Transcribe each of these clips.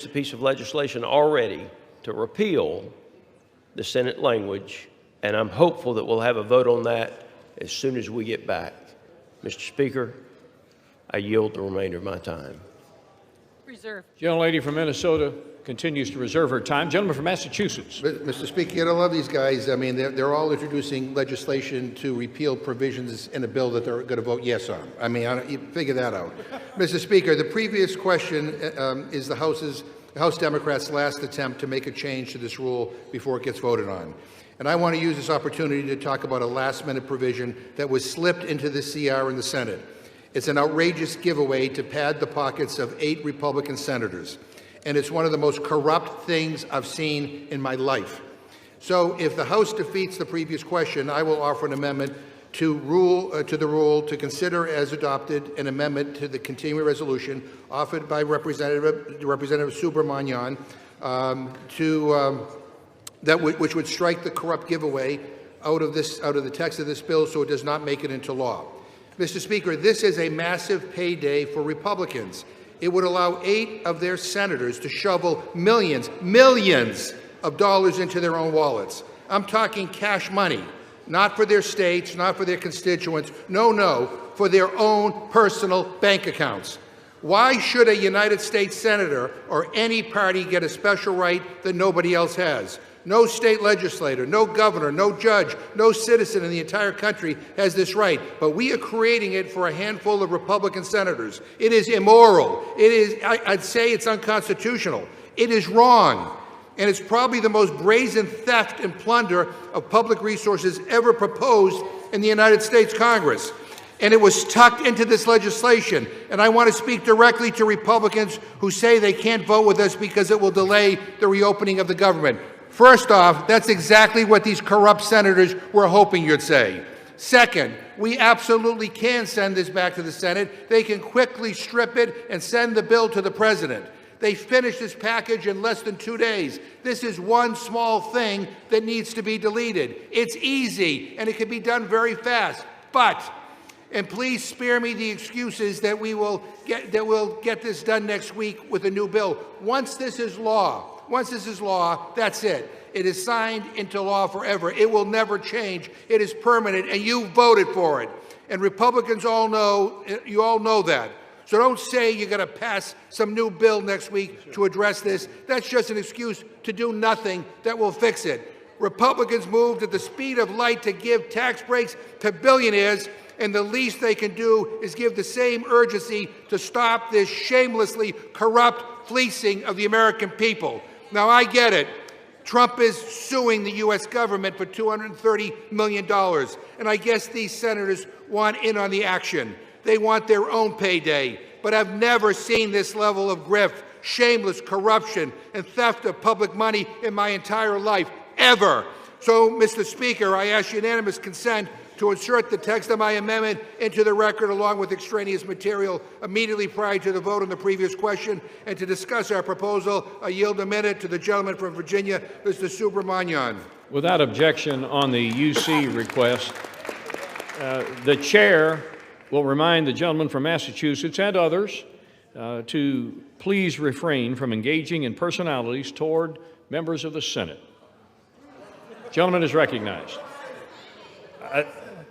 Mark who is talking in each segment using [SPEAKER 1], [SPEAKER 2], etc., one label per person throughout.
[SPEAKER 1] a piece of legislation already to repeal the Senate language, and I'm hopeful that we'll have a vote on that as soon as we get back. Mr. Speaker, I yield the remainder of my time.
[SPEAKER 2] Reserve.
[SPEAKER 3] Gentlelady from Minnesota continues to reserve her time. Gentleman from Massachusetts.
[SPEAKER 4] Mr. Speaker, you gotta love these guys. I mean, they're all introducing legislation to repeal provisions in a bill that they're going to vote yes on. I mean, you figure that out. Mr. Speaker, the previous question is the House Democrats' last attempt to make a change to this rule before it gets voted on. And I want to use this opportunity to talk about a last-minute provision that was slipped into the CR in the Senate. It's an outrageous giveaway to pad the pockets of 8 Republican senators. And it's one of the most corrupt things I've seen in my life. So if the House defeats the previous question, I will offer an amendment to the rule to consider as adopted an amendment to the continuing resolution offered by Representative Subramanian which would strike the corrupt giveaway out of the text of this bill so it does not make it into law. Mr. Speaker, this is a massive payday for Republicans. It would allow 8 of their senators to shovel millions of dollars into their own wallets. I'm talking cash money, not for their states, not for their constituents, no, for their own personal bank accounts. Why should a United States senator or any party get a special right that nobody else has? No state legislator, no governor, no judge, no citizen in the entire country has this right. But we are creating it for a handful of Republican senators. It is immoral. I'd say it's unconstitutional. It is wrong. And it's probably the most brazen theft and plunder of public resources ever proposed in the United States Congress. And it was tucked into this legislation. And I want to speak directly to Republicans who say they can't vote with us because it will delay the reopening of the government. First off, that's exactly what these corrupt senators were hoping you'd say. Second, we absolutely can send this back to the Senate. They can quickly strip it and send the bill to the president. They finished this package in less than 2 days. This is one small thing that needs to be deleted. It's easy, and it can be done very fast. But, and please spare me the excuses that we'll get this done next week with a new bill. Once this is law, that's it. It is signed into law forever. It will never change. It is permanent, and you voted for it. And Republicans all know that. So don't say you're going to pass some new bill next week to address this. That's just an excuse to do nothing that will fix it. Republicans moved at the speed of light to give tax breaks to billionaires, and the least they can do is give the same urgency to stop this shamelessly corrupt fleecing of the American people. Now, I get it. Trump is suing the U.S. government for $230 million, and I guess these senators want in on the action. They want their own payday, but I've never seen this level of grift, shameless corruption, and theft of public money in my entire life, ever. So, Mr. Speaker, I ask unanimous consent to insert the text of my amendment into the record along with extraneous material immediately prior to the vote on the previous question, and to discuss our proposal. I yield a minute to the gentleman from Virginia, Mr. Subramanian.
[SPEAKER 3] Without objection on the UC request, the chair will remind the gentleman from Massachusetts and others to please refrain from engaging in personalities toward members of the Senate. Gentleman is recognized.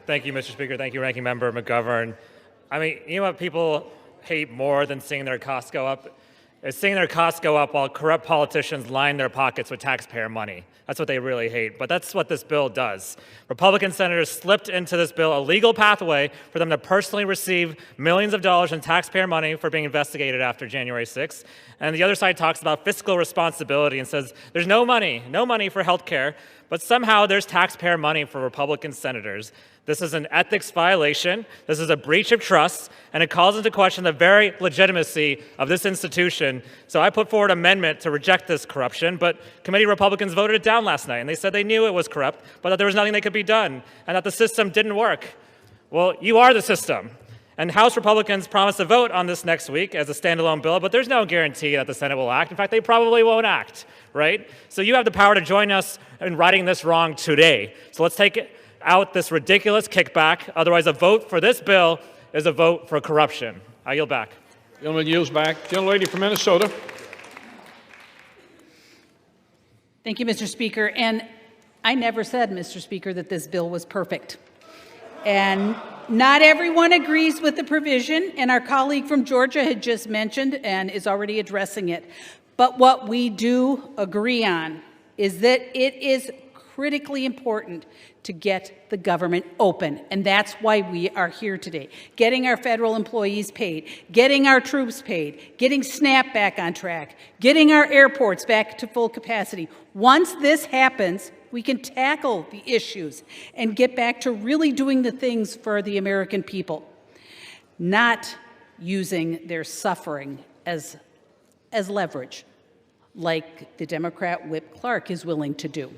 [SPEAKER 5] Thank you, Mr. Speaker. Thank you, Ranking Member McGovern. I mean, you know what people hate more than seeing their costs go up? Is seeing their costs go up while corrupt politicians line their pockets with taxpayer money. That's what they really hate, but that's what this bill does. Republican senators slipped into this bill a legal pathway for them to personally receive millions of dollars in taxpayer money for being investigated after January 6th. And the other side talks about fiscal responsibility and says there's no money for health care, but somehow there's taxpayer money for Republican senators. This is an ethics violation, this is a breach of trust, and it calls into question the very legitimacy of this institution. So I put forward an amendment to reject this corruption, but committee Republicans voted it down last night, and they said they knew it was corrupt, but that there was nothing that could be done, and that the system didn't work. Well, you are the system. And House Republicans promised to vote on this next week as a standalone bill, but there's no guarantee that the Senate will act. In fact, they probably won't act, right? So you have the power to join us in righting this wrong today. So let's take out this ridiculous kickback. Otherwise, a vote for this bill is a vote for corruption. I yield back.
[SPEAKER 3] Gentleman yields back. Gentlelady from Minnesota.
[SPEAKER 2] Thank you, Mr. Speaker. And I never said, Mr. Speaker, that this bill was perfect. And not everyone agrees with the provision, and our colleague from Georgia had just mentioned and is already addressing it. But what we do agree on is that it is critically important to get the government open, and that's why we are here today. Getting our federal employees paid, getting our troops paid, getting SNAP back on track, getting our airports back to full capacity. Once this happens, we can tackle the issues and get back to really doing the things for the American people, not using their suffering as leverage, like the Democrat Whip Clark is willing to do.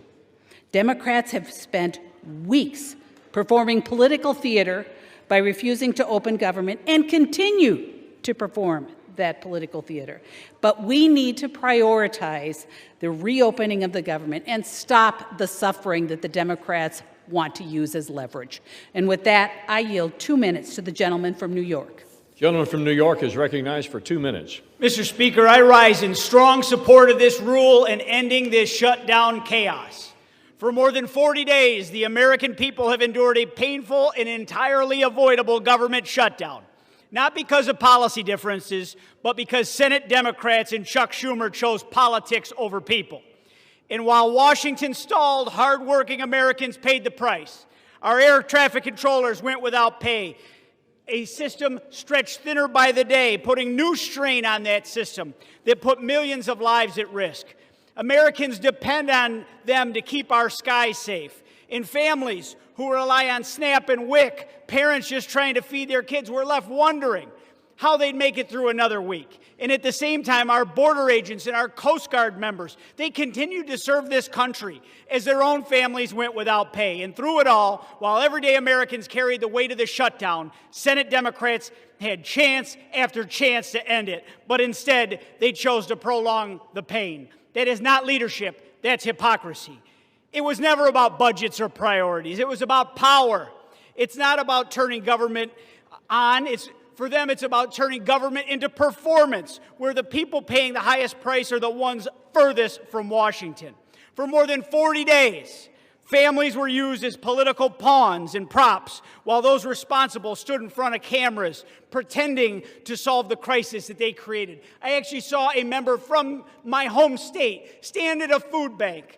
[SPEAKER 2] Democrats have spent weeks performing political theater by refusing to open government and continue to perform that political theater. But we need to prioritize the reopening of the government and stop the suffering that the Democrats want to use as leverage. And with that, I yield 2 minutes to the gentleman from New York.
[SPEAKER 3] Gentleman from New York is recognized for 2 minutes.
[SPEAKER 6] Mr. Speaker, I rise in strong support of this rule and ending this shutdown chaos. For more than 40 days, the American people have endured a painful and entirely avoidable government shutdown. Not because of policy differences, but because Senate Democrats and Chuck Schumer chose politics over people. And while Washington stalled, hardworking Americans paid the price. Our air traffic controllers went without pay. A system stretched thinner by the day, putting new strain on that system that put millions of lives at risk. Americans depend on them to keep our skies safe. And families who rely on SNAP and WIC, parents just trying to feed their kids, were left wondering how they'd make it through another week. And at the same time, our border agents and our Coast Guard members, they continued to serve this country as their own families went without pay. And through it all, while everyday Americans carried the weight of the shutdown, Senate Democrats had chance after chance to end it. But instead, they chose to prolong the pain. That is not leadership, that's hypocrisy. It was never about budgets or priorities. It was about power. It's not about turning government on. For them, it's about turning government into performance, where the people paying the highest price are the ones furthest from Washington. For more than 40 days, families were used as political pawns and props, while those responsible stood in front of cameras pretending to solve the crisis that they created. I actually saw a member from my home state stand at a food bank,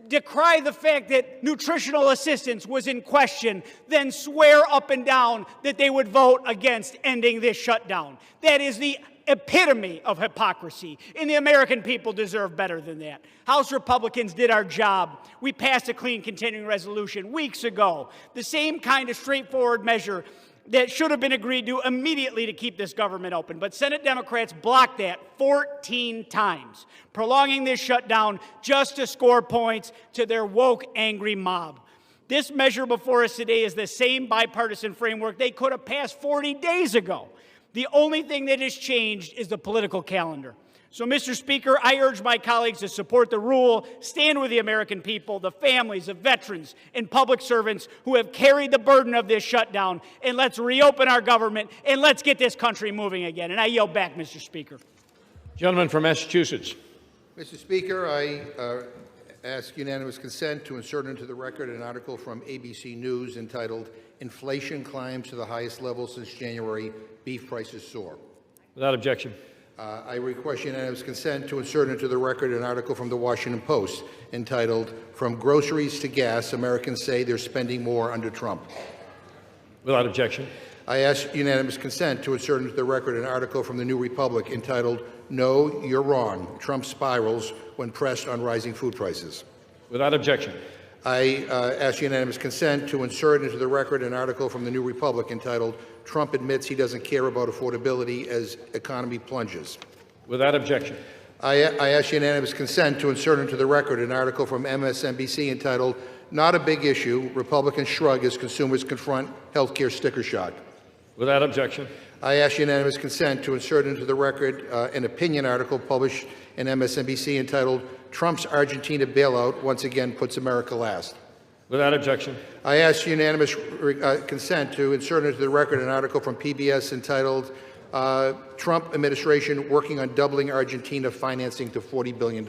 [SPEAKER 6] decry the fact that nutritional assistance was in question, then swear up and down that they would vote against ending this shutdown. That is the epitome of hypocrisy, and the American people deserve better than that. House Republicans did our job. We passed a clean continuing resolution weeks ago, the same kind of straightforward measure that should have been agreed to immediately to keep this government open. But Senate Democrats blocked that 14 times, prolonging this shutdown just to score points to their woke, angry mob. This measure before us today is the same bipartisan framework they could have passed 40 days ago. The only thing that has changed is the political calendar. So, Mr. Speaker, I urge my colleagues to support the rule, stand with the American people, the families of veterans and public servants who have carried the burden of this shutdown, and let's reopen our government, and let's get this country moving again. And I yield back, Mr. Speaker.
[SPEAKER 3] Gentleman from Massachusetts.
[SPEAKER 4] Mr. Speaker, I ask unanimous consent to insert into the record an article from ABC News entitled, "Inflation Climbs to the Highest Level Since January, Beef Prices Soar."
[SPEAKER 3] Without objection.
[SPEAKER 4] I request unanimous consent to insert into the record an article from the Washington Post entitled, "From Groceries to Gas, Americans Say They're Spending More Under Trump."
[SPEAKER 3] Without objection.
[SPEAKER 4] I ask unanimous consent to insert into the record an article from the New Republic entitled, "No, You're Wrong. Trump Spirals When Pressed on Rising Food Prices."
[SPEAKER 3] Without objection.
[SPEAKER 4] I ask unanimous consent to insert into the record an article from the New Republic entitled, "Trump Admits He Doesn't Care About Affordability as Economy Plunges."
[SPEAKER 3] Without objection.
[SPEAKER 4] I ask unanimous consent to insert into the record an article from MSNBC entitled, "Not a Big Issue. Republicans Shrug as Consumers Confront Healthcare Sticker Shock."
[SPEAKER 3] Without objection.
[SPEAKER 4] I ask unanimous consent to insert into the record an opinion article published in MSNBC entitled, "Trump's Argentina Bailout Once Again Puts America Last."
[SPEAKER 3] Without objection.
[SPEAKER 4] I ask unanimous consent to insert into the record an article from PBS entitled, "Trump Administration Working on Doubling Argentina Financing to $40 billion."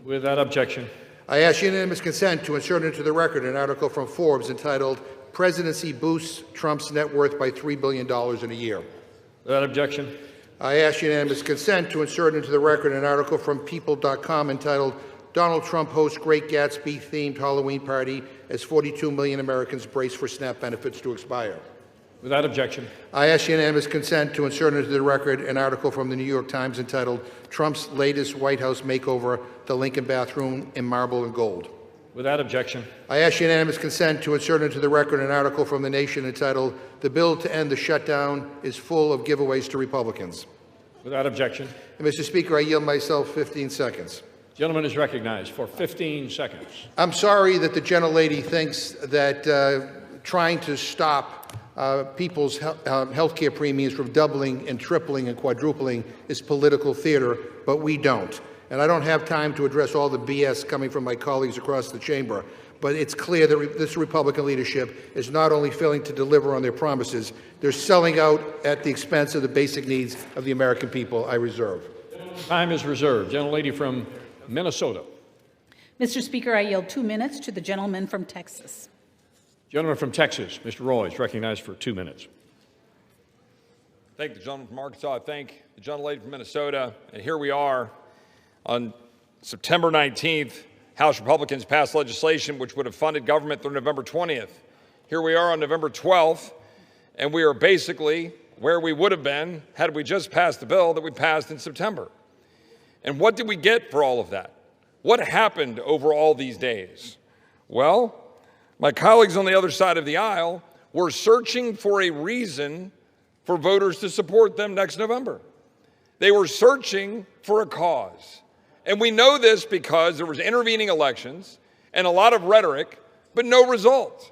[SPEAKER 3] Without objection.
[SPEAKER 4] I ask unanimous consent to insert into the record an article from Forbes entitled Presidency Boosts Trump's Net Worth by $3 billion in a Year.
[SPEAKER 3] Without objection.
[SPEAKER 4] I ask unanimous consent to insert into the record an article from People.com entitled Donald Trump hosts Great Gatsby-themed Halloween party as 42 million Americans brace for SNAP benefits to expire.
[SPEAKER 3] Without objection.
[SPEAKER 4] I ask unanimous consent to insert into the record an article from the New York Times entitled Trump's latest White House makeover, the Lincoln bathroom in marble and gold.
[SPEAKER 3] Without objection.
[SPEAKER 4] I ask unanimous consent to insert into the record an article from The Nation entitled The Bill to End the Shutdown is Full of Giveaways to Republicans.
[SPEAKER 3] Without objection.
[SPEAKER 4] And Mr. Speaker, I yield myself 15 seconds.
[SPEAKER 3] Gentleman is recognized for 15 seconds.
[SPEAKER 4] I'm sorry that the gentlelady thinks that trying to stop people's health care premiums from doubling and tripling and quadrupling is political theater, but we don't. And I don't have time to address all the BS coming from my colleagues across the chamber, but it's clear that this Republican leadership is not only failing to deliver on their promises, they're selling out at the expense of the basic needs of the American people. I reserve.
[SPEAKER 3] Time is reserved. Gentlelady from Minnesota.
[SPEAKER 2] Mr. Speaker, I yield 2 minutes to the gentleman from Texas.
[SPEAKER 3] Gentleman from Texas, Mr. Roy, is recognized for 2 minutes.
[SPEAKER 7] Thank the gentleman from Arkansas. I thank the gentlelady from Minnesota. And here we are on September 19th. House Republicans passed legislation which would have funded government through November 20th. Here we are on November 12th, and we are basically where we would have been had we just passed the bill that we passed in September. And what did we get for all of that? What happened over all these days? Well, my colleagues on the other side of the aisle were searching for a reason for voters to support them next November. They were searching for a cause. And we know this because there was intervening elections and a lot of rhetoric, but no result.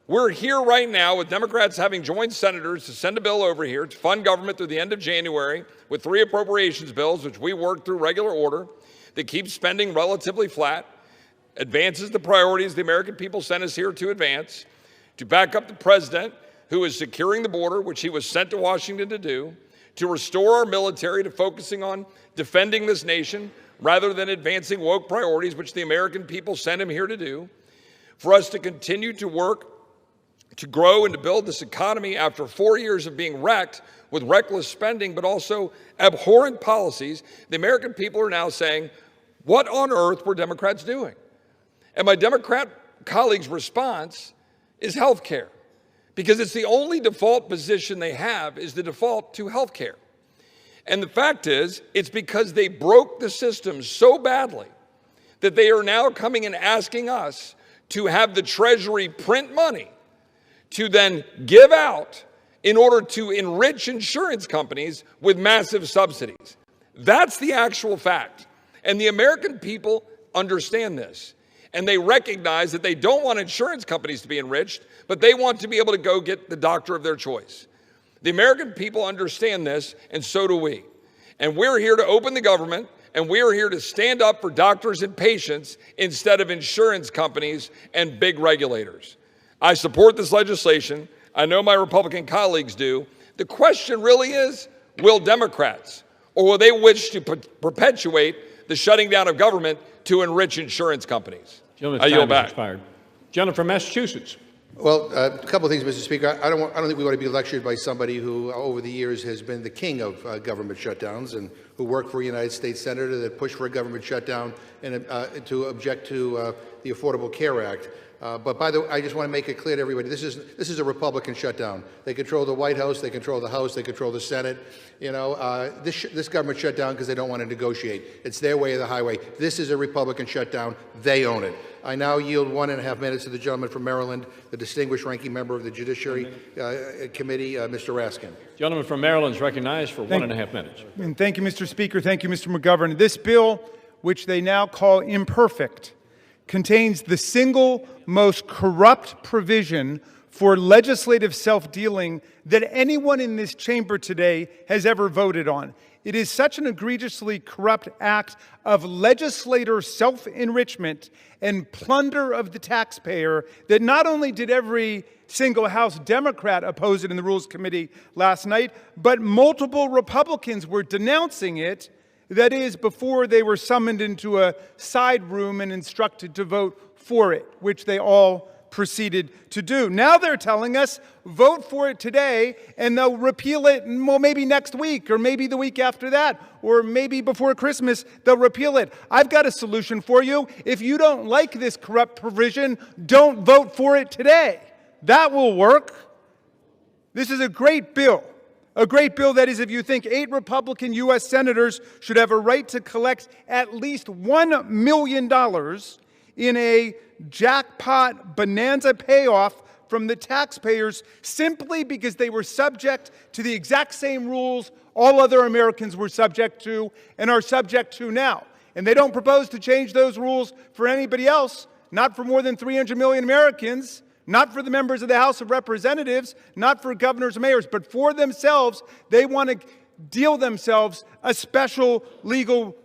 [SPEAKER 7] We're here right now with Democrats having joined senators to send a bill over here to fund government through the end of January with 3 appropriations bills, which we worked through regular order, that keeps spending relatively flat, advances the priorities the American people sent us here to advance, to back up the president who is securing the border, which he was sent to Washington to do, to restore our military to focusing on defending this nation rather than advancing woke priorities, which the American people sent him here to do, for us to continue to work to grow and to build this economy after 4 years of being wrecked with reckless spending, but also abhorrent policies. The American people are now saying, what on earth were Democrats doing? And my Democrat colleagues' response is health care, because it's the only default position they have is the default to health care. And the fact is, it's because they broke the system so badly that they are now coming and asking us to have the Treasury print money to then give out in order to enrich insurance companies with massive subsidies. That's the actual fact. And the American people understand this. And they recognize that they don't want insurance companies to be enriched, but they want to be able to go get the doctor of their choice. The American people understand this, and so do we. And we're here to open the government, and we're here to stand up for doctors and patients instead of insurance companies and big regulators. I support this legislation. I know my Republican colleagues do. The question really is, will Democrats, or will they wish to perpetuate the shutting down of government to enrich insurance companies? I yield back.
[SPEAKER 3] Expired. Gentleman from Massachusetts.
[SPEAKER 4] Well, a couple of things, Mr. Speaker. I don't think we want to be lectured by somebody who, over the years, has been the king of government shutdowns and who worked for a United States senator that pushed for a government shutdown and to object to the Affordable Care Act. But by the way, I just want to make it clear to everybody, this is a Republican shutdown. They control the White House, they control the House, they control the Senate. You know, this government shut down because they don't want to negotiate. It's their way or the highway. This is a Republican shutdown. They own it. I now yield 1.5 minutes to the gentleman from Maryland, the distinguished ranking member of the Judiciary Committee, Mr. Raskin.
[SPEAKER 3] Gentleman from Maryland is recognized for 1.5 minutes.
[SPEAKER 8] And thank you, Mr. Speaker. Thank you, Mr. McGovern. This bill, which they now call imperfect, contains the single most corrupt provision for legislative self-dealing that anyone in this chamber today has ever voted on. It is such an egregiously corrupt act of legislator self-enrichment and plunder of the taxpayer that not only did every single House Democrat oppose it in the Rules Committee last night, but multiple Republicans were denouncing it That is, before they were summoned into a side room and instructed to vote for it, which they all proceeded to do. Now they're telling us, vote for it today, and they'll repeal it, well, maybe next week, or maybe the week after that, or maybe before Christmas, they'll repeal it. I've got a solution for you. If you don't like this corrupt provision, don't vote for it today. That will work. This is a great bill. A great bill, that is, if you think 8 Republican U.S. senators should have a right to collect at least $1 million in a jackpot bonanza payoff from the taxpayers simply because they were subject to the exact same rules all other Americans were subject to and are subject to now. And they don't propose to change those rules for anybody else, not for more than 300 million Americans, not for the members of the House of Representatives, not for governors and mayors, but for themselves. They want to deal themselves a special legal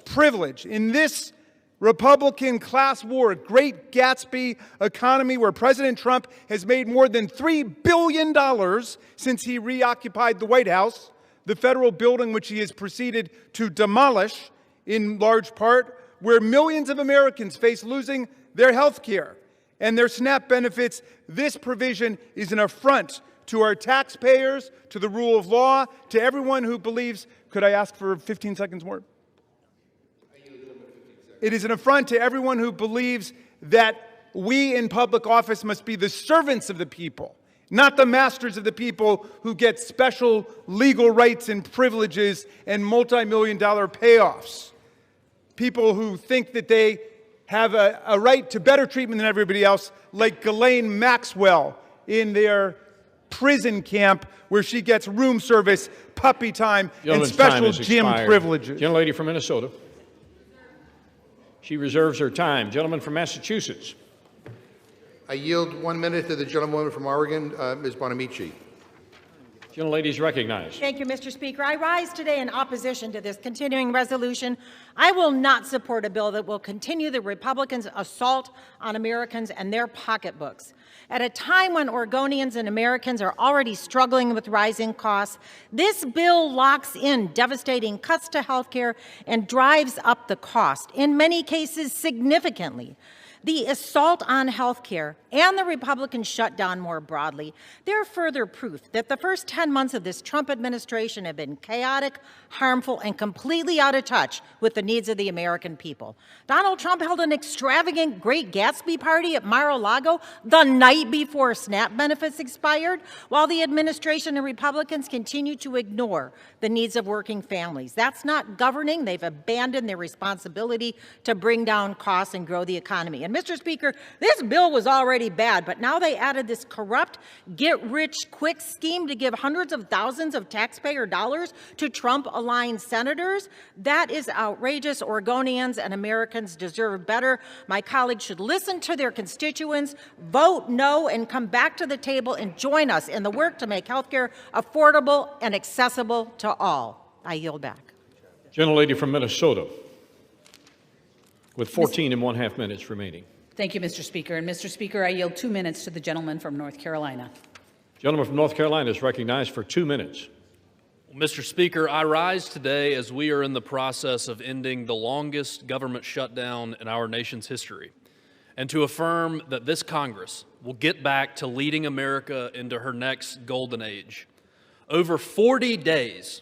[SPEAKER 8] privilege. In this Republican class war, Great Gatsby economy where President Trump has made more than $3 billion since he reoccupied the White House, the federal building which he has proceeded to demolish in large part, where millions of Americans face losing their health care and their SNAP benefits. This provision is an affront to our taxpayers, to the rule of law, to everyone who believes. Could I ask for 15 seconds more? It is an affront to everyone who believes that we in public office must be the servants of the people, not the masters of the people who get special legal rights and privileges and multi-million-dollar payoffs. People who think that they have a right to better treatment than everybody else, like Ghislaine Maxwell in their prison camp where she gets room service, puppy time, and special gym privileges.
[SPEAKER 3] Gentlelady from Minnesota. She reserves her time. Gentleman from Massachusetts.
[SPEAKER 4] I yield 1 minute to the gentlewoman from Oregon, Ms. Bonamici.
[SPEAKER 3] Gentlelady is recognized.
[SPEAKER 9] Thank you, Mr. Speaker. I rise today in opposition to this continuing resolution. I will not support a bill that will continue the Republicans' assault on Americans and their pocketbooks. At a time when Oregonians and Americans are already struggling with rising costs, this bill locks in devastating cuts to health care and drives up the cost, in many cases significantly. The assault on health care and the Republican shutdown more broadly, they're further proof that the first 10 months of this Trump administration have been chaotic, harmful, and completely out of touch with the needs of the American people. Donald Trump held an extravagant Great Gatsby party at Mar-a-Lago the night before SNAP benefits expired, while the administration and Republicans continue to ignore the needs of working families. That's not governing. They've abandoned their responsibility to bring down costs and grow the economy. And Mr. Speaker, this bill was already bad, but now they added this corrupt, get-rich-quick scheme to give hundreds of thousands of taxpayer dollars to Trump-aligned senators. That is outrageous. Oregonians and Americans deserve better. My colleagues should listen to their constituents, vote no, and come back to the table and join us in the work to make health care affordable and accessible to all. I yield back.
[SPEAKER 3] Gentlelady from Minnesota, with 14 and 1/2 minutes remaining.
[SPEAKER 2] Thank you, Mr. Speaker. And Mr. Speaker, I yield 2 minutes to the gentleman from North Carolina.
[SPEAKER 3] Gentleman from North Carolina is recognized for 2 minutes.
[SPEAKER 10] Mr. Speaker, I rise today as we are in the process of ending the longest government shutdown in our nation's history, and to affirm that this Congress will get back to leading America into her next golden age. Over 40 days,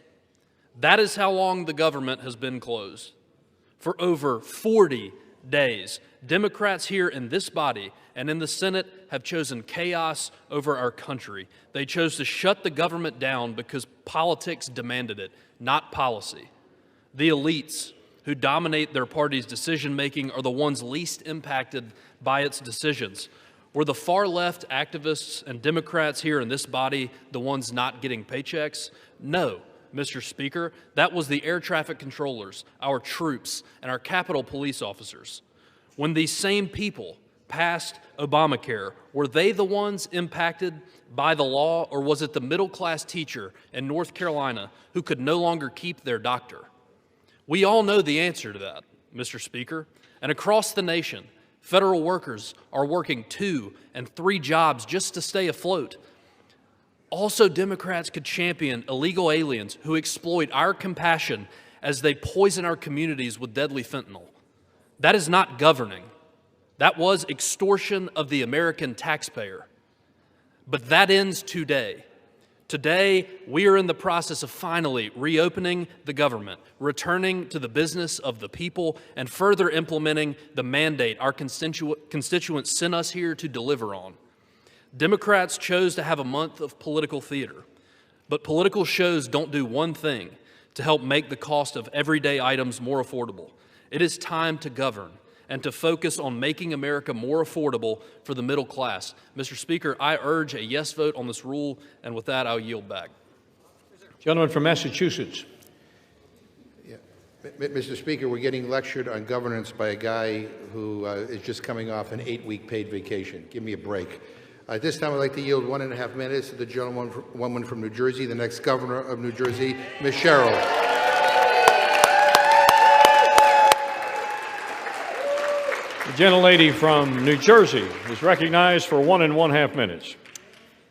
[SPEAKER 10] that is how long the government has been closed. For over 40 days, Democrats here in this body and in the Senate have chosen chaos over our country. They chose to shut the government down because politics demanded it, not policy. The elites who dominate their party's decision-making are the ones least impacted by its decisions. Were the far-left activists and Democrats here in this body the ones not getting paychecks? No. Mr. Speaker, that was the air traffic controllers, our troops, and our Capitol police officers. When these same people passed Obamacare, were they the ones impacted by the law, or was it the middle-class teacher in North Carolina who could no longer keep their doctor? We all know the answer to that, Mr. Speaker, and across the nation, federal workers are working 2 and 3 jobs just to stay afloat. Also, Democrats could champion illegal aliens who exploit our compassion as they poison our communities with deadly fentanyl. That is not governing. That was extortion of the American taxpayer. But that ends today. Today, we are in the process of finally reopening the government, returning to the business of the people, and further implementing the mandate our constituents sent us here to deliver on. Democrats chose to have a month of political theater, but political shows don't do one thing to help make the cost of everyday items more affordable. It is time to govern and to focus on making America more affordable for the middle class. Mr. Speaker, I urge a yes vote on this rule, and with that, I'll yield back.
[SPEAKER 3] Gentleman from Massachusetts.
[SPEAKER 4] Mr. Speaker, we're getting lectured on governance by a guy who is just coming off an 8-week paid vacation. Give me a break. At this time, I'd like to yield 1.5 minutes to the gentlewoman from New Jersey, the next governor of New Jersey, Ms. Sherrill.
[SPEAKER 3] The gentlelady from New Jersey is recognized for 1.5 minutes.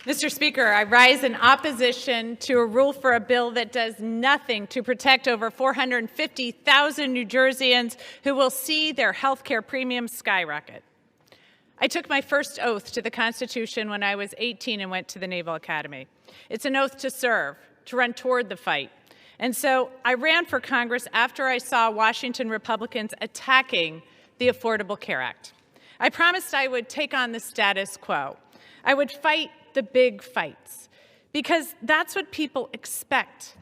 [SPEAKER 11] Mr. Speaker, I rise in opposition to a rule for a bill that does nothing to protect over 450,000 New Jerseyans who will see their health care premiums skyrocket. I took my first oath to the Constitution when I was 18 and went to the Naval Academy. It's an oath to serve, to run toward the fight. And so I ran for Congress after I saw Washington Republicans attacking the Affordable Care Act. I promised I would take on the status quo. I would fight the big fights, because that's what people expect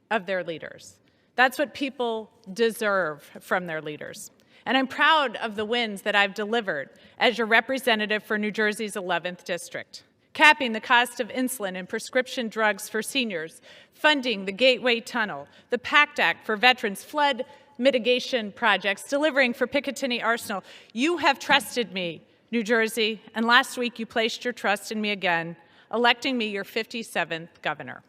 [SPEAKER 11] of their leaders. That's what people deserve from their leaders. And I'm proud of the wins that I've delivered as your representative for New Jersey's 11th District. Capping the cost of insulin and prescription drugs for seniors, funding the Gateway Tunnel, the PACT Act for veterans, flood mitigation projects, delivering for Picatinny Arsenal. You have trusted me, New Jersey, and last week you placed your trust in me again, electing me your 57th governor.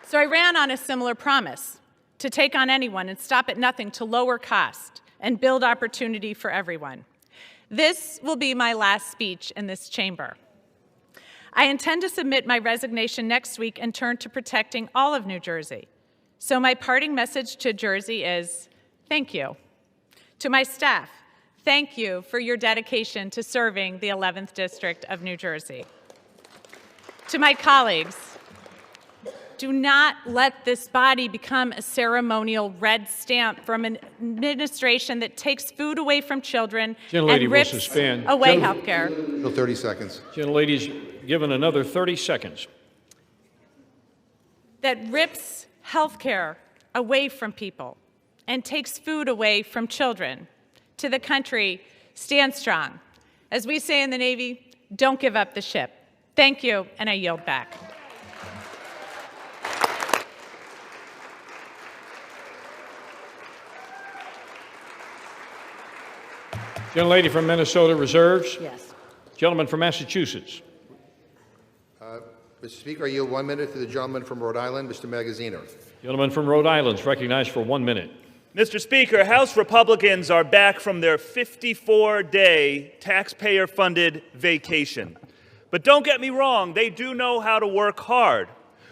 [SPEAKER 11] So I ran on a similar promise, to take on anyone and stop at nothing to lower cost and build opportunity for everyone. This will be my last speech in this chamber. I intend to submit my resignation next week and turn to protecting all of New Jersey. So my parting message to Jersey is, thank you. To my staff, thank you for your dedication to serving the 11th District of New Jersey. To my colleagues, do not let this body become a ceremonial red stamp from an administration that takes food away from children and rips away health care.
[SPEAKER 4] 30 seconds.
[SPEAKER 3] Gentlelady's given another 30 seconds.
[SPEAKER 11] That rips health care away from people and takes food away from children. To the country, stand strong. As we say in the Navy, don't give up the ship. Thank you, and I yield back.
[SPEAKER 3] Gentlelady from Minnesota reserves.
[SPEAKER 2] Yes.
[SPEAKER 3] Gentleman from Massachusetts.
[SPEAKER 4] Mr. Speaker, I yield 1 minute to the gentleman from Rhode Island, Mr. Magazzino.
[SPEAKER 3] Gentleman from Rhode Island is recognized for 1 minute.
[SPEAKER 12] Mr. Speaker, House Republicans are back from their 54-day taxpayer-funded vacation. But don't get me wrong, they do know how to work hard.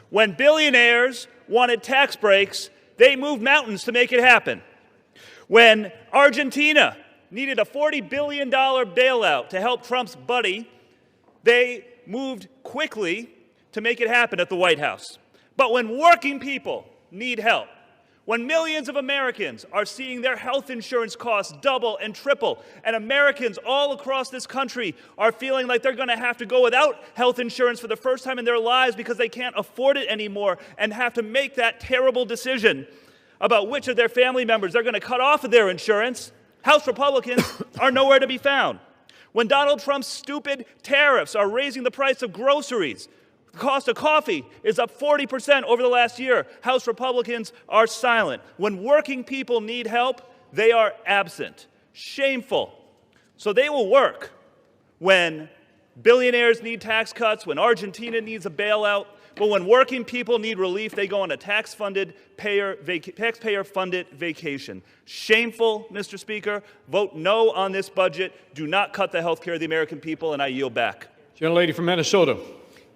[SPEAKER 12] When billionaires wanted tax breaks, they moved mountains to make it happen. When Argentina needed a $40 billion bailout to help Trump's buddy, they moved quickly to make it happen at the White House. But when working people need help, when millions of Americans are seeing their health insurance costs double and triple, and Americans all across this country are feeling like they're going to have to go without health insurance for the first time in their lives because they can't afford it anymore and have to make that terrible decision about which of their family members they're going to cut off of their insurance, House Republicans are nowhere to be found. When Donald Trump's stupid tariffs are raising the price of groceries, the cost of coffee is up 40% over the last year, House Republicans are silent. When working people need help, they are absent. Shameful. So they will work when billionaires need tax cuts, when Argentina needs a bailout, but when working people need relief, they go on a taxpayer-funded vacation. Shameful, Mr. Speaker. Vote no on this budget. Do not cut the health care of the American people, and I yield back.
[SPEAKER 3] Gentlelady from Minnesota.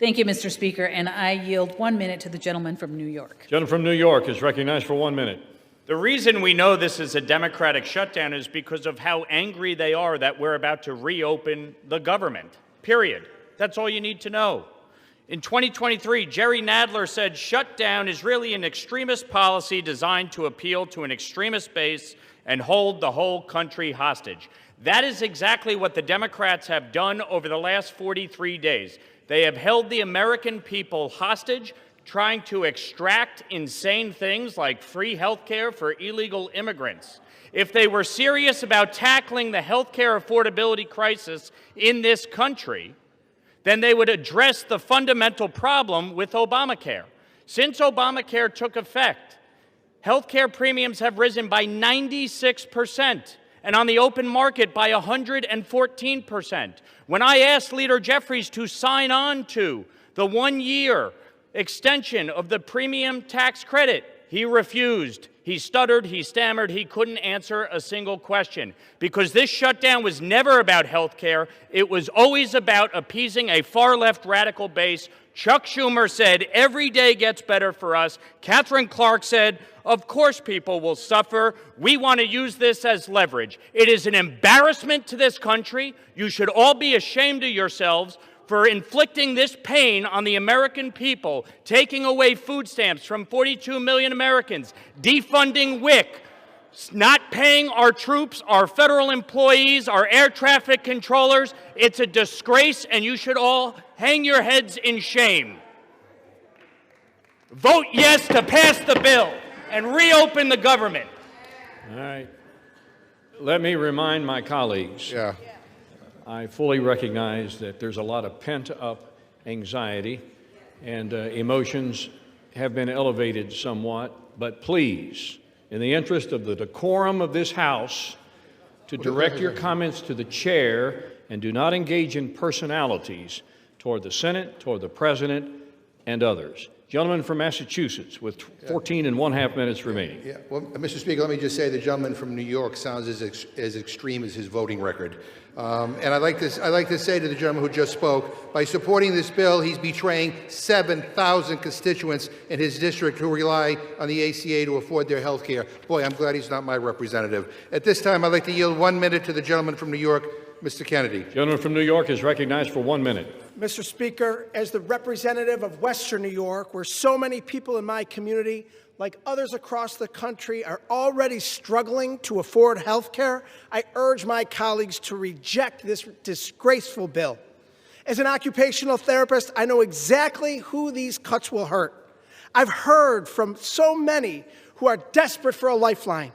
[SPEAKER 2] Thank you, Mr. Speaker, and I yield 1 minute to the gentleman from New York.
[SPEAKER 3] Gentleman from New York is recognized for 1 minute.
[SPEAKER 6] The reason we know this is a Democratic shutdown is because of how angry they are that we're about to reopen the government, period. That's all you need to know. In 2023, Jerry Nadler said shutdown is really an extremist policy designed to appeal to an extremist base and hold the whole country hostage. That is exactly what the Democrats have done over the last 43 days. They have held the American people hostage, trying to extract insane things like free health care for illegal immigrants. If they were serious about tackling the health care affordability crisis in this country, then they would address the fundamental problem with Obamacare. Since Obamacare took effect, health care premiums have risen by 96%, and on the open market by 114%. When I asked Leader Jeffries to sign on to the 1-year extension of the premium tax credit, he refused. He stuttered, he stammered, he couldn't answer a single question. Because this shutdown was never about health care, it was always about appeasing a far-left radical base. Chuck Schumer said, every day gets better for us. Catherine Clark said, of course people will suffer. We want to use this as leverage. It is an embarrassment to this country. You should all be ashamed of yourselves for inflicting this pain on the American people, taking away food stamps from 42 million Americans, defunding WIC, not paying our troops, our federal employees, our air traffic controllers. It's a disgrace, and you should all hang your heads in shame. Vote yes to pass the bill and reopen the government.
[SPEAKER 3] All right. Let me remind my colleagues. I fully recognize that there's a lot of pent-up anxiety and emotions have been elevated somewhat, but please, in the interest of the decorum of this House, to direct your comments to the chair and do not engage in personalities toward the Senate, toward the President, and others. Gentleman from Massachusetts with 14 and 1/2 minutes remaining.
[SPEAKER 4] Well, Mr. Speaker, let me just say the gentleman from New York sounds as extreme as his voting record. And I'd like to say to the gentleman who just spoke, by supporting this bill, he's betraying 7,000 constituents in his district who rely on the ACA to afford their health care. Boy, I'm glad he's not my representative. At this time, I'd like to yield 1 minute to the gentleman from New York, Mr. Kennedy.
[SPEAKER 3] Gentleman from New York is recognized for 1 minute.
[SPEAKER 13] Mr. Speaker, as the representative of Western New York, where so many people in my community, like others across the country, are already struggling to afford health care, I urge my colleagues to reject this disgraceful bill. As an occupational therapist, I know exactly who these cuts will hurt. I've heard from so many who are desperate for a lifeline,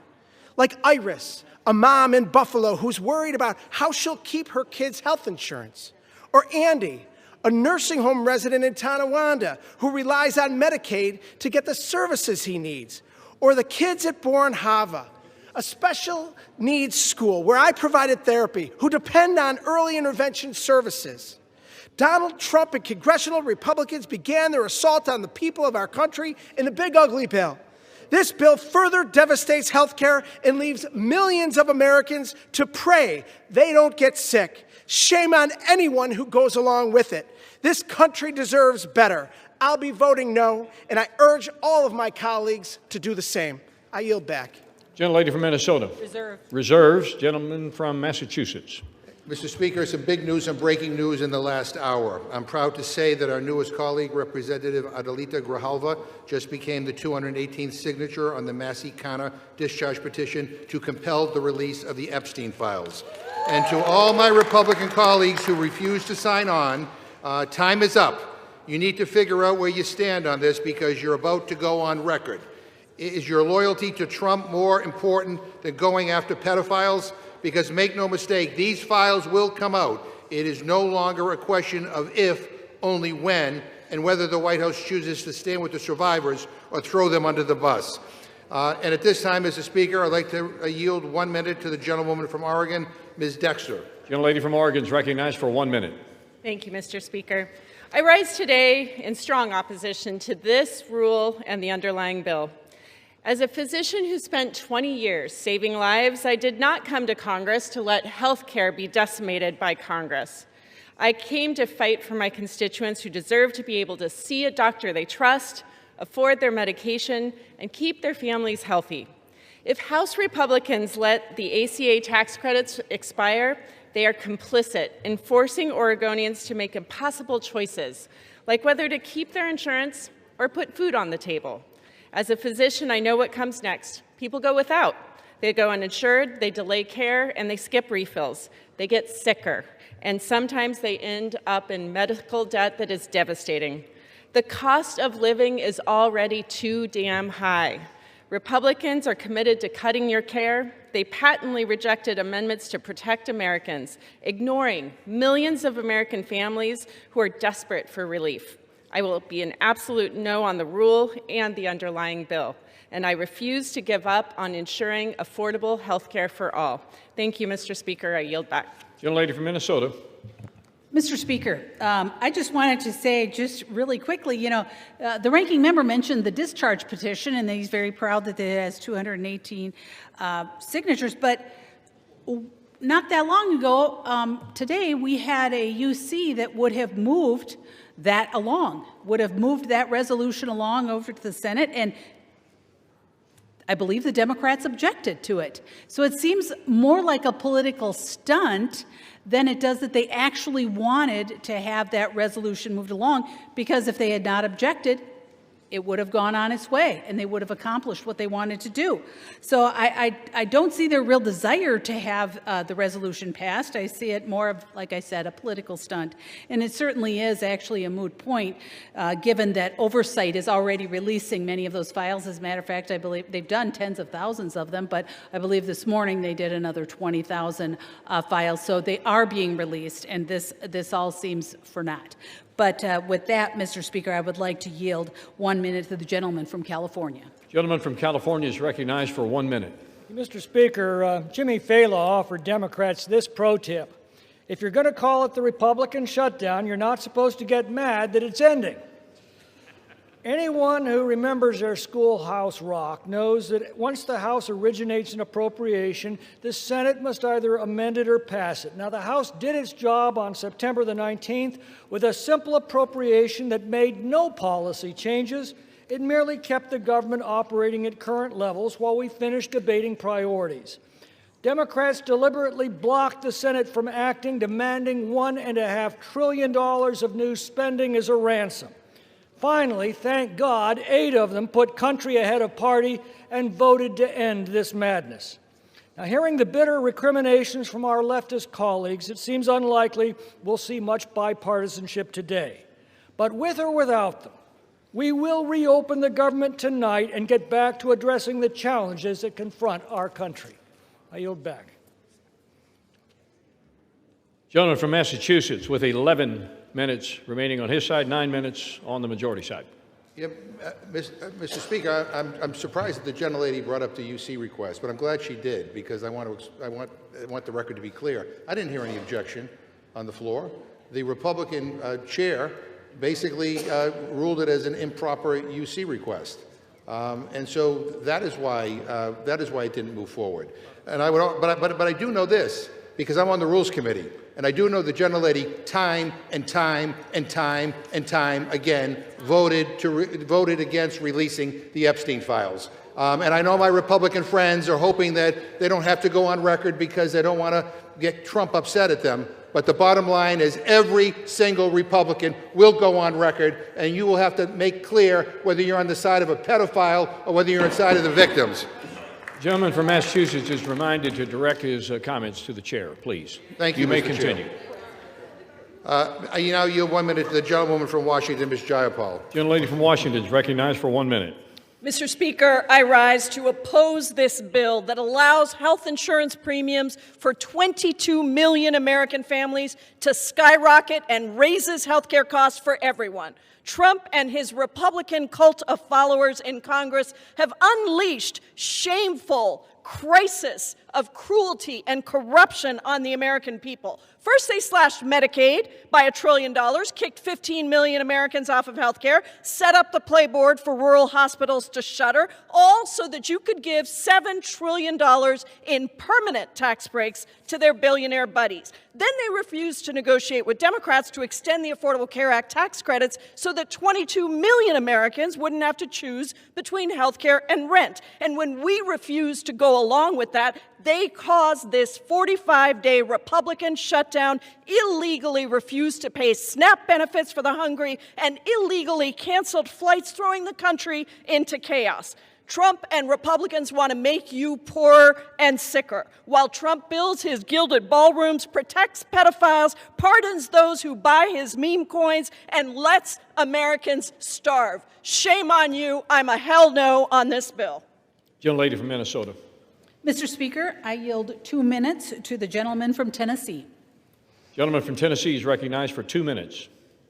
[SPEAKER 13] like Iris, a mom in Buffalo who's worried about how she'll keep her kids' health insurance, or Andy, a nursing home resident in Tonawanda who relies on Medicaid to get the services he needs, or the kids at Bourne Hava, a special needs school where I provided therapy, who depend on early intervention services. Donald Trump and congressional Republicans began their assault on the people of our country in the big ugly bill. This bill further devastates health care and leaves millions of Americans to pray they don't get sick. Shame on anyone who goes along with it. This country deserves better. I'll be voting no, and I urge all of my colleagues to do the same. I yield back.
[SPEAKER 3] Gentlelady from Minnesota.
[SPEAKER 2] Reserve.
[SPEAKER 3] Reserves. Gentleman from Massachusetts.
[SPEAKER 4] Mr. Speaker, some big news, some breaking news in the last hour. I'm proud to say that our newest colleague, Representative Adelita Grijalva, just became the 218th signature on the Massey Kana discharge petition to compel the release of the Epstein files. And to all my Republican colleagues who refuse to sign on, time is up. You need to figure out where you stand on this because you're about to go on record. Is your loyalty to Trump more important than going after pedophiles? Because make no mistake, these files will come out. It is no longer a question of if, only when, and whether the White House chooses to stand with the survivors or throw them under the bus. And at this time, Mr. Speaker, I'd like to yield 1 minute to the gentlewoman from Oregon, Ms. Dexter.
[SPEAKER 3] Gentlelady from Oregon is recognized for 1 minute.
[SPEAKER 14] Thank you, Mr. Speaker. I rise today in strong opposition to this rule and the underlying bill. As a physician who spent 20 years saving lives, I did not come to Congress to let health care be decimated by Congress. I came to fight for my constituents who deserve to be able to see a doctor they trust, afford their medication, and keep their families healthy. If House Republicans let the ACA tax credits expire, they are complicit in forcing Oregonians to make impossible choices, like whether to keep their insurance or put food on the table. As a physician, I know what comes next. People go without. They go uninsured, they delay care, and they skip refills. They get sicker, and sometimes they end up in medical debt that is devastating. The cost of living is already too damn high. Republicans are committed to cutting your care. They patently rejected amendments to protect Americans, ignoring millions of American families who are desperate for relief. I will be an absolute no on the rule and the underlying bill, and I refuse to give up on ensuring affordable health care for all. Thank you, Mr. Speaker. I yield back.
[SPEAKER 3] Gentlelady from Minnesota.
[SPEAKER 2] Mr. Speaker, I just wanted to say just really quickly, the ranking member mentioned the discharge petition, and he's very proud that it has 218 signatures. But not that long ago, today, we had a UC that would have moved that along, would have moved that resolution along over to the Senate, and I believe the Democrats objected to it. So it seems more like a political stunt than it does that they actually wanted to have that resolution moved along, because if they had not objected, it would have gone on its way and they would have accomplished what they wanted to do. So I don't see their real desire to have the resolution passed. I see it more of, like I said, a political stunt. And it certainly is actually a moot point, given that oversight is already releasing many of those files. As a matter of fact, I believe they've done tens of thousands of them, but I believe this morning they did another 20,000 files. So they are being released, and this all seems for naught. But with that, Mr. Speaker, I would like to yield 1 minute to the gentleman from California.
[SPEAKER 3] Gentleman from California is recognized for 1 minute.
[SPEAKER 15] Mr. Speaker, Jimmy Fallon offered Democrats this pro tip. If you're going to call it the Republican shutdown, you're not supposed to get mad that it's ending. Anyone who remembers their schoolhouse rock knows that once the House originates an appropriation, the Senate must either amend it or pass it. Now, the House did its job on September the 19th with a simple appropriation that made no policy changes. It merely kept the government operating at current levels while we finished debating priorities. Democrats deliberately blocked the Senate from acting, demanding $1.5 trillion of new spending as a ransom. Finally, thank God, 8 of them put country ahead of party and voted to end this madness. Now, hearing the bitter recriminations from our leftist colleagues, it seems unlikely we'll see much bipartisanship today. But with or without them, we will reopen the government tonight and get back to addressing the challenges that confront our country. I yield back.
[SPEAKER 3] Gentleman from Massachusetts with 11 minutes remaining on his side, 9 minutes on the majority side.
[SPEAKER 4] Mr. Speaker, I'm surprised that the gentlelady brought up the UC request, but I'm glad she did, because I want the record to be clear. I didn't hear any objection on the floor. The Republican chair basically ruled it as an improper UC request, and so that is why it didn't move forward. And but I do know this, because I'm on the Rules Committee. And I do know the gentlelady time and time again voted against releasing the Epstein files. And I know my Republican friends are hoping that they don't have to go on record because they don't want to get Trump upset at them. But the bottom line is every single Republican will go on record, and you will have to make clear whether you're on the side of a pedophile or whether you're on the side of the victims.
[SPEAKER 3] Gentleman from Massachusetts is reminded to direct his comments to the chair, please.
[SPEAKER 4] Thank you,
[SPEAKER 3] You may
[SPEAKER 4] Mr.
[SPEAKER 3] continue.
[SPEAKER 4] You now yield 1 minute to the gentlewoman from Washington, Ms. Jayapal.
[SPEAKER 3] Gentlelady from Washington is recognized for 1 minute.
[SPEAKER 16] Mr. Speaker, I rise to oppose this bill that allows health insurance premiums for 22 million American families to skyrocket and raises health care costs for everyone. Trump and his Republican cult of followers in Congress have unleashed shameful, crisis of cruelty and corruption on the American people. First, they slashed Medicaid by $1 trillion, kicked 15 million Americans off of health care, set up the playboard for rural hospitals to shutter, all so that you could give $7 trillion in permanent tax breaks to their billionaire buddies. Then they refused to negotiate with Democrats to extend the Affordable Care Act tax credits so that 22 million Americans wouldn't have to choose between health care and rent. And when we refused to go along with that, they caused this 45-day Republican shutdown, illegally refused to pay SNAP benefits for the hungry, and illegally canceled flights, throwing the country into chaos. Trump and Republicans want to make you poorer and sicker. While Trump builds his gilded ballrooms, protects pedophiles, pardons those who buy his meme coins, and lets Americans starve. Shame on you. I'm a hell no on this bill.
[SPEAKER 3] Gentlelady from Minnesota.
[SPEAKER 2] Mr. Speaker, I yield 2 minutes to the gentleman from Tennessee.
[SPEAKER 3] Gentleman from Tennessee is recognized for 2 minutes.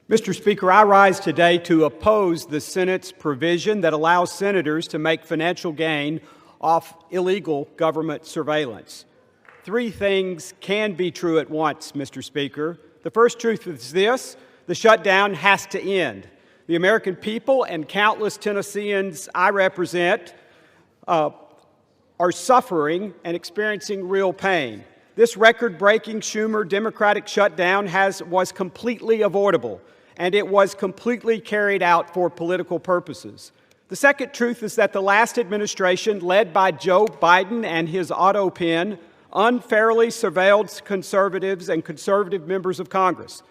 [SPEAKER 17] Mr. Speaker, I rise today to oppose the Senate's provision that allows senators to make financial gain off illegal government surveillance. 3 things can be true at once, Mr. Speaker. The first truth is this: the shutdown has to end. The American people and countless Tennesseans I represent are suffering and experiencing real pain. This record-breaking Schumer Democratic shutdown was completely avoidable, and it was completely carried out for political purposes. The second truth is that the last administration, led by Joe Biden and his auto pen, unfairly surveilled conservatives and conservative members of Congress.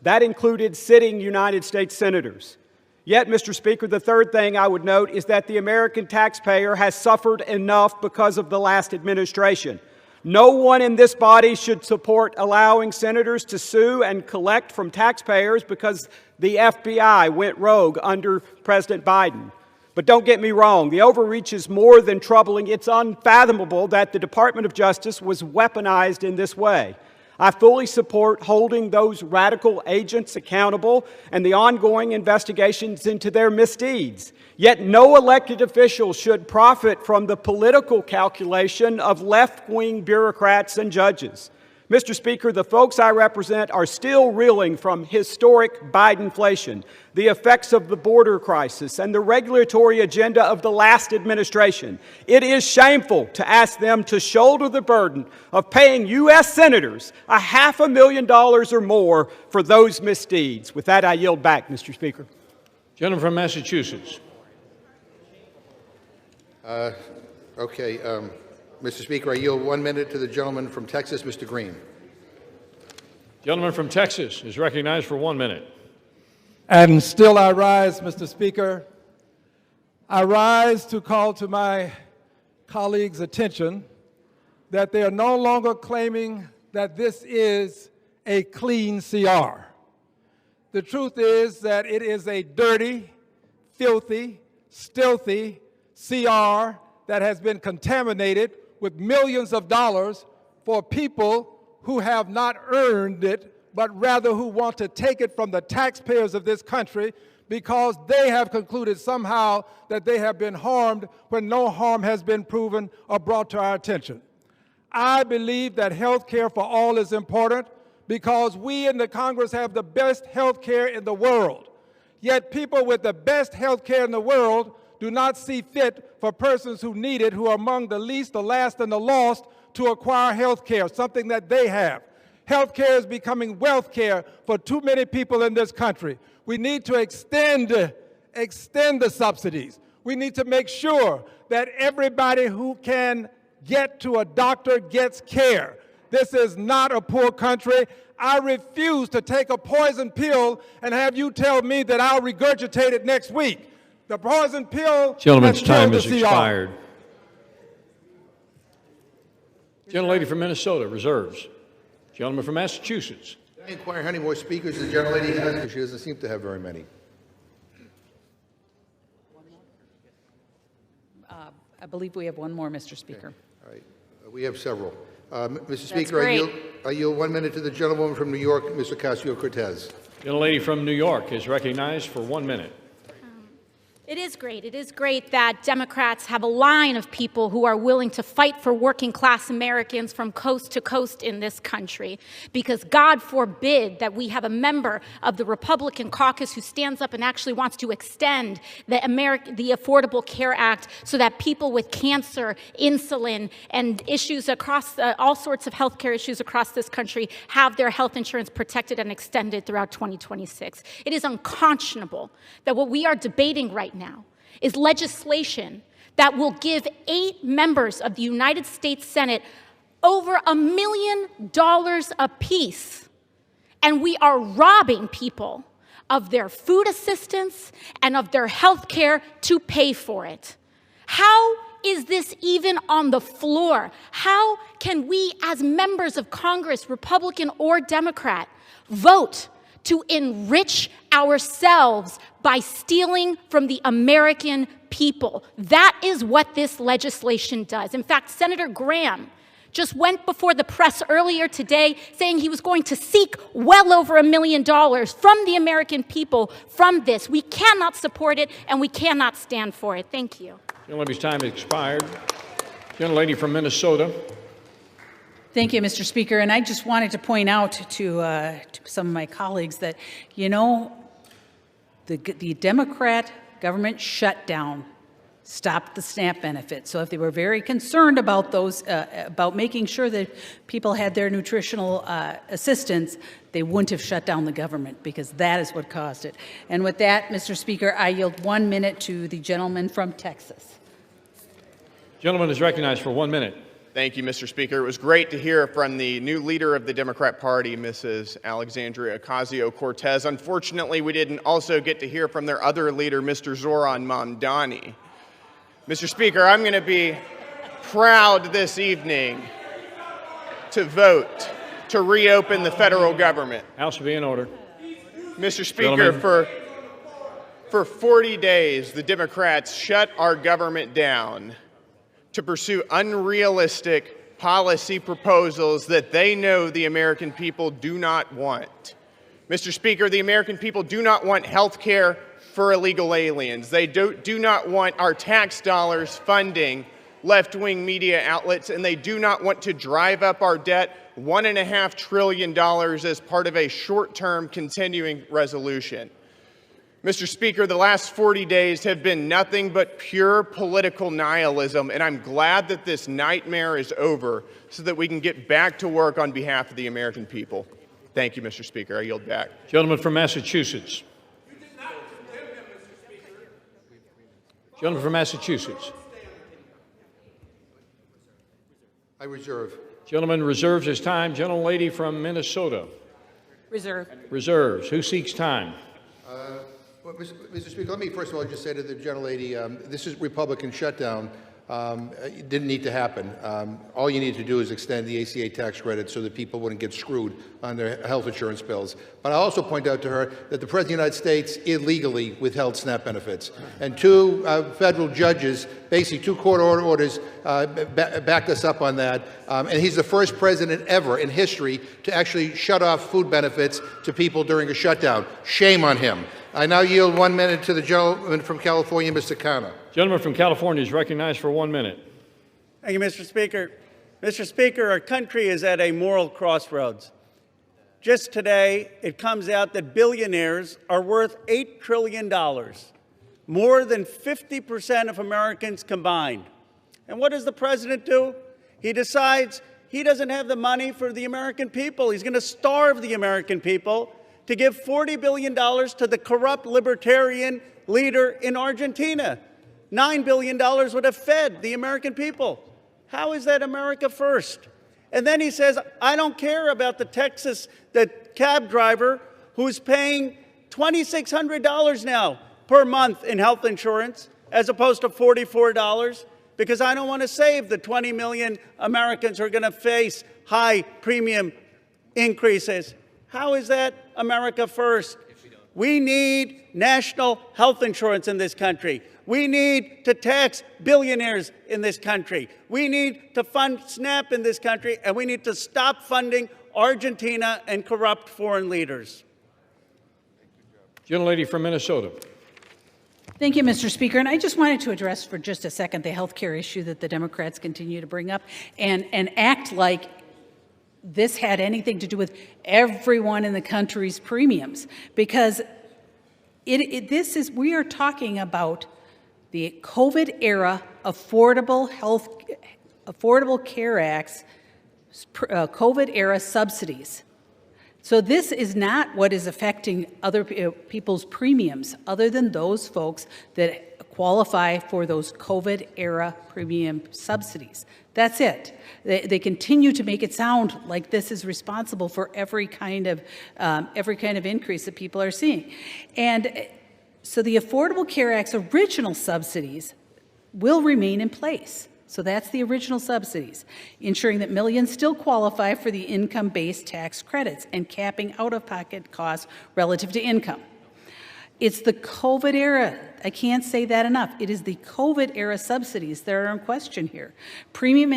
[SPEAKER 17] That included sitting United States senators. Yet, Mr. Speaker, the third thing I would note is that the American taxpayer has suffered enough because of the last administration. No one in this body should support allowing senators to sue and collect from taxpayers because the FBI went rogue under President Biden. But don't get me wrong, the overreach is more than troubling. It's unfathomable that the Department of Justice was weaponized in this way. I fully support holding those radical agents accountable and the ongoing investigations into their misdeeds. Yet no elected official should profit from the political calculation of left-wing bureaucrats and judges. Mr. Speaker, the folks I represent are still reeling from historic Bidenflation, the effects of the border crisis, and the regulatory agenda of the last administration. It is shameful to ask them to shoulder the burden of paying U.S. senators $500,000 or more for those misdeeds. With that, I yield back, Mr. Speaker.
[SPEAKER 3] Gentleman from Massachusetts.
[SPEAKER 4] Mr. Speaker, I yield 1 minute to the gentleman from Texas, Mr. Green.
[SPEAKER 3] Gentleman from Texas is recognized for 1 minute.
[SPEAKER 18] And still I rise, Mr. Speaker. I rise to call to my colleagues' attention that they are no longer claiming that this is a clean CR. The truth is that it is a dirty, filthy, stealthy CR that has been contaminated with millions of dollars for people who have not earned it, but rather who want to take it from the taxpayers of this country because they have concluded somehow that they have been harmed when no harm has been proven or brought to our attention. I believe that health care for all is important because we in the Congress have the best health care in the world. Yet people with the best health care in the world do not see fit for persons who need it, who are among the least, the last, and the lost, to acquire health care, something that they have. Health care is becoming wealth care for too many people in this country. We need to extend the subsidies. We need to make sure that everybody who can get to a doctor gets care. This is not a poor country. I refuse to take a poison pill and have you tell me that I'll regurgitate it next week. The poison pill.
[SPEAKER 3] Gentleman's time has expired. Gentlelady from Minnesota reserves. Gentleman from Massachusetts.
[SPEAKER 4] I inquire how many more speakers the gentlelady has, because she doesn't seem to have very many.
[SPEAKER 2] I believe we have one more, Mr. Speaker.
[SPEAKER 4] Okay. All right. We have several. Mr. Speaker, I yield 1 minute to the gentlewoman from New York, Ms. Ocasio-Cortez.
[SPEAKER 3] Gentlelady from New York is recognized for 1 minute.
[SPEAKER 19] It is great. It is great that Democrats have a line of people who are willing to fight for working class Americans from coast to coast in this country. Because God forbid that we have a member of the Republican caucus who stands up and actually wants to extend the Affordable Care Act so that people with cancer, insulin, and issues across all sorts of healthcare issues across this country have their health insurance protected and extended throughout 2026. It is unconscionable that what we are debating right now is legislation that will give 8 members of the United States Senate over $1 million apiece. And we are robbing people of their food assistance and of their health care to pay for it. How is this even on the floor? How can we, as members of Congress, Republican or Democrat, vote to enrich ourselves by stealing from the American people? That is what this legislation does. In fact, Senator Graham just went before the press earlier today saying he was going to seek well over $1 million from the American people from this. We cannot support it, and we cannot stand for it. Thank you.
[SPEAKER 3] Gentlelady's time has expired. Gentlelady from Minnesota.
[SPEAKER 2] Thank you, Mr. Speaker. And I just wanted to point out to some of my colleagues that, you know, the Democrat government shutdown stopped the SNAP benefit. So if they were very concerned about those, about making sure that people had their nutritional assistance, they wouldn't have shut down the government, because that is what caused it. And with that, Mr. Speaker, I yield 1 minute to the gentleman from Texas.
[SPEAKER 3] Gentleman is recognized for 1 minute.
[SPEAKER 20] Thank you, Mr. Speaker. It was great to hear from the new leader of the Democrat Party, Mrs. Alexandria Ocasio-Cortez. Unfortunately, we didn't also get to hear from their other leader, Mr. Zoran Mamdani. Mr. Speaker, I'm going to be proud this evening to vote to reopen the federal government.
[SPEAKER 3] House will be in order.
[SPEAKER 20] Mr. Speaker, for 40 days, the Democrats shut our government down to pursue unrealistic policy proposals that they know the American people do not want. Mr. Speaker, the American people do not want health care for illegal aliens. They do not want our tax dollars funding left-wing media outlets, and they do not want to drive up our debt $1.5 trillion as part of a short-term continuing resolution. Mr. Speaker, the last 40 days have been nothing but pure political nihilism, and I'm glad that this nightmare is over so that we can get back to work on behalf of the American people. Thank you, Mr. Speaker. I yield back.
[SPEAKER 3] Gentleman from Massachusetts. Gentleman from Massachusetts.
[SPEAKER 4] I reserve.
[SPEAKER 3] Gentleman reserves his time. Gentlelady from Minnesota.
[SPEAKER 2] Reserve.
[SPEAKER 3] Reserves. Who seeks time?
[SPEAKER 4] Well, Mr. Speaker, let me first of all just say to the gentlelady, this is Republican shutdown. It didn't need to happen. All you need to do is extend the ACA tax credit so that people wouldn't get screwed on their health insurance bills. But I also point out to her that the President of the United States illegally withheld SNAP benefits. And 2 federal judges, basically 2 court orders, backed us up on that. And he's the first president ever in history to actually shut off food benefits to people during a shutdown. Shame on him. I now yield 1 minute to the gentleman from California, Mr. Khanna.
[SPEAKER 3] Gentleman from California is recognized for 1 minute.
[SPEAKER 21] Thank you, Mr. Speaker. Mr. Speaker, our country is at a moral crossroads. Just today, it comes out that billionaires are worth $8 trillion, more than 50% of Americans combined. And what does the president do? He decides he doesn't have the money for the American people. He's going to starve the American people to give $40 billion to the corrupt libertarian leader in Argentina. $9 billion would have fed the American people. How is that America first? And then he says, I don't care about the cab driver who's paying $2,600 now per month in health insurance, as opposed to $44, because I don't want to save the 20 million Americans who are going to face high premium increases. How is that America first? We need national health insurance in this country. We need to tax billionaires in this country. We need to fund SNAP in this country, and we need to stop funding Argentina and corrupt foreign leaders.
[SPEAKER 3] Gentlelady from Minnesota.
[SPEAKER 2] Thank you, Mr. Speaker. And I just wanted to address for just a second the health care issue that the Democrats continue to bring up and act like this had anything to do with everyone in the country's premiums, because we are talking about the COVID era Affordable Care Act's COVID era subsidies. So this is not what is affecting other people's premiums, other than those folks that qualify for those COVID era premium subsidies. That's it. They continue to make it sound like this is responsible for every kind of increase that people are seeing. And so the Affordable Care Act's original subsidies will remain in place. So that's the original subsidies, ensuring that millions still qualify for the income-based tax credits and capping out-of-pocket costs relative to income. It's the COVID era. I can't say that enough. It is the COVID era subsidies that are in question here. Premium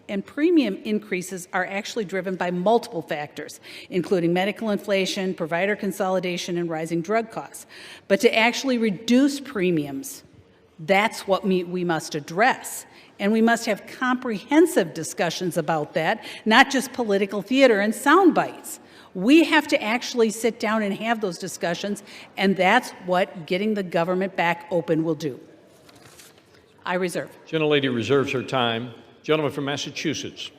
[SPEAKER 2] increases are actually driven by multiple factors, including medical inflation, provider consolidation, and rising drug costs. But to actually reduce premiums, that's what we must address. And we must have comprehensive discussions about that, not just political theater and sound bites. We have to actually sit down and have those discussions, and that's what getting the government back open will do. I reserve.
[SPEAKER 3] Gentlelady reserves her time. Gentleman from Massachusetts.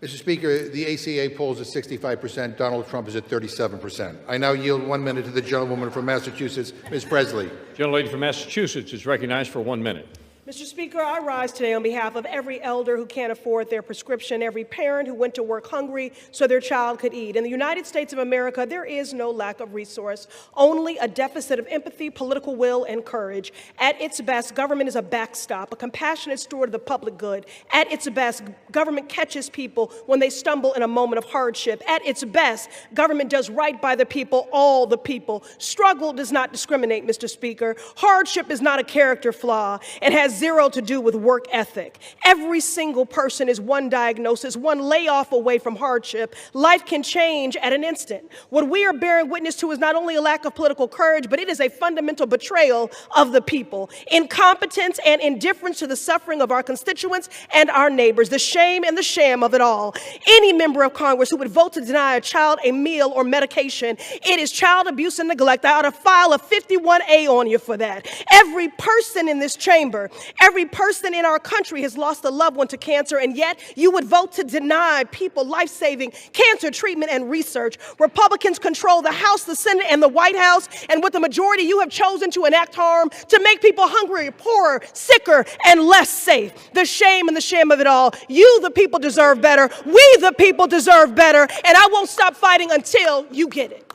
[SPEAKER 4] Mr. Speaker, the ACA polls at 65%. Donald Trump is at 37%. I now yield 1 minute to the gentlewoman from Massachusetts, Ms. Presley.
[SPEAKER 3] Gentlelady from Massachusetts is recognized for 1 minute.
[SPEAKER 1] Mr. Speaker, I rise today on behalf of every elder who can't afford their prescription, every parent who went to work hungry so their child could eat. In the United States of America, there is no lack of resource, only a deficit of empathy, political will, and courage. At its best, government is a backstop, a compassionate steward of the public good. At its best, government catches people when they stumble in a moment of hardship. At its best, government does right by the people, all the people. Struggle does not discriminate, Mr. Speaker. Hardship is not a character flaw and has zero to do with work ethic. Every single person is one diagnosis, one layoff away from hardship. Life can change at an instant. What we are bearing witness to is not only a lack of political courage, but it is a fundamental betrayal of the people. Incompetence and indifference to the suffering of our constituents and our neighbors. The shame and the sham of it all. Any member of Congress who would vote to deny a child a meal or medication, it is child abuse and neglect. I ought to file a 51A on you for that. Every person in this chamber, every person in our country has lost a loved one to cancer, and yet you would vote to deny people life-saving cancer treatment and research. Republicans control the House, the Senate, and the White House, and with the majority, you have chosen to enact harm to make people hungrier, poorer, sicker, and less safe. The shame and the shame of it all. You, the people, deserve better. We, the people, deserve better, and I won't stop fighting until you get it.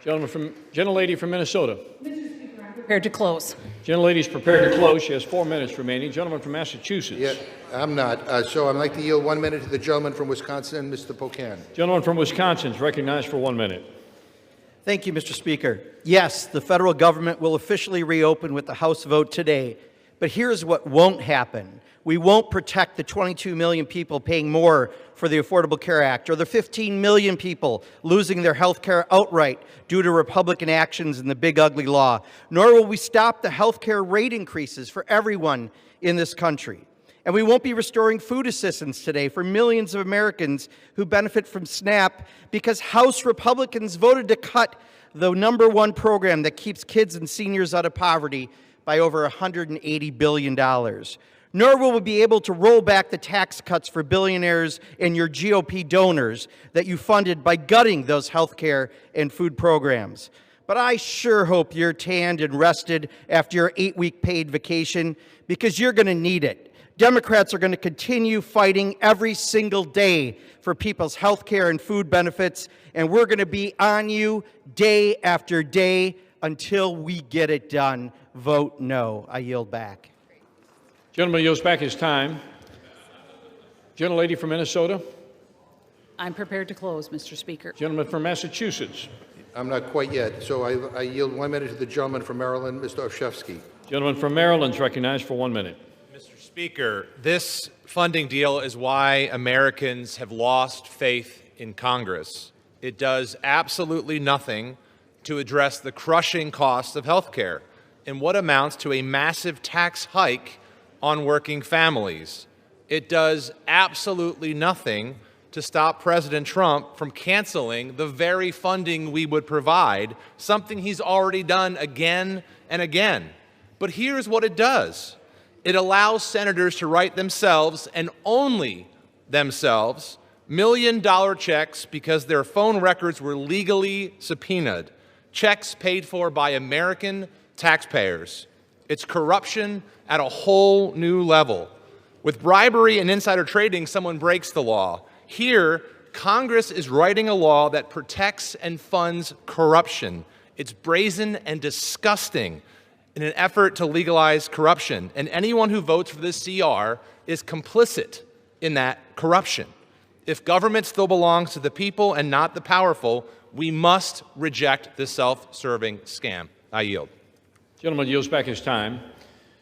[SPEAKER 3] Gentlelady from Minnesota.
[SPEAKER 2] Prepared to close.
[SPEAKER 3] Gentlelady's prepared to close. She has 4 minutes remaining. Gentleman from Massachusetts.
[SPEAKER 4] Yeah, I'm not. So I'd like to yield 1 minute to the gentleman from Wisconsin, Mr. Pocan.
[SPEAKER 3] Gentleman from Wisconsin is recognized for 1 minute.
[SPEAKER 22] Thank you, Mr. Speaker. Yes, the federal government will officially reopen with the House vote today. But here's what won't happen. We won't protect the 22 million people paying more for the Affordable Care Act, or the 15 million people losing their health care outright due to Republican actions in the big ugly law. Nor will we stop the health care rate increases for everyone in this country. And we won't be restoring food assistance today for millions of Americans who benefit from SNAP because House Republicans voted to cut the #1 program that keeps kids and seniors out of poverty by over $180 billion. Nor will we be able to roll back the tax cuts for billionaires and your GOP donors that you funded by gutting those health care and food programs. But I sure hope you're tanned and rested after your 8-week paid vacation, because you're going to need it. Democrats are going to continue fighting every single day for people's health care and food benefits, and we're going to be on you day after day until we get it done. Vote no. I yield back.
[SPEAKER 3] Gentleman yields back his time. Gentlelady from Minnesota.
[SPEAKER 2] I'm prepared to close, Mr. Speaker.
[SPEAKER 3] Gentleman from Massachusetts.
[SPEAKER 4] I'm not quite yet, so I yield 1 minute to the gentleman from Maryland, Mr. Olszewski.
[SPEAKER 3] Gentleman from Maryland is recognized for 1 minute.
[SPEAKER 23] Mr. Speaker, this funding deal is why Americans have lost faith in Congress. It does absolutely nothing to address the crushing cost of health care and what amounts to a massive tax hike on working families. It does absolutely nothing to stop President Trump from canceling the very funding we would provide, something he's already done again and again. But here's what it does. It allows senators to write themselves, and only themselves, million-dollar checks because their phone records were legally subpoenaed, checks paid for by American taxpayers. It's corruption at a whole new level. With bribery and insider trading, someone breaks the law. Here, Congress is writing a law that protects and funds corruption. It's brazen and disgusting in an effort to legalize corruption. And anyone who votes for this CR is complicit in that corruption. If government still belongs to the people and not the powerful, we must reject this self-serving scam. I yield.
[SPEAKER 3] Gentleman yields back his time.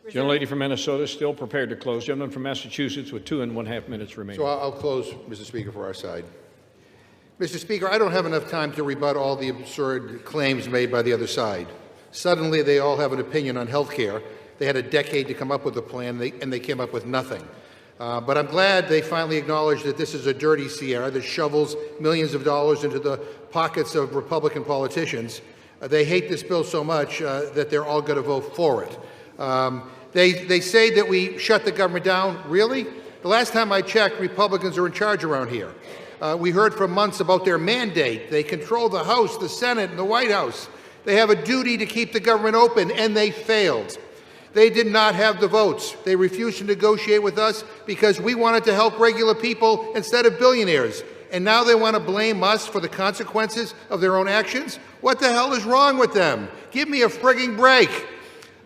[SPEAKER 3] Gentlelady from Minnesota still prepared to close. Gentleman from Massachusetts with 2.5 minutes remaining.
[SPEAKER 4] So I'll close, Mr. Speaker, for our side. Mr. Speaker, I don't have enough time to rebut all the absurd claims made by the other side. Suddenly, they all have an opinion on health care. They had a decade to come up with a plan, and they came up with nothing. But I'm glad they finally acknowledged that this is a dirty CR that shovels millions of dollars into the pockets of Republican politicians. They hate this bill so much that they're all going to vote for it. They say that we shut the government down. Really? The last time I checked, Republicans are in charge around here. We heard for months about their mandate. They control the House, the Senate, and the White House. They have a duty to keep the government open, and they failed. They did not have the votes. They refused to negotiate with us because we wanted to help regular people instead of billionaires. And now they want to blame us for the consequences of their own actions? What the hell is wrong with them? Give me a frigging break.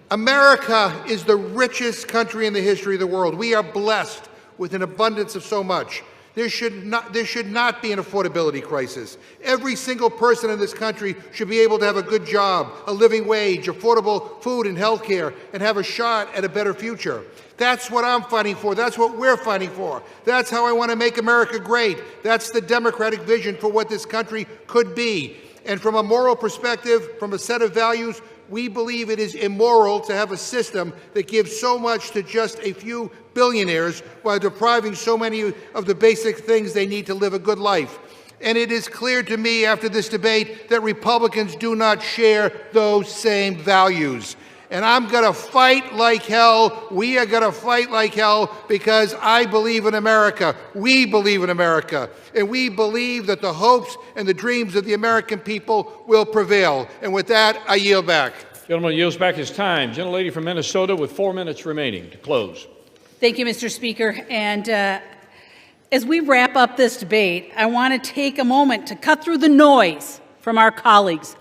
[SPEAKER 4] America is the richest country in the history of the world. We are blessed with an abundance of so much. There should not be an affordability crisis. Every single person in this country should be able to have a good job, a living wage, affordable food and health care, and have a shot at a better future. That's what I'm fighting for. That's what we're fighting for. That's how I want to make America great. That's the Democratic vision for what this country could be. And from a moral perspective, from a set of values, we believe it is immoral to have a system that gives so much to just a few billionaires while depriving so many of the basic things they need to live a good life. And it is clear to me after this debate that Republicans do not share those same values. And I'm going to fight like hell. We are going to fight like hell because I believe in America. We believe in America. And we believe that the hopes and the dreams of the American people will prevail. And with that, I yield back.
[SPEAKER 3] Gentleman yields back his time. Gentlelady from Minnesota with 4 minutes remaining to close.
[SPEAKER 2] Thank you, Mr. Speaker. And as we wrap up this debate, I want to take a moment to cut through the noise from our colleagues,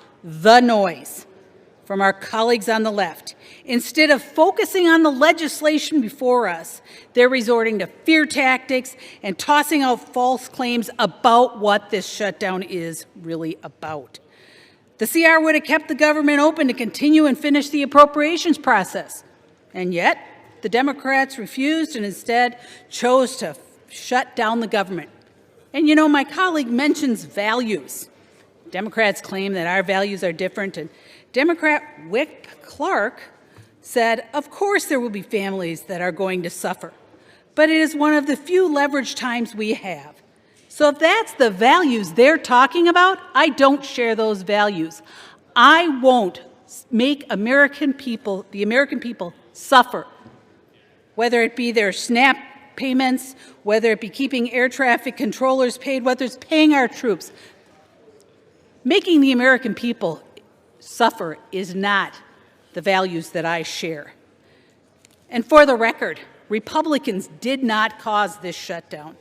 [SPEAKER 2] from our colleagues on the left. Instead of focusing on the legislation before us, they're resorting to fear tactics and tossing out false claims about what this shutdown is really about. The CR would have kept the government open to continue and finish the appropriations process. And yet, the Democrats refused and instead chose to shut down the government. And you know, my colleague mentions values. Democrats claim that our values are different, and Democrat Whip Clark said, of course there will be families that are going to suffer, but it is one of the few leverage times we have. So if that's the values they're talking about, I don't share those values. I won't make the American people suffer, whether it be their SNAP payments, whether it be keeping air traffic controllers paid, whether it's paying our troops. Making the American people suffer is not the values that I share. And for the record, Republicans did not cause this shutdown,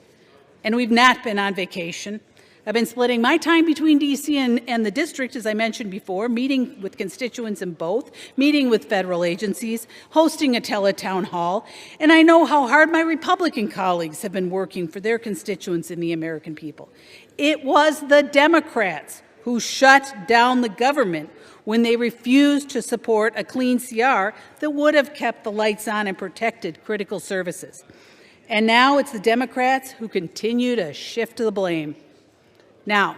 [SPEAKER 2] and we've not been on vacation. I've been splitting my time between D.C. and the district, as I mentioned before, meeting with constituents in both, meeting with federal agencies, hosting a teletown hall, and I know how hard my Republican colleagues have been working for their constituents and the American people. It was the Democrats who shut down the government when they refused to support a clean CR that would have kept the lights on and protected critical services. And now it's the Democrats who continue to shift the blame. Now,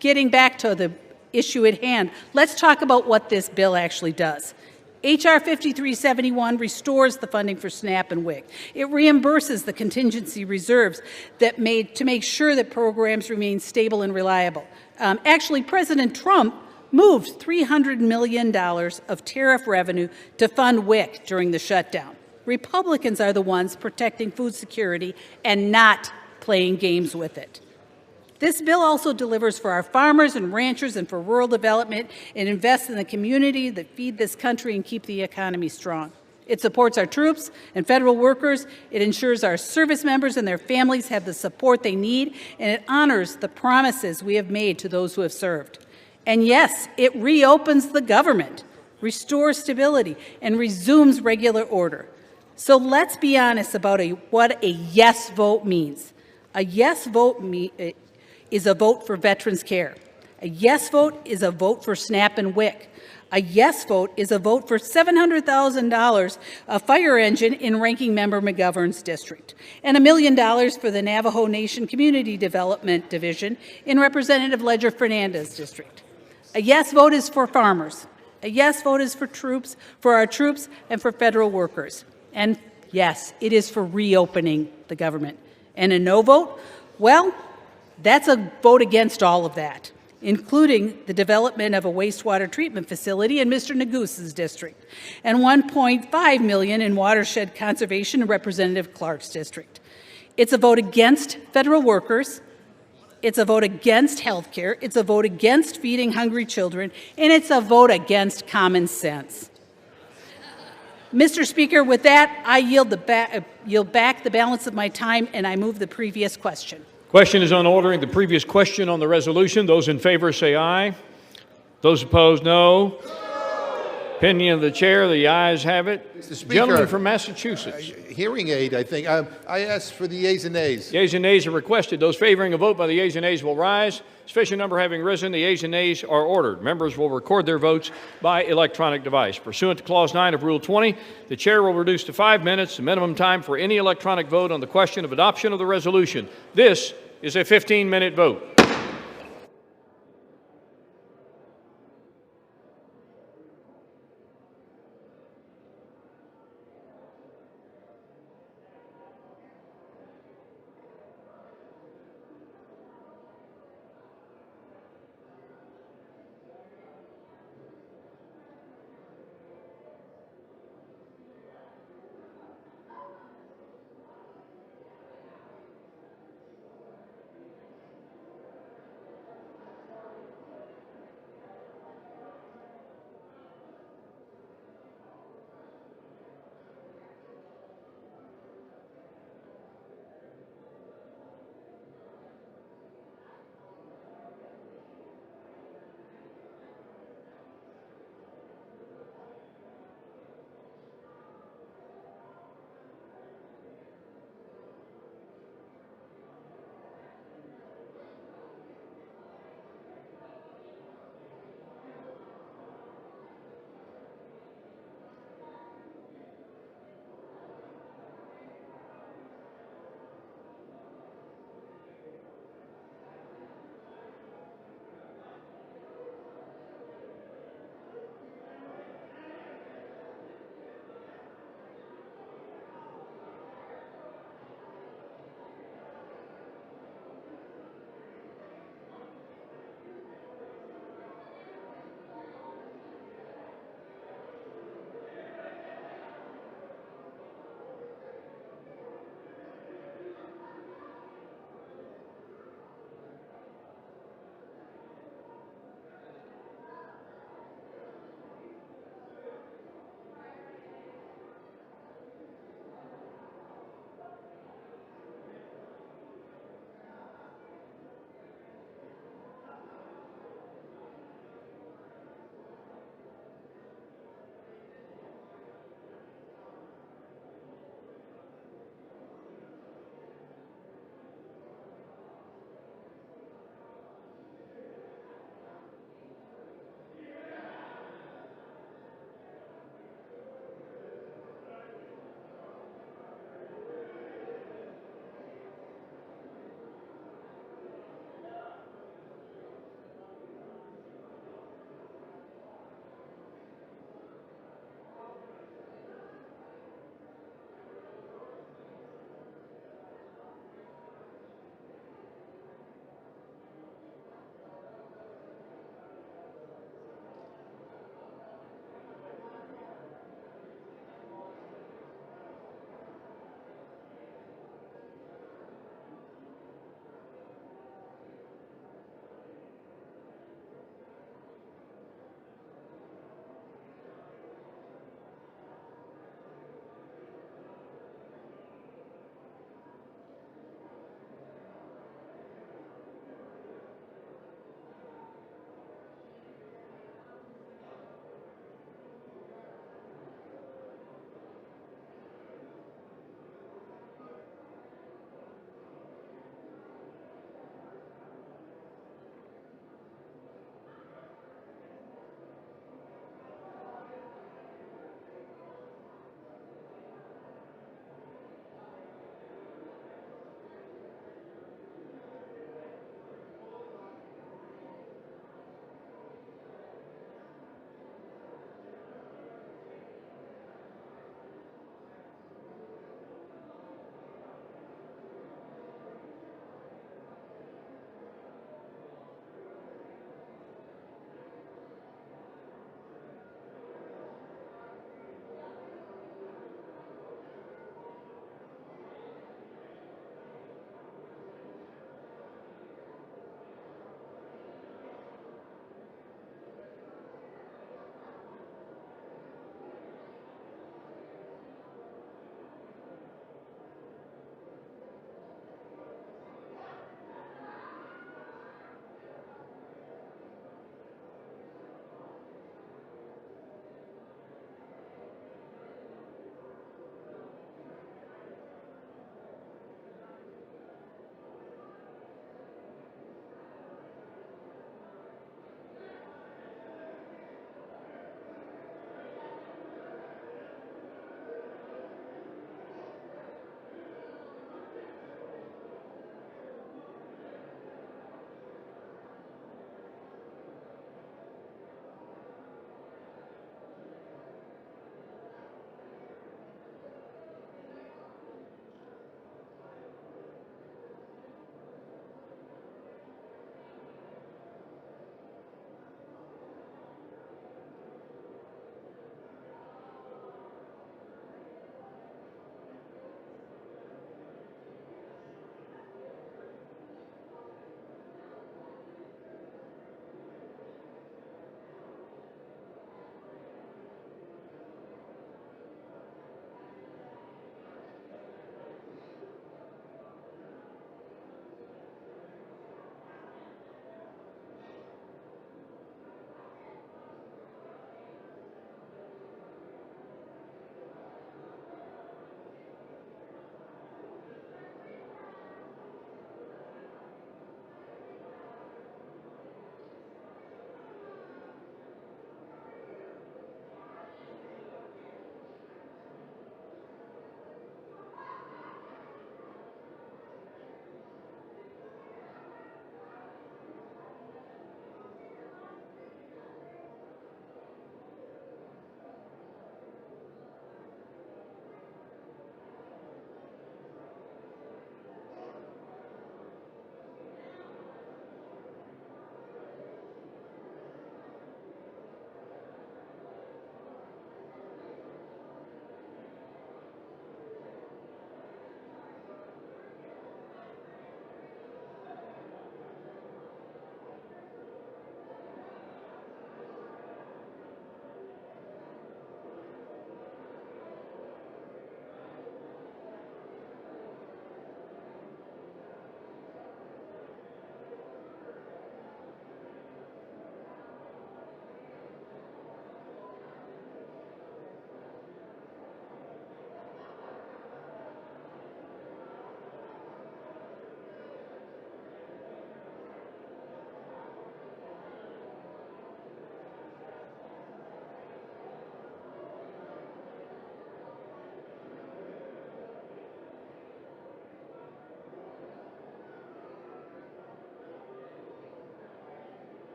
[SPEAKER 2] getting back to the issue at hand, let's talk about what this bill actually does. H.R. 5371 restores the funding for SNAP and WIC. It reimburses the contingency reserves to make sure that programs remain stable and reliable. Actually, President Trump moved $300 million of tariff revenue to fund WIC during the shutdown. Republicans are the ones protecting food security and not playing games with it. This bill also delivers for our farmers and ranchers and for rural development. It invests in the community that feed this country and keep the economy strong. It supports our troops and federal workers. It ensures our service members and their families have the support they need, and it honors the promises we have made to those who have served. And yes, it reopens the government, restores stability, and resumes regular order. So let's be honest about what a yes vote means. A yes vote is a vote for veterans care. A yes vote is a vote for SNAP and WIC. A yes vote is a vote for $700,000 a fire engine in Ranking Member McGovern's district, and $1 million for the Navajo Nation Community Development Division in Representative Ledger Fernandez's district. A yes vote is for farmers. A yes vote is for our troops, and for federal workers. And yes, it is for reopening the government. And a no vote? Well, that's a vote against all of that, including the development of a wastewater treatment facility in Mr. Negus's district, and $1.5 million in watershed conservation in Representative Clark's district. It's a vote against federal workers. It's a vote against health care. It's a vote against feeding hungry children, and it's a vote against common sense. Mr. Speaker, with that, I yield back the balance of my time, and I move the previous question.
[SPEAKER 3] Question is on ordering the previous question on the resolution. Those in favor say aye. Those opposed, no. Opinion of the chair, the ayes have it.
[SPEAKER 4] Mr. Speaker,
[SPEAKER 3] Gentleman from Massachusetts.
[SPEAKER 4] Hearing aid, I think. I asked for the yeas and nays.
[SPEAKER 3] Yeas and nays are requested. Those favoring a vote by the yeas and nays will rise. Sufficient number having risen, the yeas and nays are ordered. Members will record their votes by electronic device. Pursuant to Clause 9 of Rule 20, the chair will reduce to 5 minutes the minimum time for any electronic vote on the question of adoption of the resolution. This is a 15-minute vote.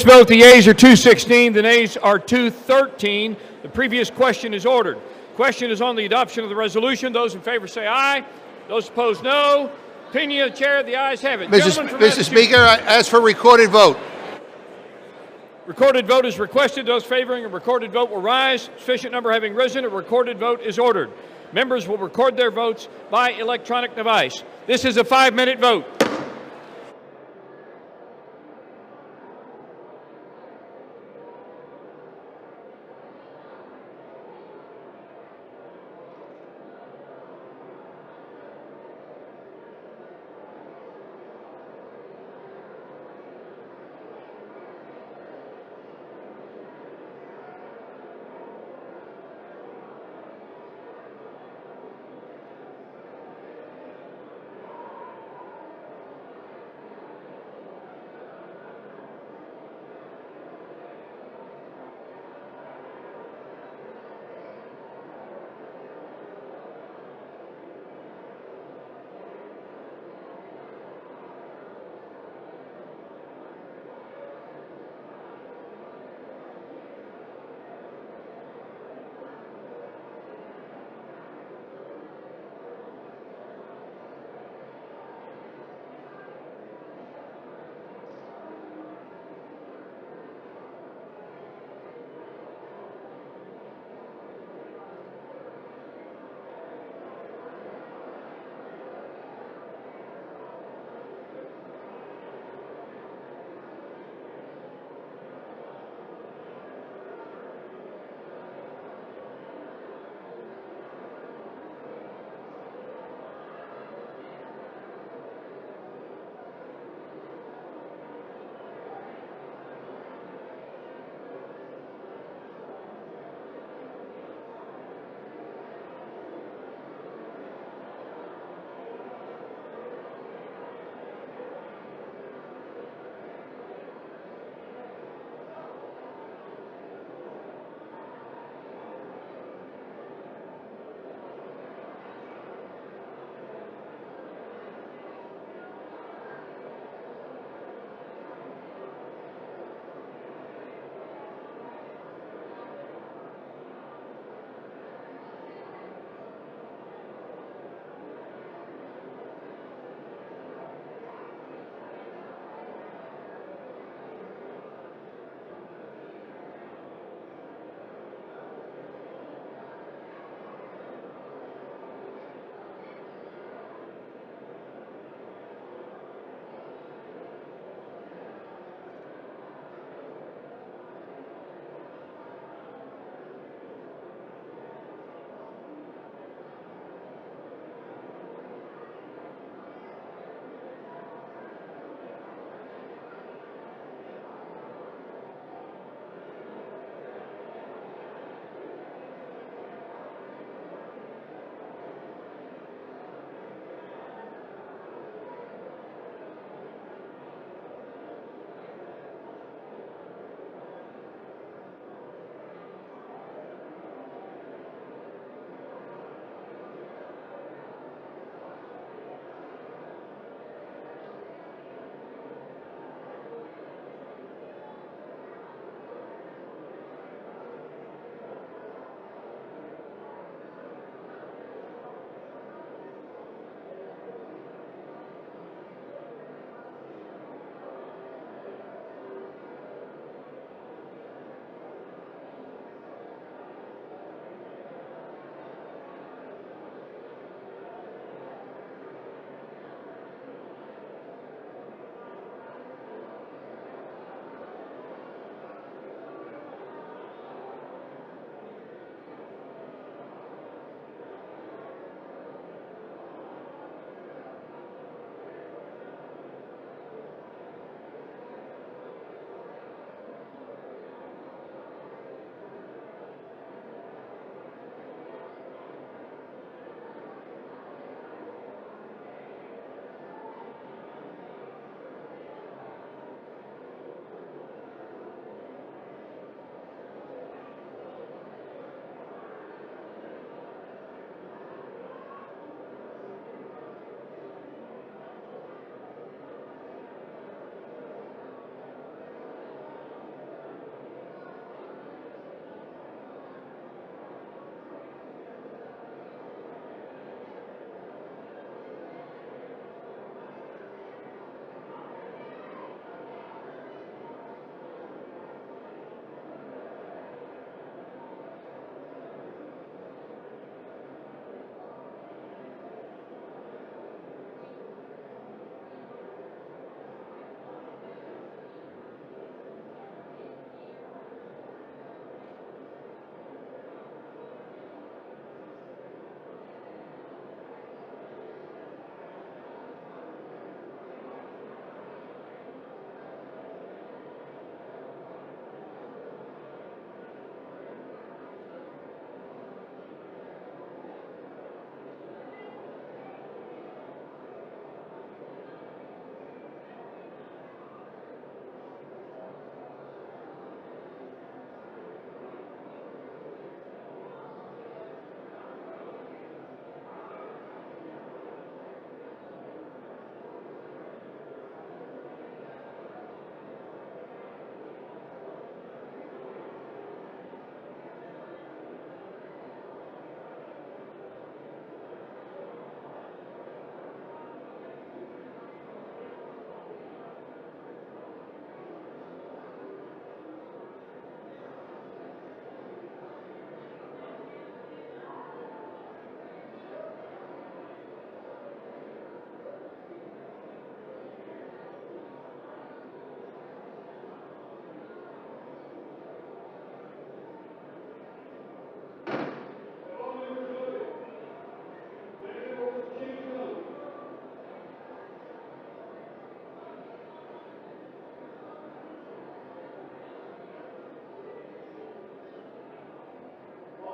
[SPEAKER 3] vote, the yeas are 216, the nays are 213. The previous question is ordered. Question is on the adoption of the resolution. Those in favor say aye. Those opposed, no. Opinion of the chair, the ayes have it.
[SPEAKER 4] Mr. Speaker, I ask for recorded vote.
[SPEAKER 3] Recorded vote is requested. Those favoring a recorded vote will rise. Sufficient number having risen, a recorded vote is ordered. Members will record their votes by electronic device. This is a 5-minute vote.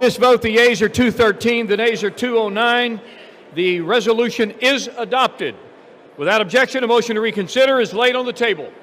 [SPEAKER 3] This vote, the yeas are 213, the nays are 209. The resolution is adopted. Without objection, a motion to reconsider is laid on the table.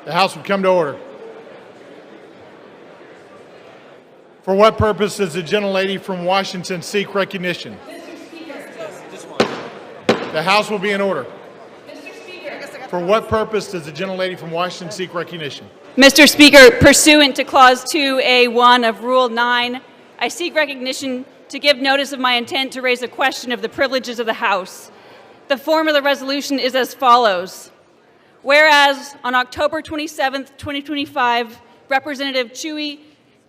[SPEAKER 5] The House would come to order. For what purpose does the gentlelady from Washington seek recognition? The House will be in order. For what purpose does the gentlelady from Washington seek recognition?
[SPEAKER 7] Mr. Speaker, pursuant to Clause 2A1 of Rule 9, I seek recognition to give notice of my intent to raise a question of the privileges of the House. The form of the resolution is as follows. Whereas on October 27, 2025, Representative Chuy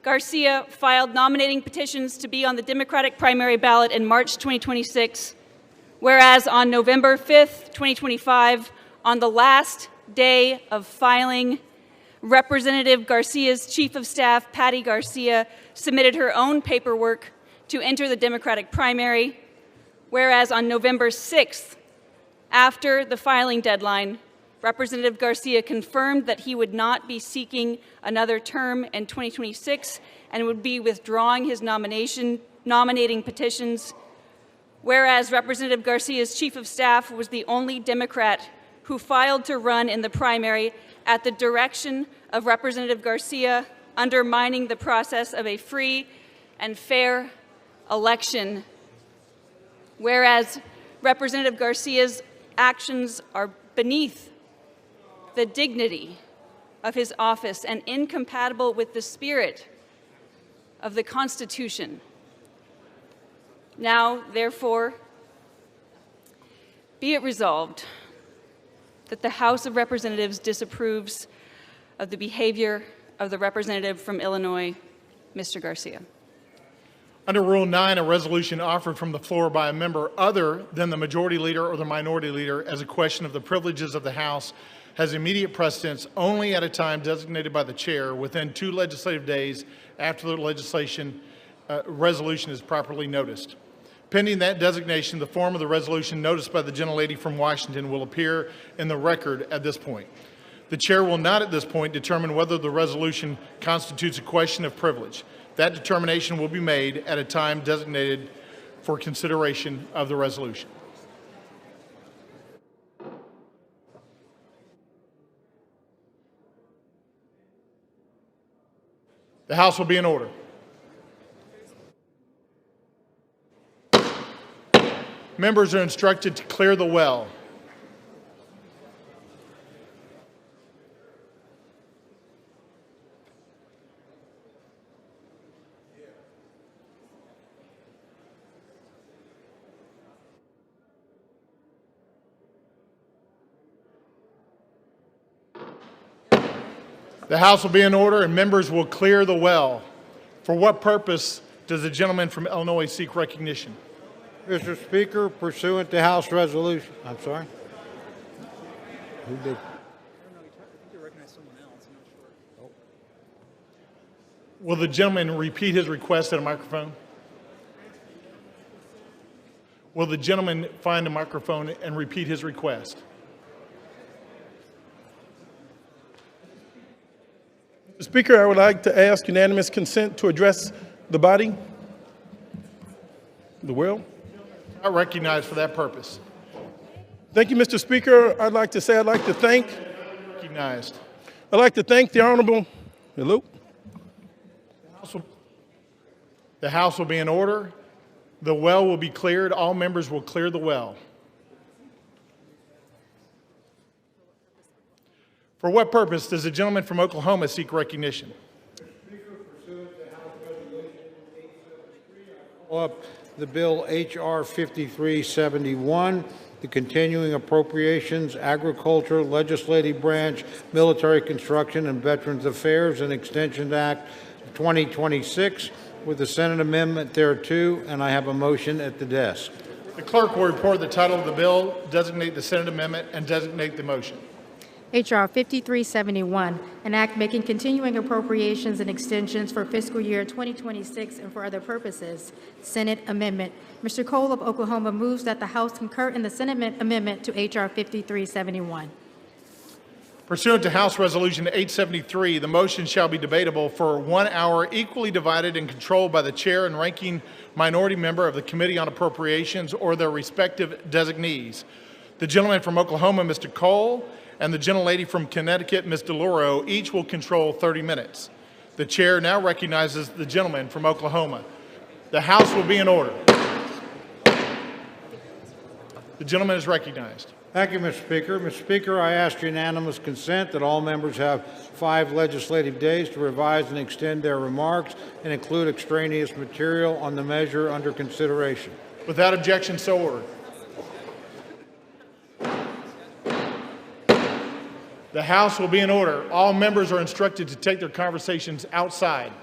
[SPEAKER 7] Garcia filed nominating petitions to be on the Democratic primary ballot in March 2026. Whereas on November 5th, 2025, on the last day of filing, Representative Garcia's Chief of Staff, Patty Garcia, submitted her own paperwork to enter the Democratic primary. Whereas on November 6th, after the filing deadline, Representative Garcia confirmed that he would not be seeking another term in 2026 and would be withdrawing his nominating petitions. Whereas Representative Garcia's Chief of Staff was the only Democrat who filed to run in the primary at the direction of Representative Garcia, undermining the process of a free and fair election. Whereas Representative Garcia's actions are beneath the dignity of his office and incompatible with the spirit of the Constitution. Now, therefore, be it resolved that the House of Representatives disapproves of the behavior of the representative from Illinois, Mr. Garcia.
[SPEAKER 5] Under Rule 9, a resolution offered from the floor by a member other than the majority leader or the minority leader as a question of the privileges of the House has immediate precedence only at a time designated by the chair within 2 legislative days after the resolution is properly noticed. Pending that designation, the form of the resolution noticed by the gentlelady from Washington will appear in the record at this point. The chair will not at this point determine whether the resolution constitutes a question of privilege. That determination will be made at a time designated for consideration of the resolution. The House will be in order. Members are instructed to clear the well. The House will be in order and members will clear the well. For what purpose does the gentleman from Illinois seek recognition?
[SPEAKER 8] Mr. Speaker, pursuant to House Resolution, I'm sorry. Who did?
[SPEAKER 5] Will the gentleman repeat his request at a microphone? Will the gentleman find a microphone and repeat his request?
[SPEAKER 9] Mr. Speaker, I would like to ask unanimous consent to address the body, the will.
[SPEAKER 5] I recognize for that purpose.
[SPEAKER 9] Thank you, Mr. Speaker. I'd like to thank.
[SPEAKER 5] Recognized.
[SPEAKER 9] I'd like to thank the Honorable. Hello.
[SPEAKER 5] The House will be in order. The well will be cleared. All members will clear the well. For what purpose does the gentleman from Oklahoma seek recognition?
[SPEAKER 8] Up the bill H.R. 5371, the Continuing Appropriations, Agriculture, Legislative Branch, Military Construction, and Veterans Affairs and Extension Act 2026 with the Senate amendment thereto, and I have a motion at the desk.
[SPEAKER 5] The clerk will report the title of the bill, designate the Senate amendment, and designate the motion.
[SPEAKER 10] H.R. 5371, an act making continuing appropriations and extensions for fiscal year 2026 and for other purposes. Senate amendment. Mr. Cole of Oklahoma moves that the House concur in the Senate amendment to H.R. 5371.
[SPEAKER 5] Pursuant to House Resolution 873, the motion shall be debatable for 1 hour, equally divided and controlled by the chair and ranking minority member of the Committee on Appropriations or their respective designees. The gentleman from Oklahoma, Mr. Cole, and the gentlelady from Connecticut, Ms. DeLauro, each will control 30 minutes. The chair now recognizes the gentleman from Oklahoma. The House will be in order. The gentleman is recognized.
[SPEAKER 8] Thank you, Mr. Speaker. Mr. Speaker, I ask unanimous consent that all members have 5 legislative days to revise and extend their remarks and include extraneous material on the measure under consideration.
[SPEAKER 5] Without objection, so ordered. The House will be in order. All members are instructed to take their conversations outside.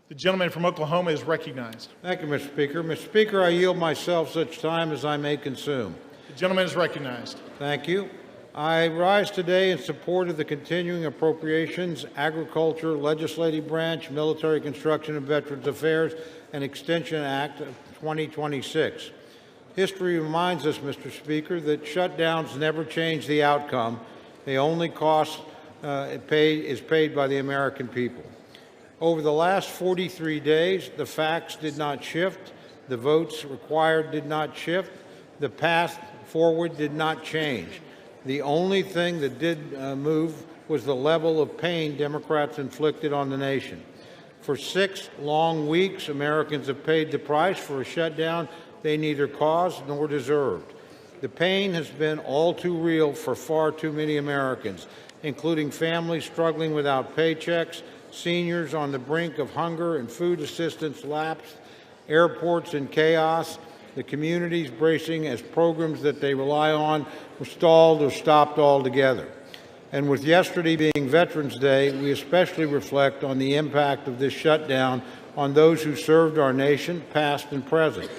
[SPEAKER 5] The gentleman from Oklahoma is recognized.
[SPEAKER 8] Thank you, Mr. Speaker. Mr. Speaker, I yield myself such time as I may consume.
[SPEAKER 5] The gentleman is recognized.
[SPEAKER 8] Thank you. I rise today in support of the Continuing Appropriations, Agriculture, Legislative Branch, Military Construction and Veterans Affairs, and Extension Act of 2026. History reminds us, Mr. Speaker, that shutdowns never change the outcome. The only cost is paid by the American people. Over the last 43 days, the facts did not shift, the votes required did not shift, the path forward did not change. The only thing that did move was the level of pain Democrats inflicted on the nation. For 6 long weeks, Americans have paid the price for a shutdown they neither caused nor deserved. The pain has been all too real for far too many Americans, including families struggling without paychecks, seniors on the brink of hunger and food assistance lapse, airports in chaos, the communities bracing as programs that they rely on were stalled or stopped altogether. And with yesterday being Veterans Day, we especially reflect on the impact of this shutdown on those who served our nation, past and present.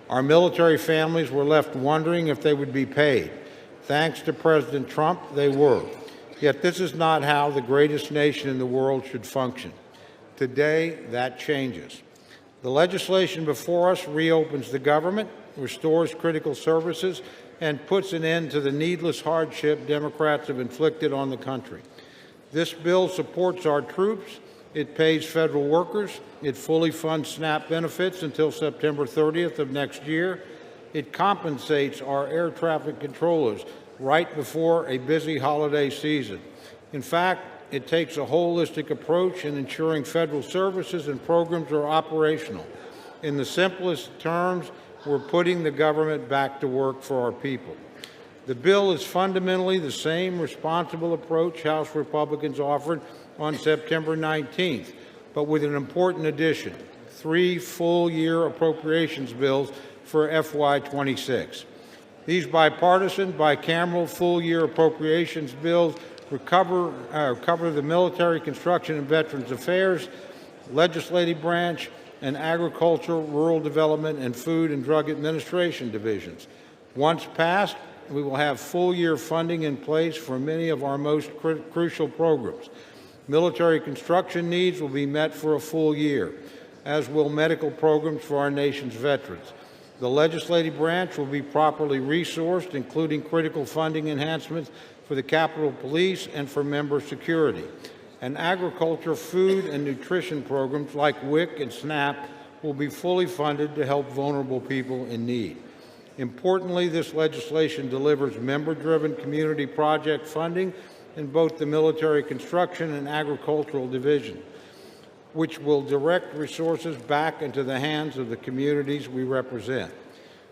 [SPEAKER 8] Our military families were left wondering if they would be paid. Thanks to President Trump, they were. Yet this is not how the greatest nation in the world should function. Today, that changes. The legislation before us reopens the government, restores critical services, and puts an end to the needless hardship Democrats have inflicted on the country. This bill supports our troops. It pays federal workers. It fully funds SNAP benefits until September 30th of next year. It compensates our air traffic controllers right before a busy holiday season. In fact, it takes a holistic approach in ensuring federal services and programs are operational. In the simplest terms, we're putting the government back to work for our people. The bill is fundamentally the same responsible approach House Republicans offered on September 19th, but with an important addition: 3 full-year appropriations bills for FY26. These bipartisan, bicameral full-year appropriations bills cover the Military, Construction, and Veterans Affairs, Legislative Branch, and Agriculture, Rural Development, and Food and Drug Administration divisions. Once passed, we will have full-year funding in place for many of our most crucial programs. Military construction needs will be met for a full year, as will medical programs for our nation's veterans. The legislative branch will be properly resourced, including critical funding enhancements for the Capitol Police and for member security. And agriculture, food, and nutrition programs like WIC and SNAP will be fully funded to help vulnerable people in need. Importantly, this legislation delivers member-driven community project funding in both the military construction and agricultural division, which will direct resources back into the hands of the communities we represent.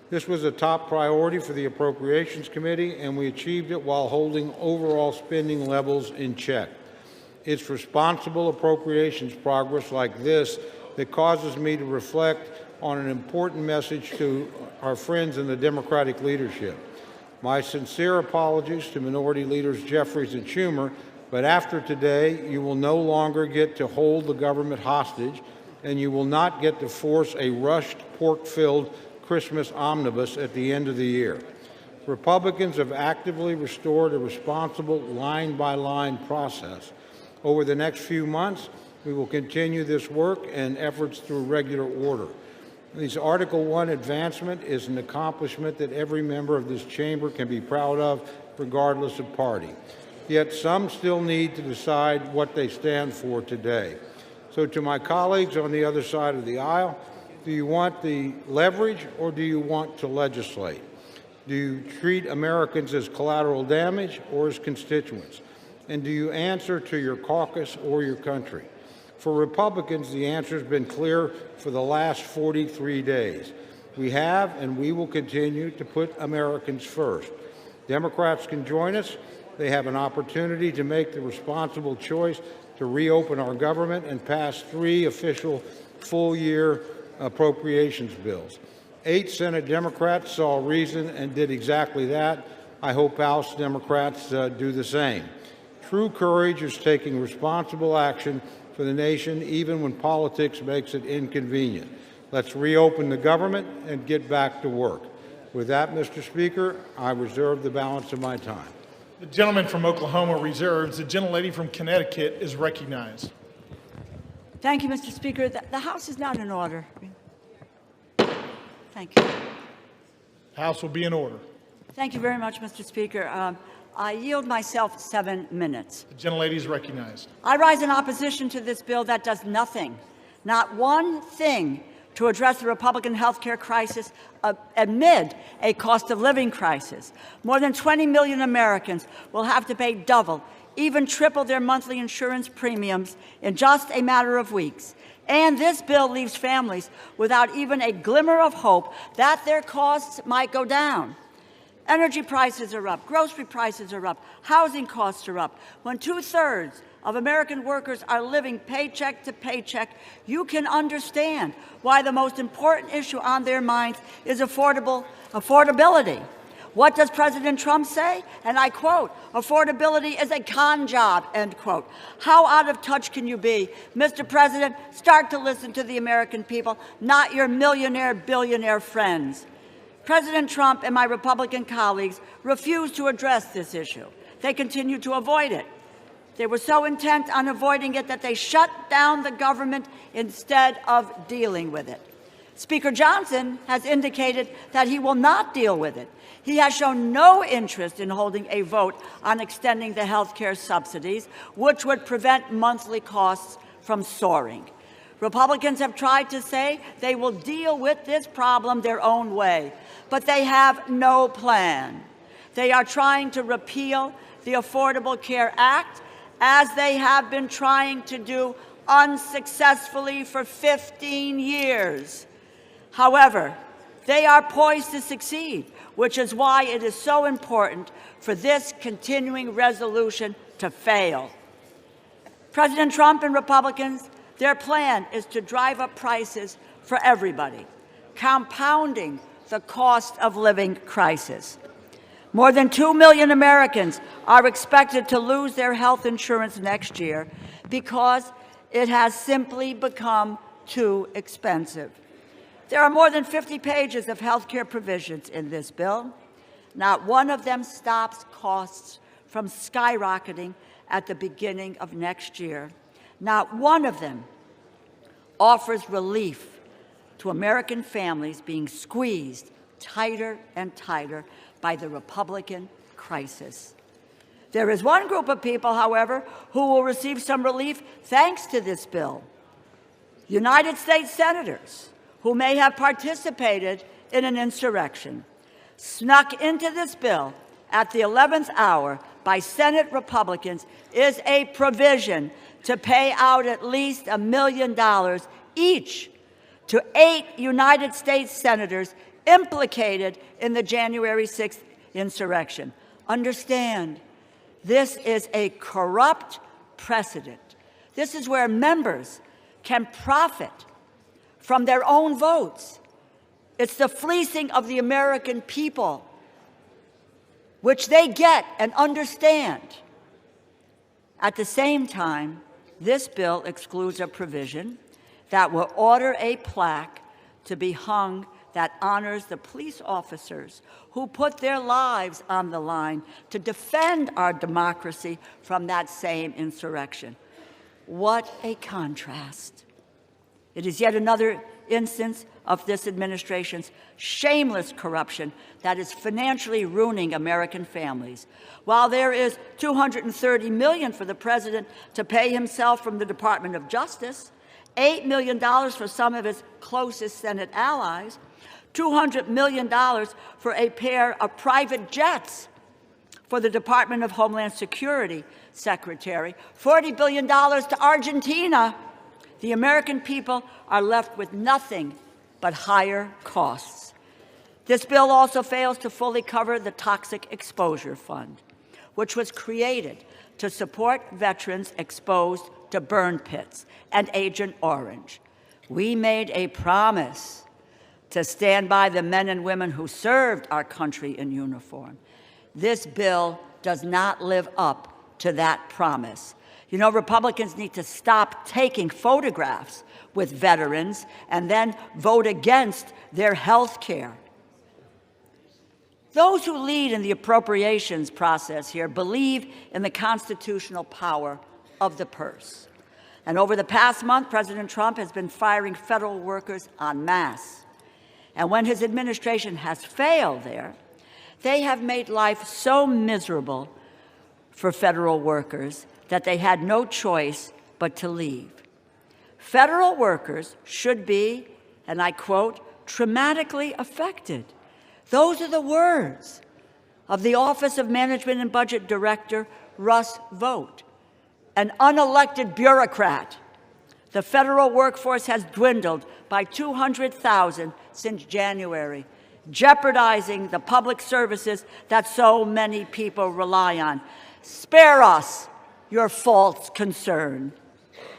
[SPEAKER 8] This was a top priority for the Appropriations Committee, and we achieved it while holding overall spending levels in check. It's responsible appropriations progress like this that causes me to reflect on an important message to our friends in the Democratic leadership. My sincere apologies to Minority Leaders Jeffries and Schumer, but after today, you will no longer get to hold the government hostage, and you will not get to force a rushed, pork-filled Christmas omnibus at the end of the year. Republicans have actively restored a responsible line-by-line process. Over the next few months, we will continue this work and efforts through regular order. This Article 1 advancement is an accomplishment that every member of this chamber can be proud of, regardless of party. Yet some still need to decide what they stand for today. So to my colleagues on the other side of the aisle, do you want the leverage or do you want to legislate? Do you treat Americans as collateral damage or as constituents? And do you answer to your caucus or your country? For Republicans, the answer has been clear for the last 43 days. We have and we will continue to put Americans first. Democrats can join us. They have an opportunity to make the responsible choice to reopen our government and pass 3 official full-year appropriations bills. 8 Senate Democrats saw reason and did exactly that. I hope House Democrats do the same. True courage is taking responsible action for the nation, even when politics makes it inconvenient. Let's reopen the government and get back to work. With that, Mr. Speaker, I reserve the balance of my time.
[SPEAKER 5] The gentleman from Oklahoma reserves. The gentlelady from Connecticut is recognized.
[SPEAKER 6] Thank you, Mr. Speaker. The House is not in order. Thank you.
[SPEAKER 5] House will be in order.
[SPEAKER 6] Thank you very much, Mr. Speaker. I yield myself 7 minutes.
[SPEAKER 5] The gentlelady is recognized.
[SPEAKER 6] I rise in opposition to this bill that does nothing, not one thing, to address the Republican health care crisis amid a cost of living crisis. More than 20 million Americans will have to pay double, even triple their monthly insurance premiums in just a matter of weeks. And this bill leaves families without even a glimmer of hope that their costs might go down. Energy prices are up, grocery prices are up, housing costs are up. When 2/3 of American workers are living paycheck to paycheck, you can understand why the most important issue on their minds is affordability. What does President Trump say? And I quote, affordability is a con job, end quote. How out of touch can you be? Mr. President, start to listen to the American people, not your millionaire, billionaire friends. President Trump and my Republican colleagues refuse to address this issue. They continue to avoid it. They were so intent on avoiding it that they shut down the government instead of dealing with it. Speaker Johnson has indicated that he will not deal with it. He has shown no interest in holding a vote on extending the health care subsidies, which would prevent monthly costs from soaring. Republicans have tried to say they will deal with this problem their own way, but they have no plan. They are trying to repeal the Affordable Care Act, as they have been trying to do unsuccessfully for 15 years. However, they are poised to succeed, which is why it is so important for this continuing resolution to fail. President Trump and Republicans, their plan is to drive up prices for everybody, compounding the cost of living crisis. More than 2 million Americans are expected to lose their health insurance next year because it has simply become too expensive. There are more than 50 pages of health care provisions in this bill. Not one of them stops costs from skyrocketing at the beginning of next year. Not one of them offers relief to American families being squeezed tighter and tighter by the Republican crisis. There is one group of people, however, who will receive some relief thanks to this bill. United States senators who may have participated in an insurrection, snuck into this bill at the 11th hour by Senate Republicans, is a provision to pay out at least $1 million each to 8 United States senators implicated in the January 6th insurrection. Understand, this is a corrupt precedent. This is where members can profit from their own votes. It's the fleecing of the American people, which they get and understand. At the same time, this bill excludes a provision that will order a plaque to be hung that honors the police officers who put their lives on the line to defend our democracy from that same insurrection. What a contrast. It is yet another instance of this administration's shameless corruption that is financially ruining American families. While there is $230 million for the president to pay himself from the Department of Justice, $8 million for some of his closest Senate allies, $200 million for a pair of private jets for the Department of Homeland Security Secretary, $40 billion to Argentina, the American people are left with nothing but higher costs. This bill also fails to fully cover the Toxic Exposure Fund, which was created to support veterans exposed to burn pits and Agent Orange. We made a promise to stand by the men and women who served our country in uniform. This bill does not live up to that promise. You know, Republicans need to stop taking photographs with veterans and then vote against their health care. Those who lead in the appropriations process here believe in the constitutional power of the purse. And over the past month, President Trump has been firing federal workers en masse. And when his administration has failed there, they have made life so miserable for federal workers that they had no choice but to leave. Federal workers should be, and I quote, traumatically affected. Those are the words of the Office of Management and Budget Director Russ Vought, an unelected bureaucrat. The federal workforce has dwindled by 200,000 since January, jeopardizing the public services that so many people rely on. Spare us your false concern.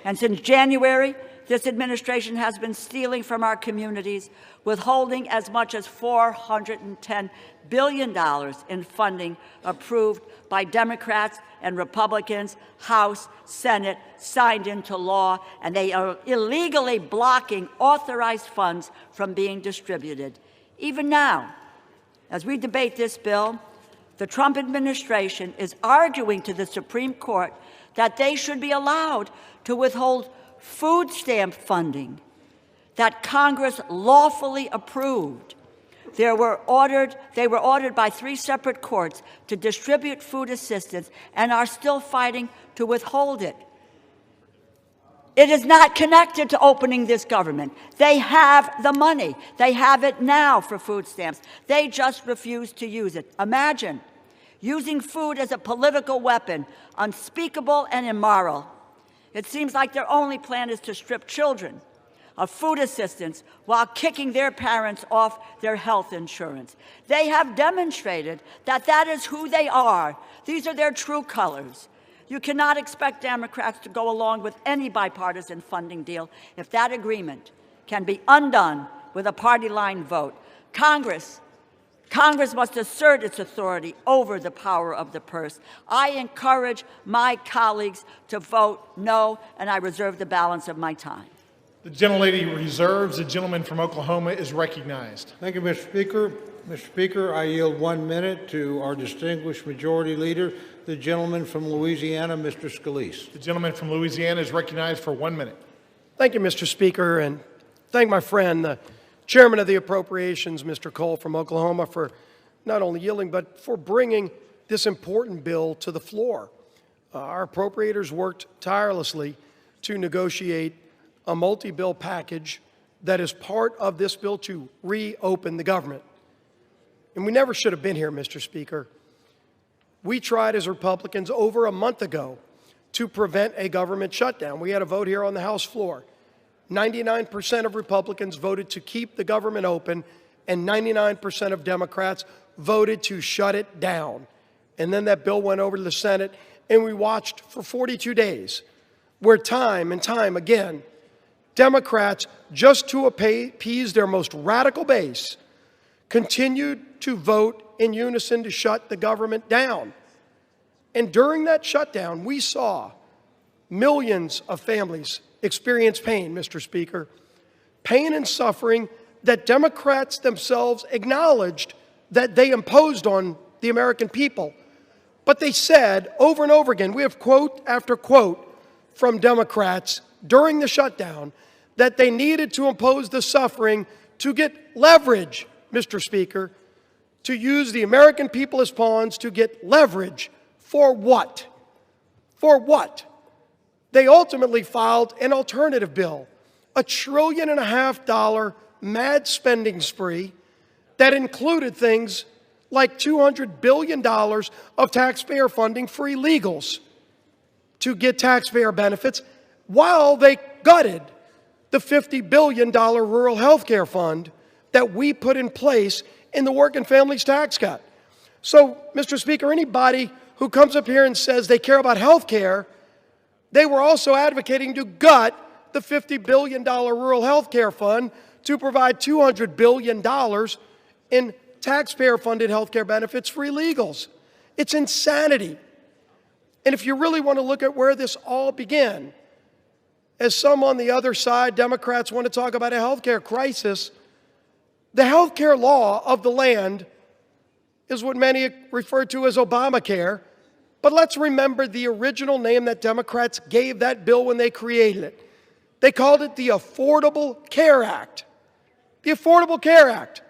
[SPEAKER 6] And since January, this administration has been stealing from our communities, withholding as much as $410 billion in funding approved by Democrats and Republicans, House, Senate, signed into law, and they are illegally blocking authorized funds from being distributed. Even now, as we debate this bill, the Trump administration is arguing to the Supreme Court that they should be allowed to withhold food stamp funding that Congress lawfully approved. They were ordered by 3 separate courts to distribute food assistance and are still fighting to withhold it. It is not connected to opening this government. They have the money. They have it now for food stamps. They just refuse to use it. Imagine using food as a political weapon, unspeakable and immoral. It seems like their only plan is to strip children of food assistance while kicking their parents off their health insurance. They have demonstrated that that is who they are. These are their true colors. You cannot expect Democrats to go along with any bipartisan funding deal if that agreement can be undone with a party line vote. Congress must assert its authority over the power of the purse. I encourage my colleagues to vote no, and I reserve the balance of my time.
[SPEAKER 5] The gentlelady reserves. The gentleman from Oklahoma is recognized.
[SPEAKER 8] Thank you, Mr. Speaker. Mr. Speaker, I yield 1 minute to our distinguished majority leader, the gentleman from Louisiana, Mr. Scalise.
[SPEAKER 5] The gentleman from Louisiana is recognized for 1 minute.
[SPEAKER 11] Thank you, Mr. Speaker, and thank my friend, the Chairman of the Appropriations, Mr. Cole from Oklahoma, for not only yielding, but for bringing this important bill to the floor. Our appropriators worked tirelessly to negotiate a multi-bill package that is part of this bill to reopen the government. And we never should have been here, Mr. Speaker. We tried as Republicans over a month ago to prevent a government shutdown. We had a vote here on the House floor. 99% of Republicans voted to keep the government open, and 99% of Democrats voted to shut it down. And then that bill went over to the Senate, and we watched for 42 days, where time and time again, Democrats, just to appease their most radical base, continued to vote in unison to shut the government down. And during that shutdown, we saw millions of families experience pain, Mr. Speaker, pain and suffering that Democrats themselves acknowledged that they imposed on the American people. But they said over and over again, we have quote after quote from Democrats during the shutdown, that they needed to impose the suffering to get leverage, Mr. Speaker, to use the American people as pawns to get leverage. For what? For what? They ultimately filed an alternative bill, $1.5 trillion mad spending spree that included things like $200 billion of taxpayer funding for illegals to get taxpayer benefits, while they gutted the $50 billion rural health care fund that we put in place in the Working Families Tax Cut. So, Mr. Speaker, anybody who comes up here and says they care about health care, they were also advocating to gut the $50 billion rural health care fund to provide $200 billion in taxpayer-funded health care benefits for illegals. It's insanity. And if you really want to look at where this all began, as some on the other side, Democrats, want to talk about a health care crisis, the health care law of the land is what many refer to as Obamacare. But let's remember the original name that Democrats gave that bill when they created it. They called it the Affordable Care Act. The Affordable Care Act.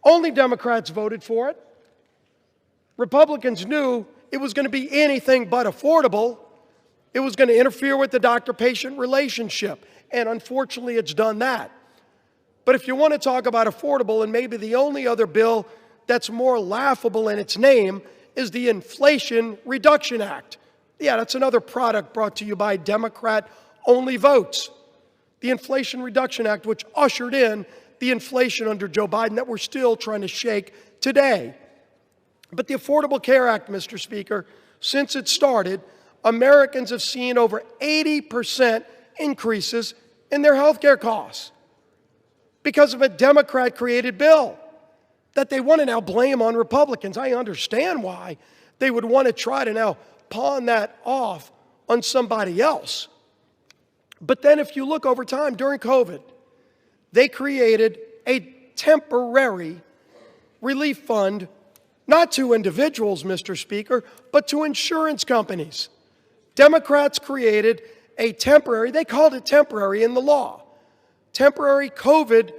[SPEAKER 11] Only Democrats voted for it. Republicans knew it was going to be anything but affordable. It was going to interfere with the doctor-patient relationship. And unfortunately, it's done that. But if you want to talk about affordable, and maybe the only other bill that's more laughable in its name is the Inflation Reduction Act. Yeah, that's another product brought to you by Democrat-only votes. The Inflation Reduction Act, which ushered in the inflation under Joe Biden that we're still trying to shake today. But the Affordable Care Act, Mr. Speaker, since it started, Americans have seen over 80% increases in their health care costs because of a Democrat-created bill that they want to now blame on Republicans. I understand why they would want to try to now pawn that off on somebody else. But then if you look over time, during COVID, they created a temporary relief fund, not to individuals, Mr. Speaker, but to insurance companies. Democrats created a temporary, they called it temporary in the law, temporary COVID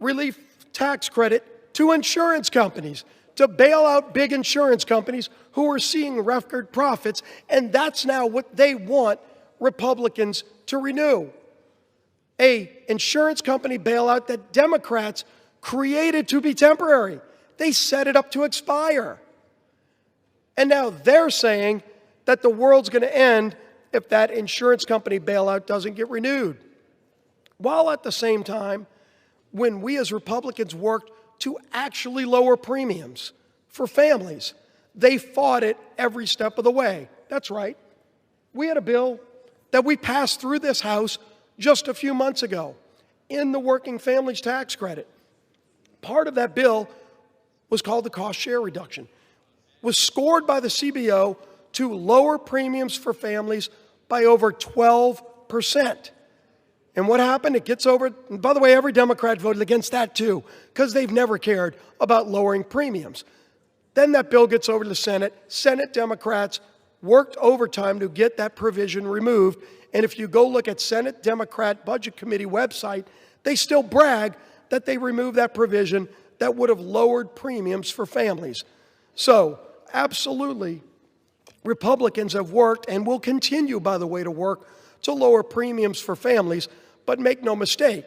[SPEAKER 11] relief tax credit to insurance companies to bail out big insurance companies who are seeing record profits, and that's now what they want Republicans to renew. An insurance company bailout that Democrats created to be temporary. They set it up to expire. And now they're saying that the world's going to end if that insurance company bailout doesn't get renewed. While at the same time, when we as Republicans worked to actually lower premiums for families, they fought it every step of the way. That's right. We had a bill that we passed through this House just a few months ago in the Working Families Tax Credit. Part of that bill was called the cost share reduction, was scored by the CBO to lower premiums for families by over 12%. And what happened? It gets over, and by the way, every Democrat voted against that too, because they've never cared about lowering premiums. Then that bill gets over to the Senate. Senate Democrats worked overtime to get that provision removed. And if you go look at Senate Democrat Budget Committee website, they still brag that they removed that provision that would have lowered premiums for families. So, absolutely, Republicans have worked and will continue, by the way, to work to lower premiums for families. But make no mistake,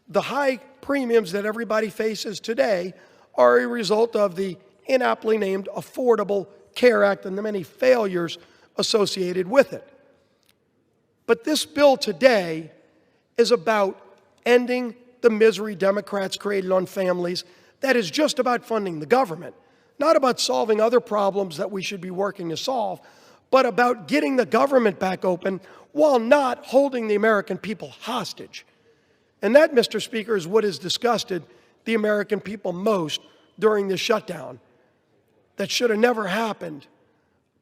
[SPEAKER 11] the high premiums that everybody faces today are a result of the inaptly named Affordable Care Act and the many failures associated with it. But this bill today is about ending the misery Democrats created on families. That is just about funding the government, not about solving other problems that we should be working to solve, but about getting the government back open while not holding the American people hostage. And that, Mr. Speaker, is what has disgusted the American people most during this shutdown. That should have never happened,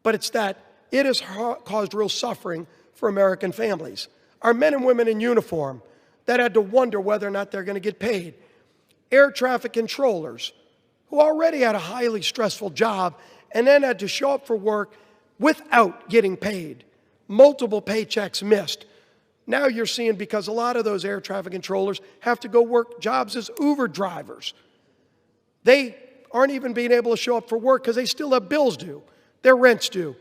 [SPEAKER 11] but it's that it has caused real suffering for American families. Our men and women in uniform that had to wonder whether or not they're going to get paid. Air traffic controllers who already had a highly stressful job and then had to show up for work without getting paid. Multiple paychecks missed. Now you're seeing, because a lot of those air traffic controllers have to go work jobs as Uber drivers. They aren't even being able to show up for work because they still have bills due, their rent's due.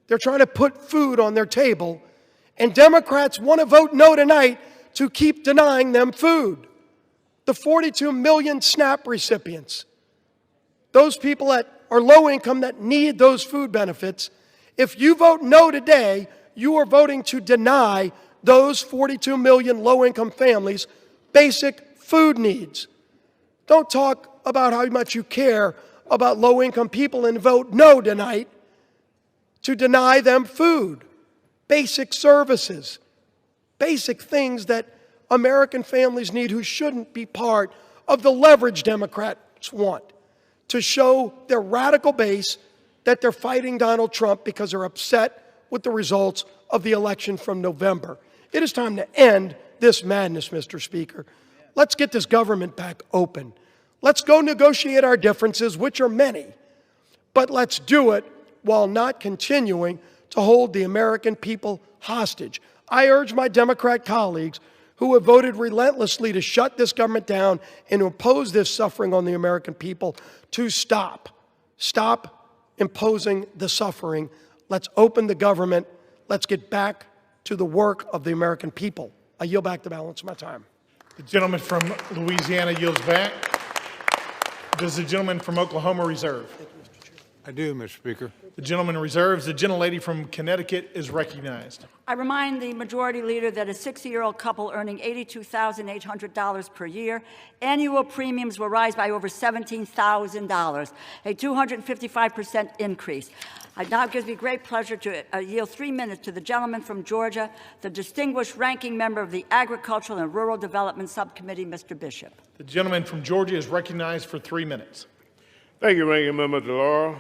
[SPEAKER 11] They're trying to put food on their table, and Democrats want to vote no tonight to keep denying them food. The 42 million SNAP recipients, those people that are low income that need those food benefits, if you vote no today, you are voting to deny those 42 million low-income families basic food needs. Don't talk about how much you care about low-income people and vote no tonight to deny them food, basic services, basic things that American families need who shouldn't be part of the leverage Democrats want to show their radical base that they're fighting Donald Trump because they're upset with the results of the election from November. It is time to end this madness, Mr. Speaker. Let's get this government back open. Let's go negotiate our differences, which are many, but let's do it while not continuing to hold the American people hostage. I urge my Democrat colleagues who have voted relentlessly to shut this government down and to impose this suffering on the American people to stop. Stop imposing the suffering. Let's open the government. Let's get back to the work of the American people. I yield back the balance of my time.
[SPEAKER 5] The gentleman from Louisiana yields back. Does the gentleman from Oklahoma reserve?
[SPEAKER 8] I do, Mr. Speaker.
[SPEAKER 5] The gentleman reserves. The gentlelady from Connecticut is recognized.
[SPEAKER 6] I remind the Majority Leader that a 60-year-old couple earning $82,800 per year, annual premiums will rise by over $17,000, a 255% increase. It now gives me great pleasure to yield 3 minutes to the gentleman from Georgia, the distinguished ranking member of the Agricultural and Rural Development Subcommittee, Mr. Bishop.
[SPEAKER 5] The gentleman from Georgia is recognized for 3 minutes.
[SPEAKER 12] Thank you, Ranking Member DeLauro.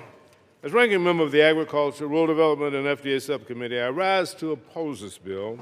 [SPEAKER 12] As ranking member of the Agriculture, Rural Development, and FDA Subcommittee, I rise to oppose this bill,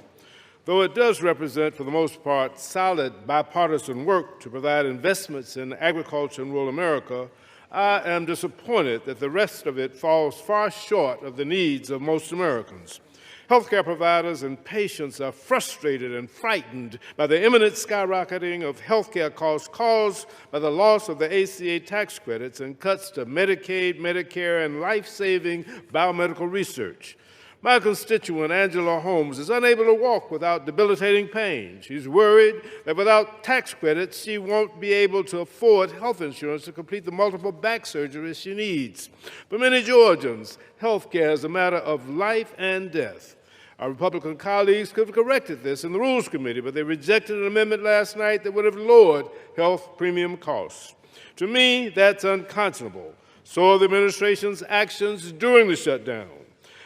[SPEAKER 12] though it does represent, for the most part, solid bipartisan work to provide investments in agriculture in rural America. I am disappointed that the rest of it falls far short of the needs of most Americans. Healthcare providers and patients are frustrated and frightened by the imminent skyrocketing of healthcare costs caused by the loss of the ACA tax credits and cuts to Medicaid, Medicare, and life-saving biomedical research. My constituent, Angela Holmes, is unable to walk without debilitating pain. She's worried that without tax credits, she won't be able to afford health insurance to complete the multiple back surgeries she needs. For many Georgians, health care is a matter of life and death. Our Republican colleagues could have corrected this in the Rules Committee, but they rejected an amendment last night that would have lowered health premium costs. To me, that's unconscionable. So are the administration's actions during the shutdown.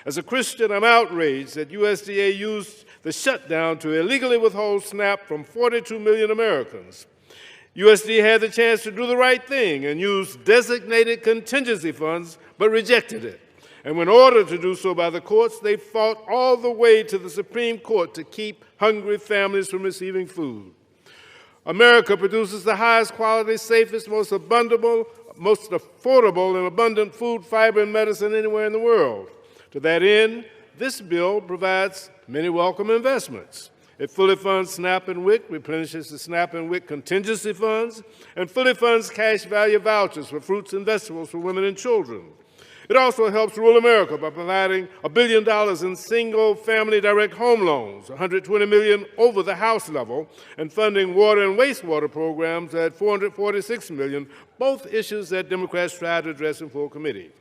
[SPEAKER 12] As a Christian, I'm outraged that USDA used the shutdown to illegally withhold SNAP from 42 million Americans. USDA had the chance to do the right thing and use designated contingency funds, but rejected it. And when ordered to do so by the courts, they fought all the way to the Supreme Court to keep hungry families from receiving food. America produces the highest quality, safest, most affordable, and abundant food, fiber, and medicine anywhere in the world. To that end, this bill provides many welcome investments. It fully funds SNAP and WIC, replenishes the SNAP and WIC contingency funds, and fully funds cash value vouchers for fruits and vegetables for women and children. It also helps rural America by providing $1 billion in single-family direct home loans, $120 million over the House level, and funding water and wastewater programs at $446 million, both issues that Democrats tried to address in full committee.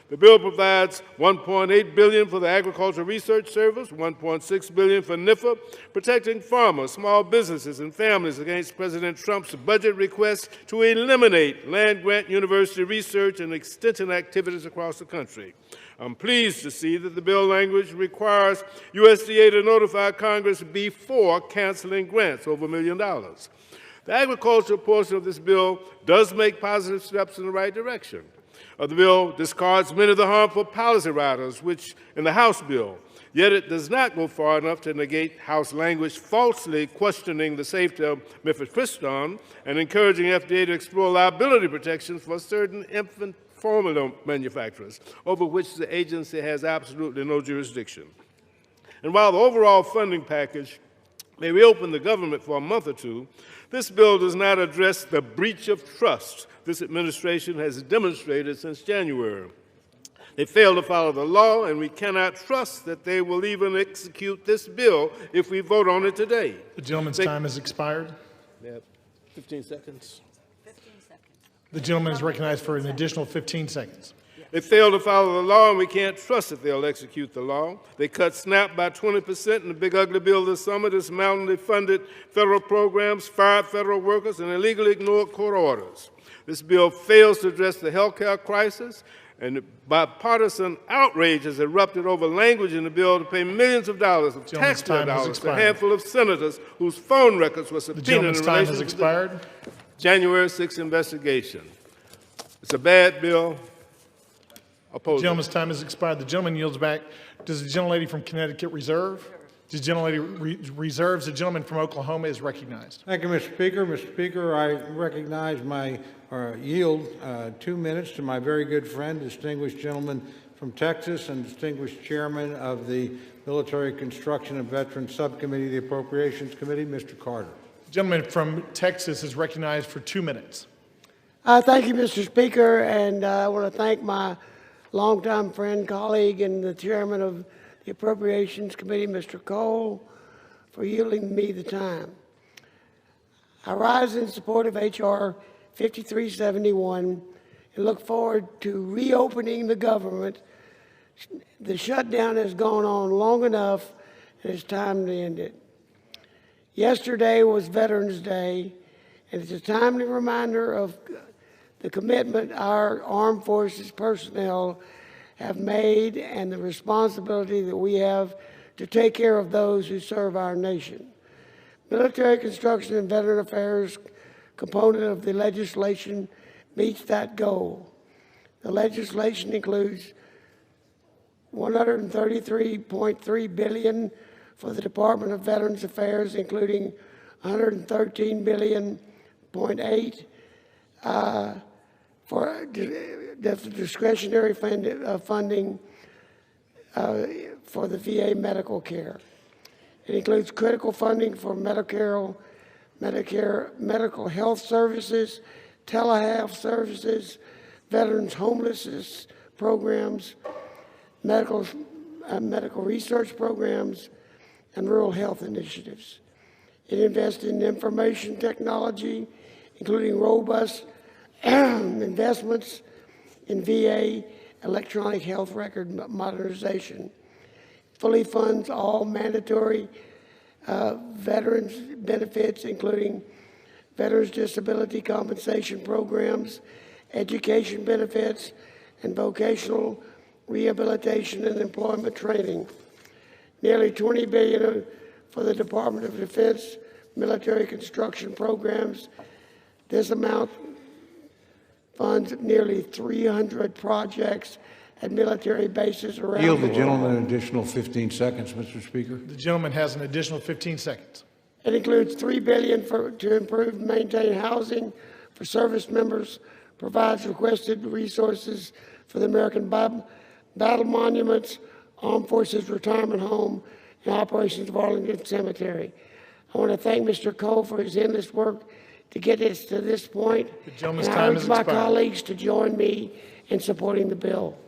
[SPEAKER 12] The bill provides $1.8 billion for the Agricultural Research Service, $1.6 billion for NIFA, protecting farmers, small businesses, and families against President Trump's budget request to eliminate land-grant university research and extension activities across the country. I'm pleased to see that the bill language requires USDA to notify Congress before canceling grants over $1 million. The agricultural portion of this bill does make positive steps in the right direction. The bill discards many of the harmful policy riders, which in the House bill, yet it does not go far enough to negate House language falsely questioning the safety of mifepristone and encouraging FDA to explore liability protections for certain infant formula manufacturers, over which the agency has absolutely no jurisdiction. And while the overall funding package may reopen the government for a month or two, this bill does not address the breach of trust this administration has demonstrated since January. They fail to follow the law, and we cannot trust that they will even execute this bill if we vote on it today.
[SPEAKER 5] The gentleman's time has expired.
[SPEAKER 12] Yeah, 15 seconds.
[SPEAKER 6] 15 seconds.
[SPEAKER 5] The gentleman is recognized for an additional 15 seconds.
[SPEAKER 12] They fail to follow the law, and we can't trust that they'll execute the law. They cut SNAP by 20% in the big ugly bill this summer, dismantled funded federal programs, fired federal workers, and illegally ignored court orders. This bill fails to address the health care crisis, and bipartisan outrage has erupted over language in the bill to pay millions of dollars of taxpayer dollars to a handful of senators whose phone records were subpoenaed in relation to the January 6th investigation. It's a bad bill.
[SPEAKER 5] The gentleman's time has expired. The gentleman yields back. Does the gentlelady from Connecticut reserve? The gentlelady reserves. The gentleman from Oklahoma is recognized.
[SPEAKER 8] Thank you, Mr. Speaker. Mr. Speaker, I recognize yield 2 minutes to my very good friend, distinguished gentleman from Texas and distinguished chairman of the Military Construction and Veterans Subcommittee, the Appropriations Committee, Mr. Carter.
[SPEAKER 5] The gentleman from Texas is recognized for 2 minutes.
[SPEAKER 13] Thank you, Mr. Speaker, and I want to thank my longtime friend, colleague, and the chairman of the Appropriations Committee, Mr. Cole, for yielding me the time. I rise in support of H.R. 5371 and look forward to reopening the government. The shutdown has gone on long enough, and it's time to end it. Yesterday was Veterans Day, and it's a timely reminder of the commitment our armed forces personnel have made and the responsibility that we have to take care of those who serve our nation. Military construction and veteran affairs component of the legislation meets that goal. The legislation includes $133.3 billion for the Department of Veterans Affairs, including $113.8 billion for the discretionary funding for the VA medical care. It includes critical funding for Medicare, medical health services, telehealth services, veterans homelessness programs, medical research programs, and rural health initiatives. It invests in information technology, including robust investments in VA electronic health record modernization. Fully funds all mandatory veterans benefits, including veterans disability compensation programs, education benefits, and vocational rehabilitation and employment training. Nearly $20 billion for the Department of Defense military construction programs. This amount funds nearly 300 projects at military bases around
[SPEAKER 8] Yield
[SPEAKER 13] the
[SPEAKER 8] the
[SPEAKER 13] world.
[SPEAKER 8] gentleman an additional 15 seconds, Mr. Speaker.
[SPEAKER 5] The gentleman has an additional 15 seconds.
[SPEAKER 13] It includes $3 billion to improve and maintain housing for service members, provides requested resources for the American Battle Monuments, Armed Forces Retirement Home, and operations of Arlington Cemetery. I want to thank Mr. Cole for his endless work to get us to this point.
[SPEAKER 5] The gentleman's
[SPEAKER 13] and
[SPEAKER 5] time
[SPEAKER 13] I
[SPEAKER 5] has
[SPEAKER 13] urge my
[SPEAKER 5] expired.
[SPEAKER 13] colleagues to join me in supporting the bill.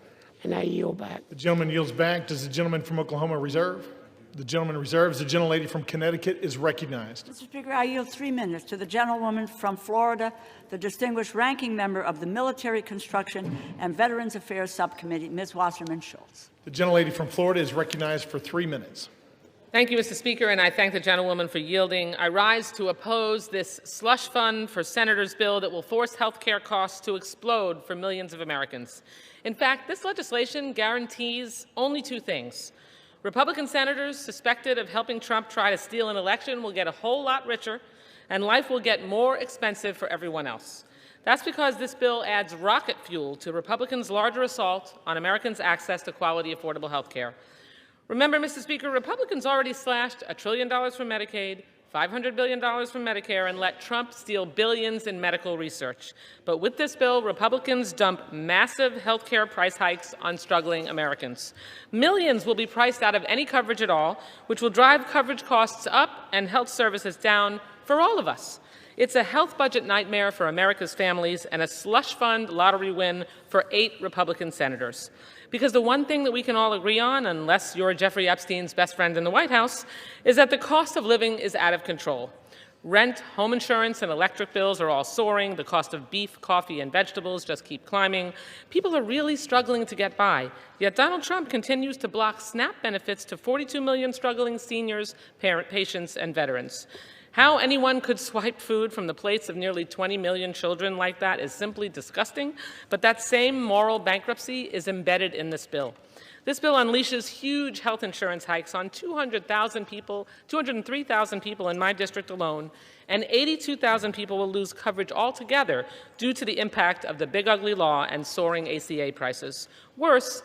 [SPEAKER 13] And I yield back.
[SPEAKER 5] The gentleman yields back. Does the gentleman from Oklahoma reserve? The gentleman reserves. The gentlelady from Connecticut is recognized.
[SPEAKER 6] Mr. Speaker, I yield 3 minutes to the gentlewoman from Florida, the distinguished ranking member of the Military Construction and Veterans Affairs Subcommittee, Ms. Wasserman Schultz.
[SPEAKER 5] The gentlelady from Florida is recognized for 3 minutes.
[SPEAKER 14] Thank you, Mr. Speaker, and I thank the gentlewoman for yielding. I rise to oppose this slush fund for senators bill that will force health care costs to explode for millions of Americans. In fact, this legislation guarantees only 2 things. Republican senators suspected of helping Trump try to steal an election will get a whole lot richer, and life will get more expensive for everyone else. That's because this bill adds rocket fuel to Republicans' larger assault on Americans' access to quality, affordable health care. Remember, Mr. Speaker, Republicans already slashed $1 trillion from Medicaid, $500 billion from Medicare, and let Trump steal billions in medical research. But with this bill, Republicans dump massive health care price hikes on struggling Americans. Millions will be priced out of any coverage at all, which will drive coverage costs up and health services down for all of us. It's a health budget nightmare for America's families and a slush fund lottery win for 8 Republican senators. Because the one thing that we can all agree on, unless you're Jeffrey Epstein's best friend in the White House, is that the cost of living is out of control. Rent, home insurance, and electric bills are all soaring. The cost of beef, coffee, and vegetables just keep climbing. People are really struggling to get by. Yet Donald Trump continues to block SNAP benefits to 42 million struggling seniors, patients, and veterans. How anyone could swipe food from the plates of nearly 20 million children like that is simply disgusting, but that same moral bankruptcy is embedded in this bill. This bill unleashes huge health insurance hikes on 203,000 people in my district alone, and 82,000 people will lose coverage altogether due to the impact of the big ugly law and soaring ACA prices. Worse,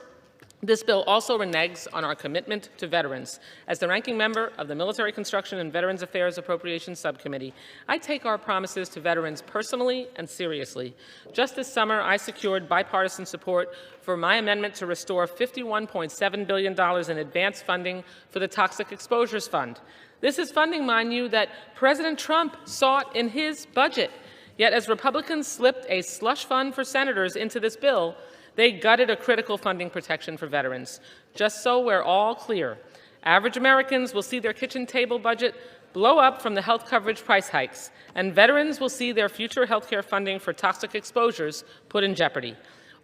[SPEAKER 14] this bill also reneges on our commitment to veterans. As the ranking member of the Military Construction and Veterans Affairs Appropriations Subcommittee, I take our promises to veterans personally and seriously. Just this summer, I secured bipartisan support for my amendment to restore $51.7 billion in advance funding for the Toxic Exposures Fund. This is funding, mind you, that President Trump sought in his budget. Yet as Republicans slipped a slush fund for senators into this bill, they gutted a critical funding protection for veterans. Just so we're all clear, average Americans will see their kitchen table budget blow up from the health coverage price hikes, and veterans will see their future health care funding for toxic exposures put in jeopardy.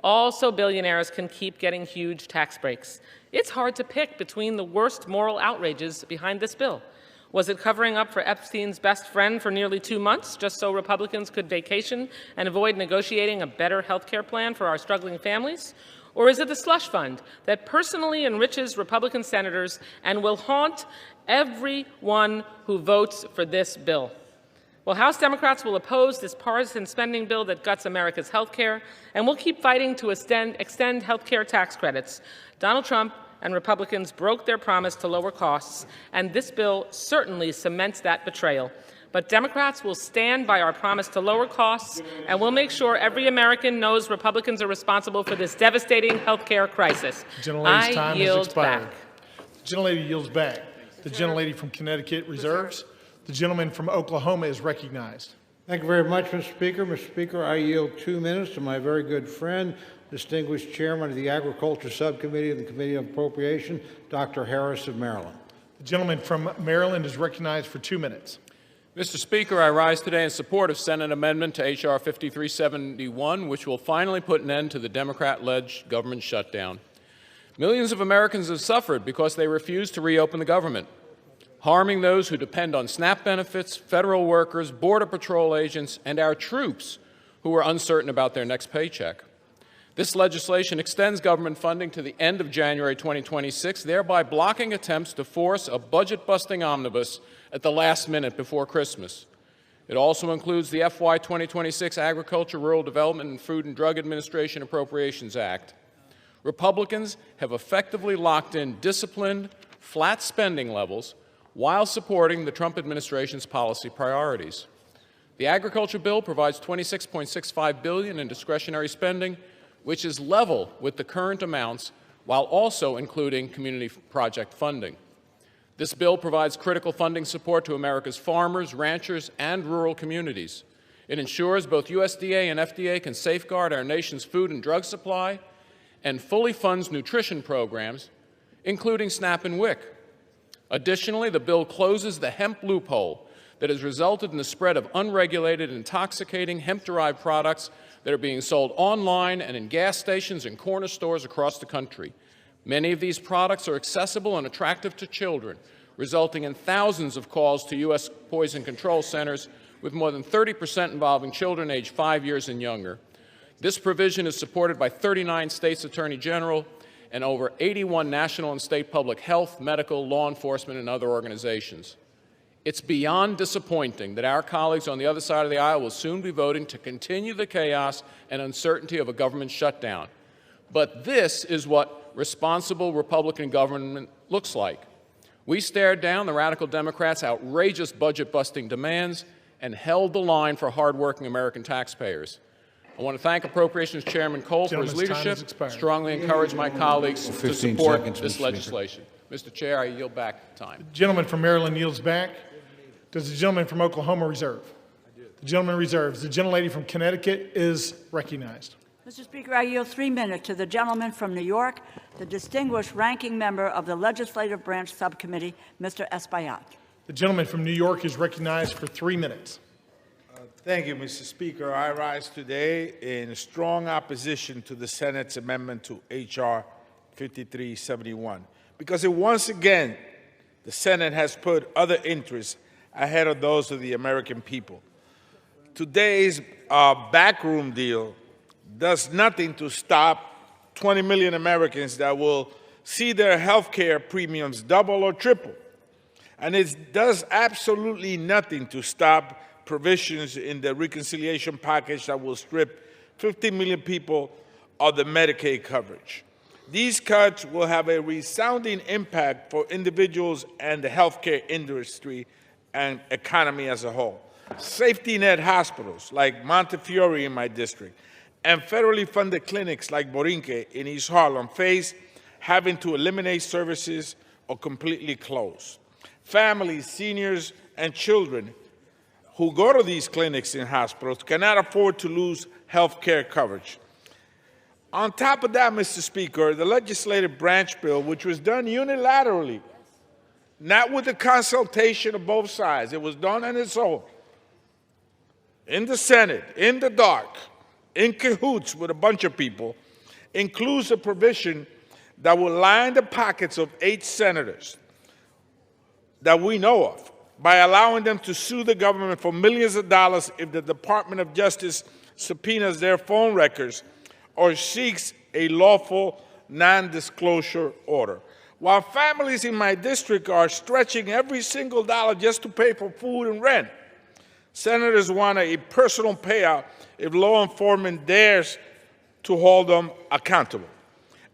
[SPEAKER 14] Also, billionaires can keep getting huge tax breaks. It's hard to pick between the worst moral outrages behind this bill. Was it covering up for Epstein's best friend for nearly 2 months, just so Republicans could vacation and avoid negotiating a better health care plan for our struggling families? Or is it the slush fund that personally enriches Republican senators and will haunt everyone who votes for this bill? Well, House Democrats will oppose this partisan spending bill that guts America's health care, and we'll keep fighting to extend health care tax credits. Donald Trump and Republicans broke their promise to lower costs, and this bill certainly cements that betrayal. But Democrats will stand by our promise to lower costs, and we'll make sure every American knows Republicans are responsible for this devastating health care crisis.
[SPEAKER 5] Gentlelady's time has expired.
[SPEAKER 14] Back.
[SPEAKER 5] The gentlelady yields back. The gentlelady from Connecticut reserves. The gentleman from Oklahoma is recognized.
[SPEAKER 8] Thank you very much, Mr. Speaker. Mr. Speaker, I yield 2 minutes to my very good friend, distinguished chairman of the Agriculture Subcommittee of the Committee on Appropriation, Dr. Harris of Maryland.
[SPEAKER 5] The gentleman from Maryland is recognized for 2 minutes.
[SPEAKER 15] Mr. Speaker, I rise today in support of Senate Amendment to H.R. 5371, which will finally put an end to the Democrat-led government shutdown. Millions of Americans have suffered because they refuse to reopen the government, harming those who depend on SNAP benefits, federal workers, Border Patrol agents, and our troops who are uncertain about their next paycheck. This legislation extends government funding to the end of January 2026, thereby blocking attempts to force a budget-busting omnibus at the last minute before Christmas. It also includes the FY 2026 Agriculture, Rural Development, and Food and Drug Administration Appropriations Act. Republicans have effectively locked in disciplined, flat spending levels while supporting the Trump administration's policy priorities. The agriculture bill provides $26.65 billion in discretionary spending, which is level with the current amounts, while also including community project funding. This bill provides critical funding support to America's farmers, ranchers, and rural communities. It ensures both USDA and FDA can safeguard our nation's food and drug supply and fully funds nutrition programs, including SNAP and WIC. Additionally, the bill closes the hemp loophole that has resulted in the spread of unregulated, intoxicating hemp-derived products that are being sold online and in gas stations and corner stores across the country. Many of these products are accessible and attractive to children, resulting in thousands of calls to U.S. poison control centers, with more than 30% involving children aged 5 years and younger. This provision is supported by 39 states' attorney general and over 81 national and state public health, medical, law enforcement, and other organizations. It's beyond disappointing that our colleagues on the other side of the aisle will soon be voting to continue the chaos and uncertainty of a government shutdown. But this is what responsible Republican government looks like. We stared down the radical Democrats' outrageous budget-busting demands and held the line for hardworking American taxpayers. I want to thank Appropriations Chairman Cole for his leadership, strongly encourage my colleagues to support this legislation. Mr. Chair, I yield back time.
[SPEAKER 5] The gentleman from Maryland yields back. Does the gentleman from Oklahoma reserve? The gentleman reserves. The gentlelady from Connecticut is recognized.
[SPEAKER 6] Mr. Speaker, I yield 3 minutes to the gentleman from New York, the distinguished ranking member of the Legislative Branch Subcommittee, Mr. Espaillat.
[SPEAKER 5] The gentleman from New York is recognized for 3 minutes.
[SPEAKER 16] Thank you, Mr. Speaker. I rise today in strong opposition to the Senate's amendment to H.R. 5371 because once again, the Senate has put other interests ahead of those of the American people. Today's backroom deal does nothing to stop 20 million Americans that will see their health care premiums double or triple. And it does absolutely nothing to stop provisions in the reconciliation package that will strip 50 million people of the Medicaid coverage. These cuts will have a resounding impact for individuals and the healthcare industry and economy as a whole. Safety net hospitals like Montefiore in my district and federally funded clinics like Borinque in East Harlem face having to eliminate services or completely close. Families, seniors, and children who go to these clinics and hospitals cannot afford to lose health care coverage. On top of that, Mr. Speaker, the legislative branch bill, which was done unilaterally, not with the consultation of both sides, it was done on its own, in the Senate, in the dark, in cahoots with a bunch of people, includes a provision that will line the pockets of 8 senators that we know of, by allowing them to sue the government for millions of dollars if the Department of Justice subpoenas their phone records or seeks a lawful non-disclosure order. While families in my district are stretching every single dollar just to pay for food and rent, senators want a personal payout if law enforcement dares to hold them accountable.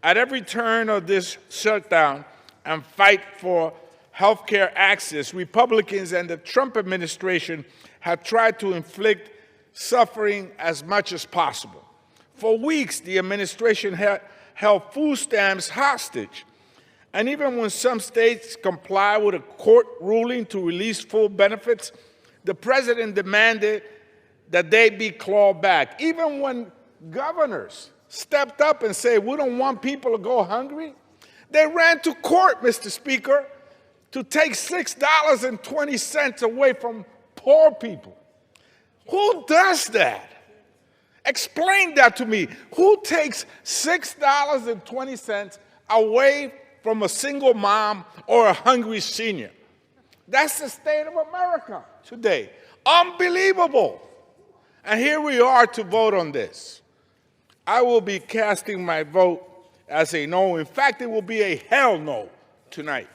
[SPEAKER 16] At every turn of this shutdown and fight for health care access, Republicans and the Trump administration have tried to inflict suffering as much as possible. For weeks, the administration held food stamps hostage. And even when some states comply with a court ruling to release full benefits, the president demanded that they be clawed back. Even when governors stepped up and said, we don't want people to go hungry, they ran to court, Mr. Speaker, to take $6.20 away from poor people. Who does that? Explain that to me. Who takes $6.20 away from a single mom or a hungry senior? That's the state of America today. Unbelievable. And here we are to vote on this. I will be casting my vote as a no. In fact, it will be a hell no tonight.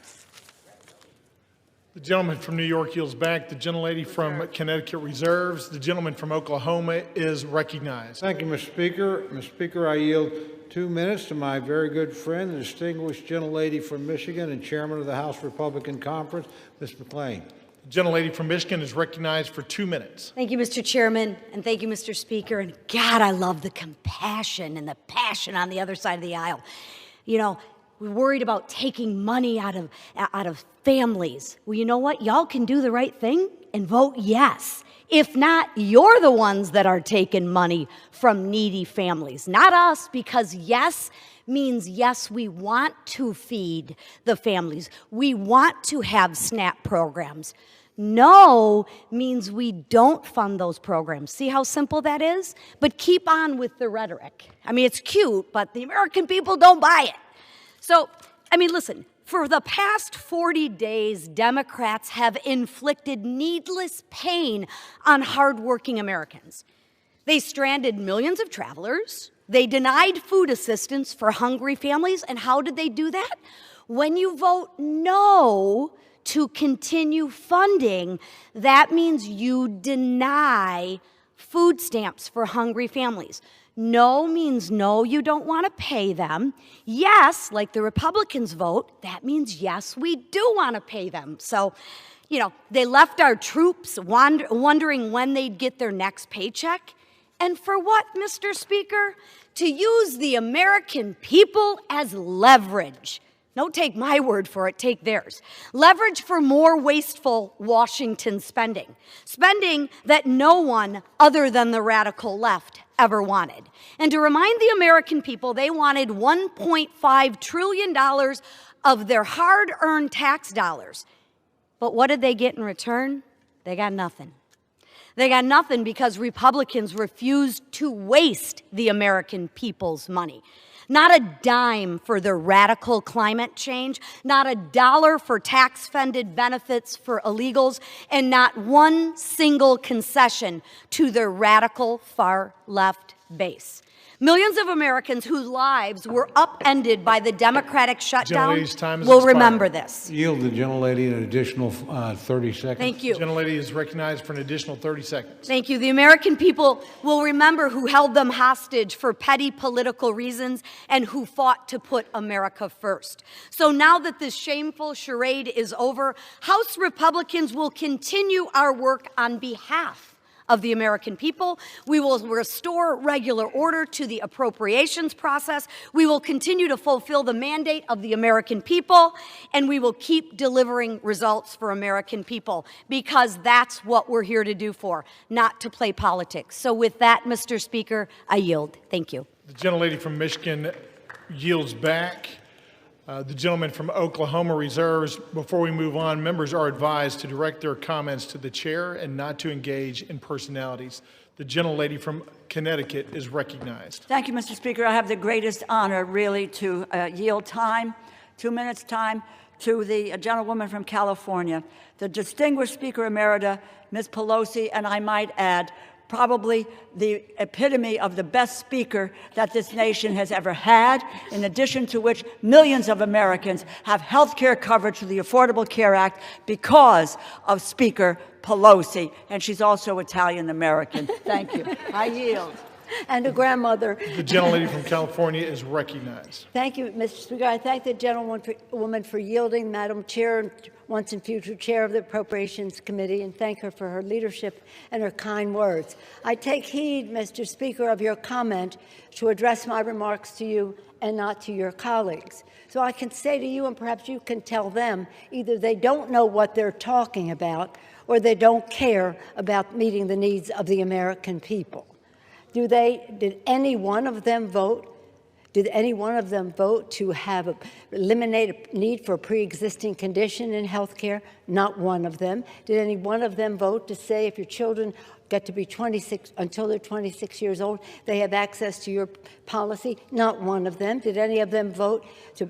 [SPEAKER 5] The gentleman from New York yields back. The gentlelady from Connecticut reserves. The gentleman from Oklahoma is recognized.
[SPEAKER 8] Thank you, Mr. Speaker. Mr. Speaker, I yield 2 minutes to my very good friend, the distinguished gentlelady from Michigan and chairman of the House Republican Conference, Ms. McClain.
[SPEAKER 5] The gentlelady from Michigan is recognized for 2 minutes.
[SPEAKER 17] Thank you, Mr. Chairman, and thank you, Mr. Speaker. And God, I love the compassion and the passion on the other side of the aisle. You know, we're worried about taking money out of families. Well, you know what? Y'all can do the right thing and vote yes. If not, you're the ones that are taking money from needy families, not us, because yes means yes, we want to feed the families. We want to have SNAP programs. No means we don't fund those programs. See how simple that is? But keep on with the rhetoric. I mean, it's cute, but the American people don't buy it. So, I mean, listen, for the past 40 days, Democrats have inflicted needless pain on hardworking Americans. They stranded millions of travelers. They denied food assistance for hungry families. And how did they do that? When you vote no to continue funding, that means you deny food stamps for hungry families. No means no, you don't want to pay them. Yes, like the Republicans vote, that means yes, we do want to pay them. So, you know, they left our troops wondering when they'd get their next paycheck. And for what, Mr. Speaker? To use the American people as leverage. Don't take my word for it, take theirs. Leverage for more wasteful Washington spending. Spending that no one other than the radical left ever wanted. And to remind the American people, they wanted $1.5 trillion of their hard-earned tax dollars. But what did they get in return? They got nothing. They got nothing because Republicans refused to waste the American people's money. Not a dime for their radical climate change, not a dollar for tax-funded benefits for illegals, and not one single concession to their radical far-left base. Millions of Americans whose lives were upended by the Democratic shutdown will remember this.
[SPEAKER 8] Yield the gentlelady an additional 30 seconds.
[SPEAKER 17] Thank you.
[SPEAKER 5] The gentlelady is recognized for an additional 30 seconds.
[SPEAKER 17] Thank you. The American people will remember who held them hostage for petty political reasons and who fought to put America first. So now that this shameful charade is over, House Republicans will continue our work on behalf of the American people. We will restore regular order to the appropriations process. We will continue to fulfill the mandate of the American people, and we will keep delivering results for American people, because that's what we're here to do for, not to play politics. So with that, Mr. Speaker, I yield. Thank you.
[SPEAKER 5] The gentlelady from Michigan yields back. The gentleman from Oklahoma reserves. Before we move on, members are advised to direct their comments to the chair and not to engage in personalities. The gentlelady from Connecticut is recognized.
[SPEAKER 6] Thank you, Mr. Speaker. I have the greatest honor, really, to yield time, 2 minutes time, to the gentlewoman from California, the distinguished Speaker Emerita, Ms. Pelosi, and I might add, probably the epitome of the best speaker that this nation has ever had, in addition to which millions of Americans have health care coverage through the Affordable Care Act because of Speaker Pelosi, and she's also Italian-American. Thank you. I yield.
[SPEAKER 18] And a grandmother.
[SPEAKER 5] The gentlelady from California is recognized.
[SPEAKER 18] Thank you, Mr. Speaker. I thank the gentlewoman for yielding, Madam Chair, and once and future Chair of the Appropriations Committee, and thank her for her leadership and her kind words. I take heed, Mr. Speaker, of your comment to address my remarks to you and not to your colleagues. So I can say to you, and perhaps you can tell them, either they don't know what they're talking about or they don't care about meeting the needs of the American people. Did any one of them vote? Did any one of them vote to eliminate a need for a pre-existing condition in health care? Not one of them. Did any one of them vote to say if your children get to be 26, until they're 26 years old, they have access to your policy? Not one of them. Did any of them vote to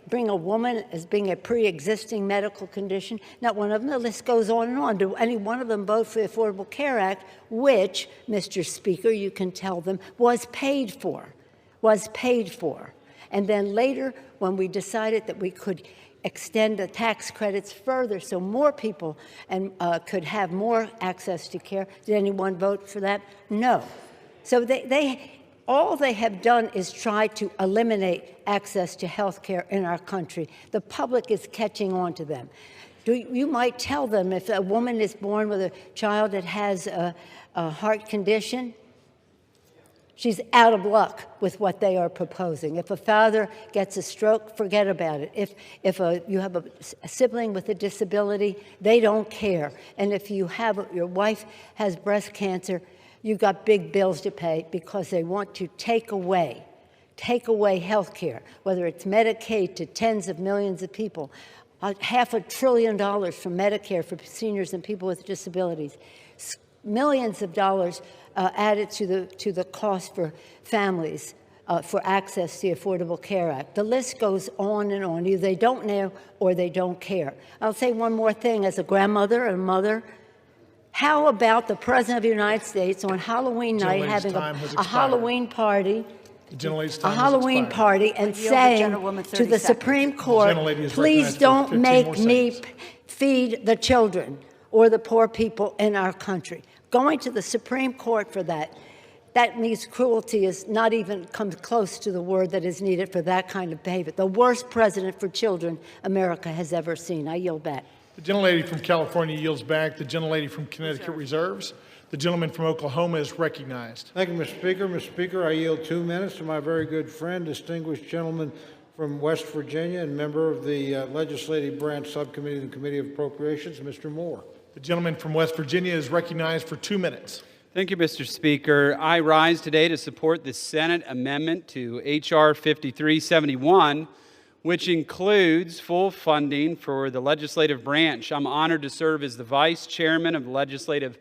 [SPEAKER 18] bring a woman as being a pre-existing medical condition? Not one of them. The list goes on and on. Do any one of them vote for the Affordable Care Act, which, Mr. Speaker, you can tell them, was paid for? And then later, when we decided that we could extend the tax credits further so more people could have more access to care, did anyone vote for that? No. So all they have done is try to eliminate access to health care in our country. The public is catching on to them. You might tell them if a woman is born with a child that has a heart condition, she's out of luck with what they are proposing. If a father gets a stroke, forget about it. If you have a sibling with a disability, they don't care. And if your wife has breast cancer, you've got big bills to pay because they want to take away health care, whether it's Medicaid to tens of millions of people, $500 billion from Medicare for seniors and people with disabilities, millions of dollars added to the cost for families for access to the Affordable Care Act. The list goes on and on. Either they don't know or they don't care. I'll say one more thing as a grandmother and mother. How about the President of the United States on Halloween night having a Halloween party? And saying to the Supreme Court, please don't make me feed the children or the poor people in our country. Going to the Supreme Court for that means cruelty is not even comes close to the word that is needed for that kind of behavior. The worst president for children America has ever seen. I yield back.
[SPEAKER 5] The gentlelady from California yields back. The gentlelady from Connecticut reserves. The gentleman from Oklahoma is recognized.
[SPEAKER 8] Thank you, Mr. Speaker. Mr. Speaker, I yield 2 minutes to my very good friend, distinguished gentleman from West Virginia and member of the Legislative Branch Subcommittee and Committee of Appropriations, Mr. Moore.
[SPEAKER 5] The gentleman from West Virginia is recognized for 2 minutes.
[SPEAKER 19] Thank you, Mr. Speaker. I rise today to support the Senate amendment to H.R. 5371, which includes full funding for the legislative branch. I'm honored to serve as the vice chairman of the Legislative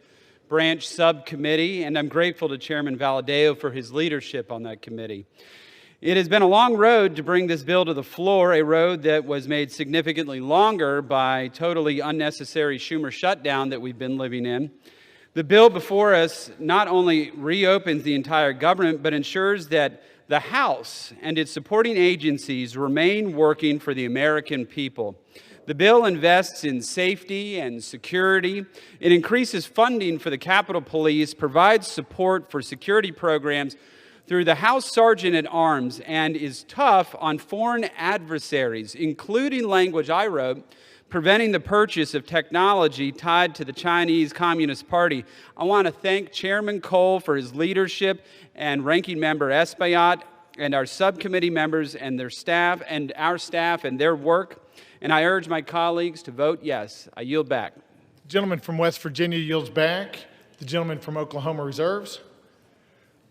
[SPEAKER 19] Branch Subcommittee, and I'm grateful to Chairman Valadao for his leadership on that committee. It has been a long road to bring this bill to the floor, a road that was made significantly longer by totally unnecessary Schumer shutdown that we've been living in. The bill before us not only reopens the entire government, but ensures that the House and its supporting agencies remain working for the American people. The bill invests in safety and security. It increases funding for the Capitol Police, provides support for security programs through the House Sergeant at Arms, and is tough on foreign adversaries, including language I wrote, preventing the purchase of technology tied to the Chinese Communist Party. I want to thank Chairman Cole for his leadership and Ranking Member Espaillat and our subcommittee members and their staff and our staff and their work. And I urge my colleagues to vote yes. I yield back.
[SPEAKER 5] The gentleman from West Virginia yields back. The gentleman from Oklahoma reserves.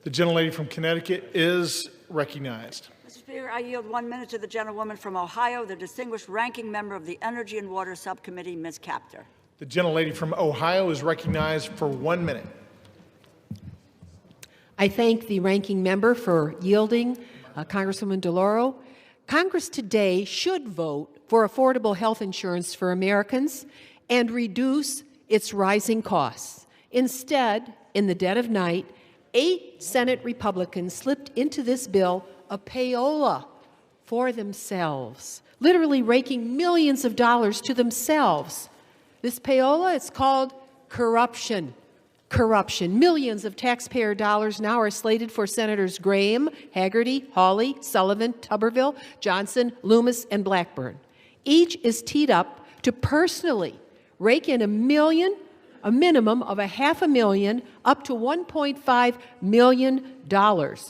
[SPEAKER 5] The gentlelady from Connecticut is recognized.
[SPEAKER 6] Mr. Speaker, I yield 1 minute to the gentlewoman from Ohio, the distinguished ranking member of the Energy and Water Subcommittee, Ms. Capter.
[SPEAKER 5] The gentlelady from Ohio is recognized for 1 minute.
[SPEAKER 20] I thank the ranking member for yielding, Congresswoman DeLauro. Congress today should vote for affordable health insurance for Americans and reduce its rising costs. Instead, in the dead of night, 8 Senate Republicans slipped into this bill a payola for themselves, literally raking millions of dollars to themselves. This payola, it's called corruption. Corruption. Millions of taxpayer dollars now are slated for Senators Graham, Hagerty, Hawley, Sullivan, Tuberville, Johnson, Loomis, and Blackburn. Each is teed up to personally rake in a minimum of $500,000 up to $1.5 million.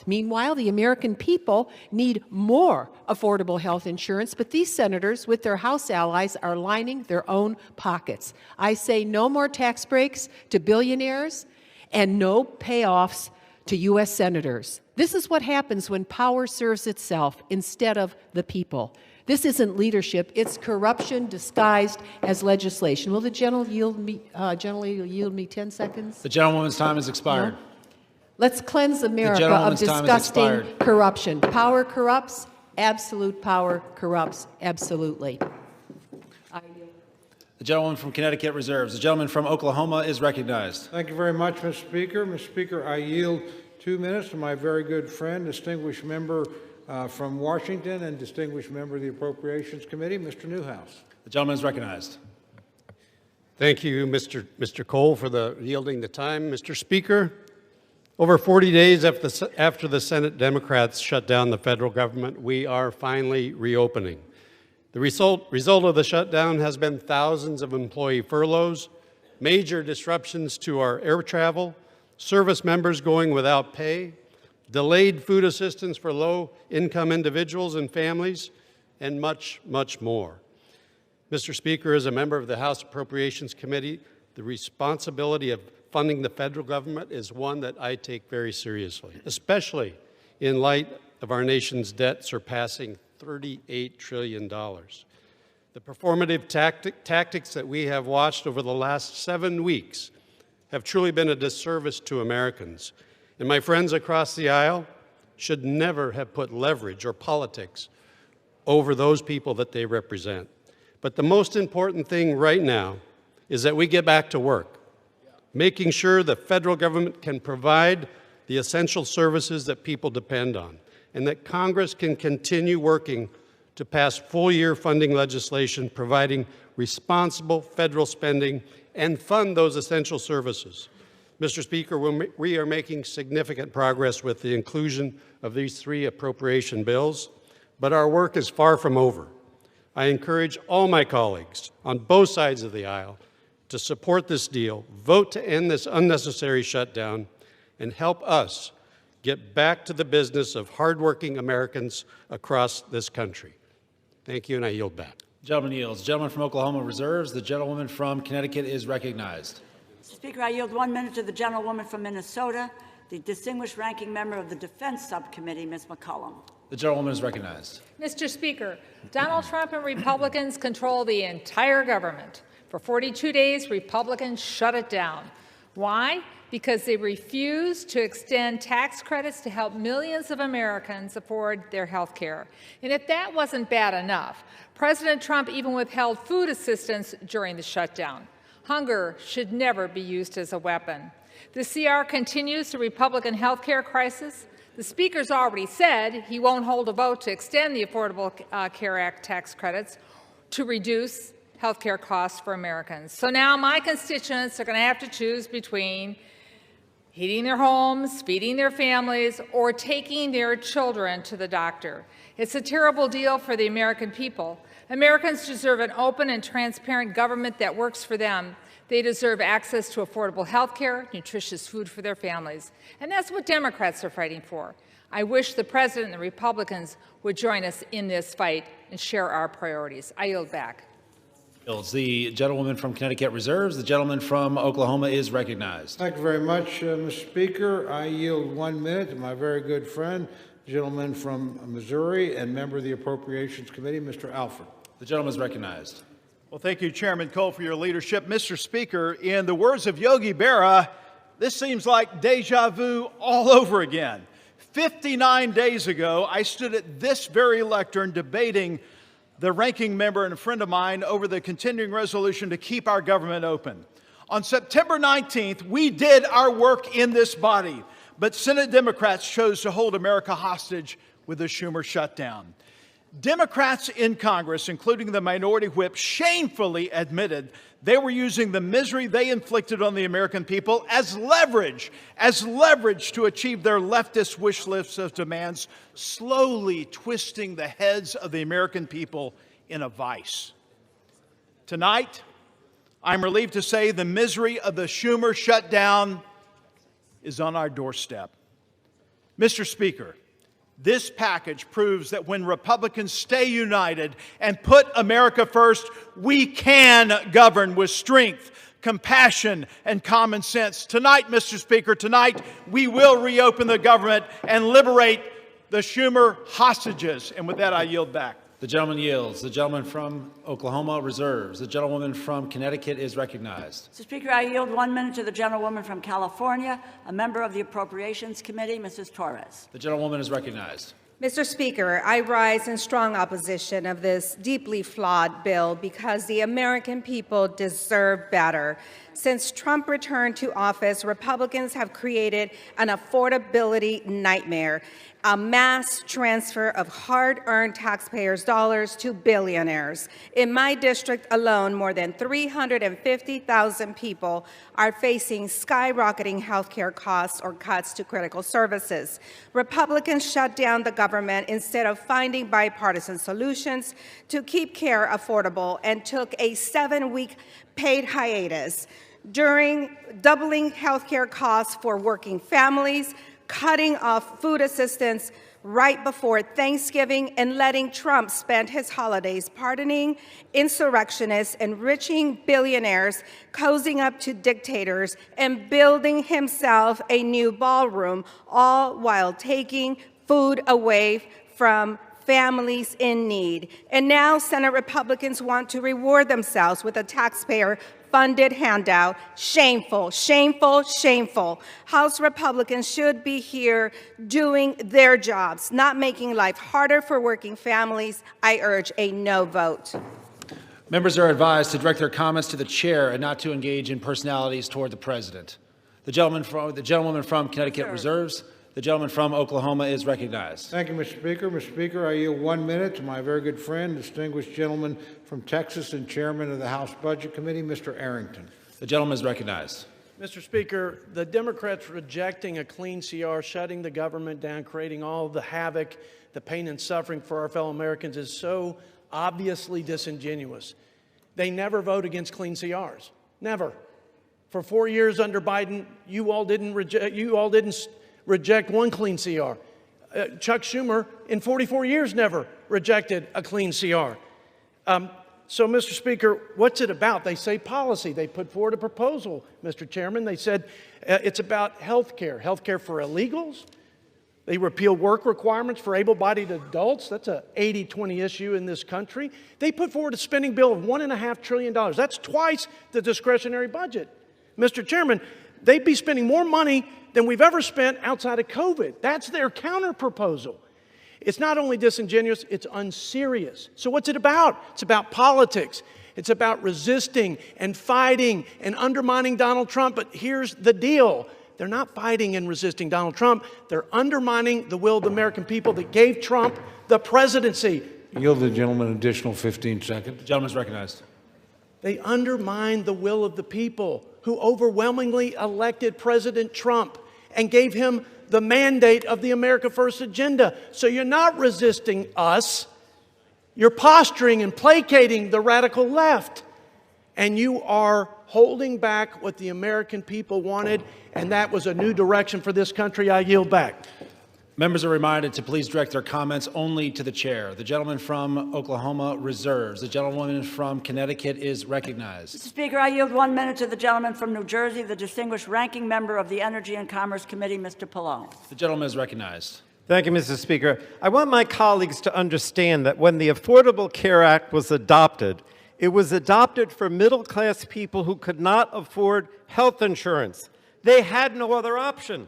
[SPEAKER 20] Meanwhile, the American people need more affordable health insurance, but these senators, with their House allies, are lining their own pockets. I say no more tax breaks to billionaires and no payoffs to U.S. senators. This is what happens when power serves itself instead of the people. This isn't leadership, it's corruption disguised as legislation. Will the gentleman yield me 10 seconds?
[SPEAKER 1] The gentlewoman's time has expired.
[SPEAKER 20] No? Let's cleanse America of disgusting corruption. Power corrupts, absolute power corrupts absolutely.
[SPEAKER 1] The gentleman from Connecticut reserves. The gentleman from Oklahoma is recognized.
[SPEAKER 8] Thank you very much, Mr. Speaker. Mr. Speaker, I yield 2 minutes to my very good friend, distinguished member from Washington and distinguished member of the Appropriations Committee, Mr. Newhouse.
[SPEAKER 1] The gentleman is recognized.
[SPEAKER 21] Thank you, Mr. Cole, for yielding the time. Mr. Speaker, over 40 days after the Senate Democrats shut down the federal government, we are finally reopening. The result of the shutdown has been thousands of employee furloughs, major disruptions to our air travel, service members going without pay, delayed food assistance for low-income individuals and families, and much, much more. Mr. Speaker, as a member of the House Appropriations Committee, the responsibility of funding the federal government is one that I take very seriously, especially in light of our nation's debt surpassing $38 trillion. The performative tactics that we have watched over the last 7 weeks have truly been a disservice to Americans. And my friends across the aisle should never have put leverage or politics over those people that they represent. But the most important thing right now is that we get back to work, making sure the federal government can provide the essential services that people depend on, and that Congress can continue working to pass full-year funding legislation providing responsible federal spending and fund those essential services. Mr. Speaker, we are making significant progress with the inclusion of these 3 appropriation bills, but our work is far from over. I encourage all my colleagues on both sides of the aisle to support this deal, vote to end this unnecessary shutdown, and help us get back to the business of hardworking Americans across this country. Thank you, and I yield back.
[SPEAKER 1] Gentleman yields. The gentleman from Oklahoma reserves. The gentlewoman from Connecticut is recognized.
[SPEAKER 6] Speaker, I yield 1 minute to the gentlewoman from Minnesota, the distinguished ranking member of the Defense Subcommittee, Ms. McCollum.
[SPEAKER 1] The gentlewoman is recognized.
[SPEAKER 22] Mr. Speaker, Donald Trump and Republicans control the entire government. For 42 days, Republicans shut it down. Why? Because they refuse to extend tax credits to help millions of Americans afford their health care. And if that wasn't bad enough, President Trump even withheld food assistance during the shutdown. Hunger should never be used as a weapon. The CR continues the Republican health care crisis. The Speaker's already said he won't hold a vote to extend the Affordable Care Act tax credits to reduce health care costs for Americans. So now my constituents are going to have to choose between heating their homes, feeding their families, or taking their children to the doctor. It's a terrible deal for the American people. Americans deserve an open and transparent government that works for them. They deserve access to affordable health care, nutritious food for their families. And that's what Democrats are fighting for. I wish the President and the Republicans would join us in this fight and share our priorities. I yield back.
[SPEAKER 1] The gentlewoman from Connecticut reserves. The gentleman from Oklahoma is recognized.
[SPEAKER 8] Thank you very much, Mr. Speaker. I yield 1 minute to my very good friend, gentleman from Missouri and member of the Appropriations Committee, Mr. Alford.
[SPEAKER 1] The gentleman is recognized.
[SPEAKER 24] Well, thank you, Chairman Cole, for your leadership. Mr. Speaker, in the words of Yogi Berra, this seems like deja vu all over again. 59 days ago, I stood at this very lectern debating the ranking member and a friend of mine over the continuing resolution to keep our government open. On September 19th, we did our work in this body, but Senate Democrats chose to hold America hostage with the Schumer shutdown. Democrats in Congress, including the minority whip, shamefully admitted they were using the misery they inflicted on the American people as leverage to achieve their leftist wish lists of demands, slowly twisting the heads of the American people in a vice. Tonight, I'm relieved to say the misery of the Schumer shutdown is on our doorstep. Mr. Speaker, this package proves that when Republicans stay united and put America first, we can govern with strength, compassion, and common sense. Tonight, Mr. Speaker, tonight we will reopen the government and liberate the Schumer hostages. And with that, I yield back.
[SPEAKER 1] The gentleman yields. The gentleman from Oklahoma reserves. The gentlewoman from Connecticut is recognized.
[SPEAKER 6] Mr. Speaker, I yield 1 minute to the gentlewoman from California, a member of the Appropriations Committee, Mrs. Torres.
[SPEAKER 1] The gentlewoman is recognized.
[SPEAKER 2] Mr. Speaker, I rise in strong opposition of this deeply flawed bill because the American people deserve better. Since Trump returned to office, Republicans have created an affordability nightmare, a mass transfer of hard-earned taxpayers' dollars to billionaires. In my district alone, more than 350,000 people are facing skyrocketing health care costs or cuts to critical services. Republicans shut down the government instead of finding bipartisan solutions to keep care affordable and took a 7-week paid hiatus, during doubling health care costs for working families, cutting off food assistance right before Thanksgiving, and letting Trump spend his holidays pardoning insurrectionists, enriching billionaires, cozying up to dictators, and building himself a new ballroom, all while taking food away from families in need. And now Senate Republicans want to reward themselves with a taxpayer-funded handout. Shameful, shameful, shameful. House Republicans should be here doing their jobs, not making life harder for working families. I urge a no vote.
[SPEAKER 1] Members are advised to direct their comments to the chair and not to engage in personalities toward the president. The gentlewoman from Connecticut reserves. The gentleman from Oklahoma is recognized.
[SPEAKER 8] Thank you, Mr. Speaker. Mr. Speaker, I yield 1 minute to my very good friend, distinguished gentleman from Texas and chairman of the House Budget Committee, Mr. Arrington.
[SPEAKER 1] The gentleman is recognized.
[SPEAKER 11] Mr. Speaker, the Democrats rejecting a clean CR, shutting the government down, creating all the havoc, the pain and suffering for our fellow Americans is so obviously disingenuous. They never vote against clean CRs. Never. For 4 years under Biden, you all didn't reject one clean CR. Chuck Schumer, in 44 years, never rejected a clean CR. So, Mr. Speaker, what's it about? They say policy. They put forward a proposal, Mr. Chairman. They said it's about health care for illegals. They repeal work requirements for able-bodied adults. That's an 80-20 issue in this country. They put forward a spending bill of $1.5 trillion. That's twice the discretionary budget. Mr. Chairman, they'd be spending more money than we've ever spent outside of COVID. That's their counter-proposal. It's not only disingenuous, it's unserious. So what's it about? It's about politics. It's about resisting and fighting and undermining Donald Trump. But here's the deal. They're not fighting and resisting Donald Trump. They're undermining the will of the American people that gave Trump the presidency.
[SPEAKER 8] Yield the gentleman an additional 15 seconds.
[SPEAKER 1] The gentleman is recognized.
[SPEAKER 11] They undermined the will of the people who overwhelmingly elected President Trump and gave him the mandate of the America First agenda. So you're not resisting us. You're posturing and placating the radical left. And you are holding back what the American people wanted, and that was a new direction for this country. I yield back.
[SPEAKER 1] Members are reminded to please direct their comments only to the chair. The gentleman from Oklahoma reserves. The gentlewoman from Connecticut is recognized.
[SPEAKER 6] Mr. Speaker, I yield 1 minute to the gentleman from New Jersey, the distinguished ranking member of the Energy and Commerce Committee, Mr. Pallone.
[SPEAKER 1] The gentleman is recognized.
[SPEAKER 3] Thank you, Mr. Speaker. I want my colleagues to understand that when the Affordable Care Act was adopted, it was adopted for middle-class people who could not afford health insurance. They had no other option.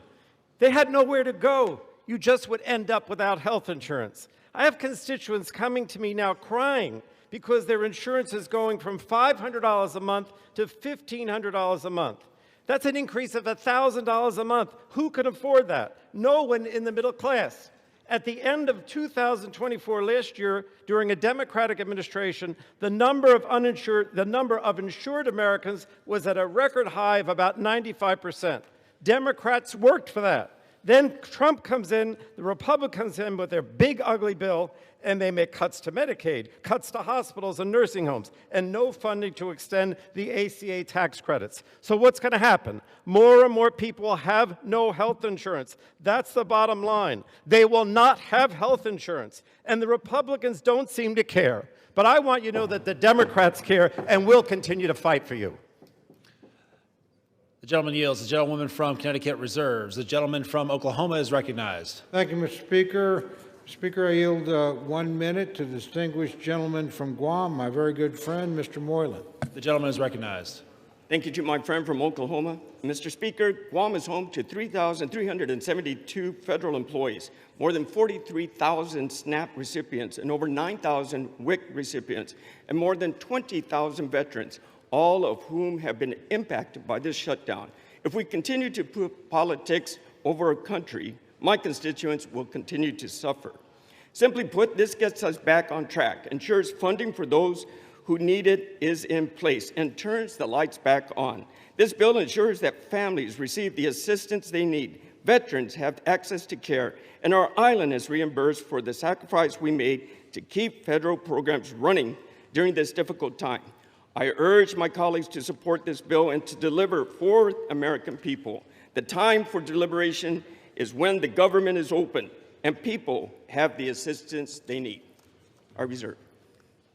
[SPEAKER 3] They had nowhere to go. You just would end up without health insurance. I have constituents coming to me now crying because their insurance is going from $500 a month to $1,500 a month. That's an increase of $1,000 a month. Who can afford that? No one in the middle class. At the end of 2024 last year, during a Democratic administration, the number of insured Americans was at a record high of about 95%. Democrats worked for that. Then Trump comes in, the Republicans come in with their big ugly bill, and they make cuts to Medicaid, cuts to hospitals and nursing homes, and no funding to extend the ACA tax credits. So what's going to happen? More and more people will have no health insurance. That's the bottom line. They will not have health insurance, and the Republicans don't seem to care. But I want you to know that the Democrats care and will continue to fight for you.
[SPEAKER 1] The gentleman yields. The gentlewoman from Connecticut reserves. The gentleman from Oklahoma is recognized.
[SPEAKER 8] Thank you, Mr. Speaker. Speaker, I yield 1 minute to the distinguished gentleman from Guam, my very good friend, Mr. Moylan.
[SPEAKER 1] The gentleman is recognized.
[SPEAKER 4] Thank you to my friend from Oklahoma. Mr. Speaker, Guam is home to 3,372 federal employees, more than 43,000 SNAP recipients, and over 9,000 WIC recipients, and more than 20,000 veterans, all of whom have been impacted by this shutdown. If we continue to put politics over our country, my constituents will continue to suffer. Simply put, this gets us back on track, ensures funding for those who need it is in place, and turns the lights back on. This bill ensures that families receive the assistance they need, veterans have access to care, and our island is reimbursed for the sacrifice we made to keep federal programs running during this difficult time. I urge my colleagues to support this bill and to deliver for American people. The time for deliberation is when the government is open and people have the assistance they need. I reserve.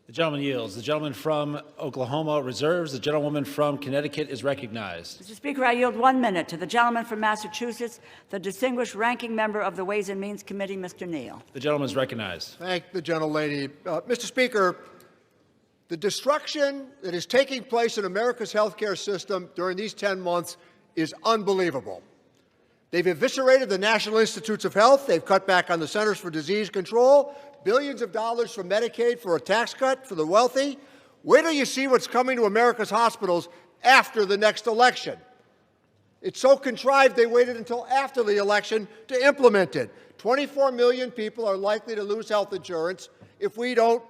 [SPEAKER 1] The gentleman yields. The gentleman from Oklahoma reserves. The gentlewoman from Connecticut is recognized.
[SPEAKER 6] Mr. Speaker, I yield 1 minute to the gentleman from Massachusetts, the distinguished ranking member of the Ways and Means Committee, Mr. Neal.
[SPEAKER 1] The gentleman is recognized.
[SPEAKER 7] Thank the gentlelady. Mr. Speaker, the destruction that is taking place in America's healthcare system during these 10 months is unbelievable. They've eviscerated the National Institutes of Health. They've cut back on the Centers for Disease Control, billions of dollars from Medicaid for a tax cut for the wealthy. Where do you see what's coming to America's hospitals after the next election? It's so contrived they waited until after the election to implement it. 24 million people are likely to lose health insurance if we don't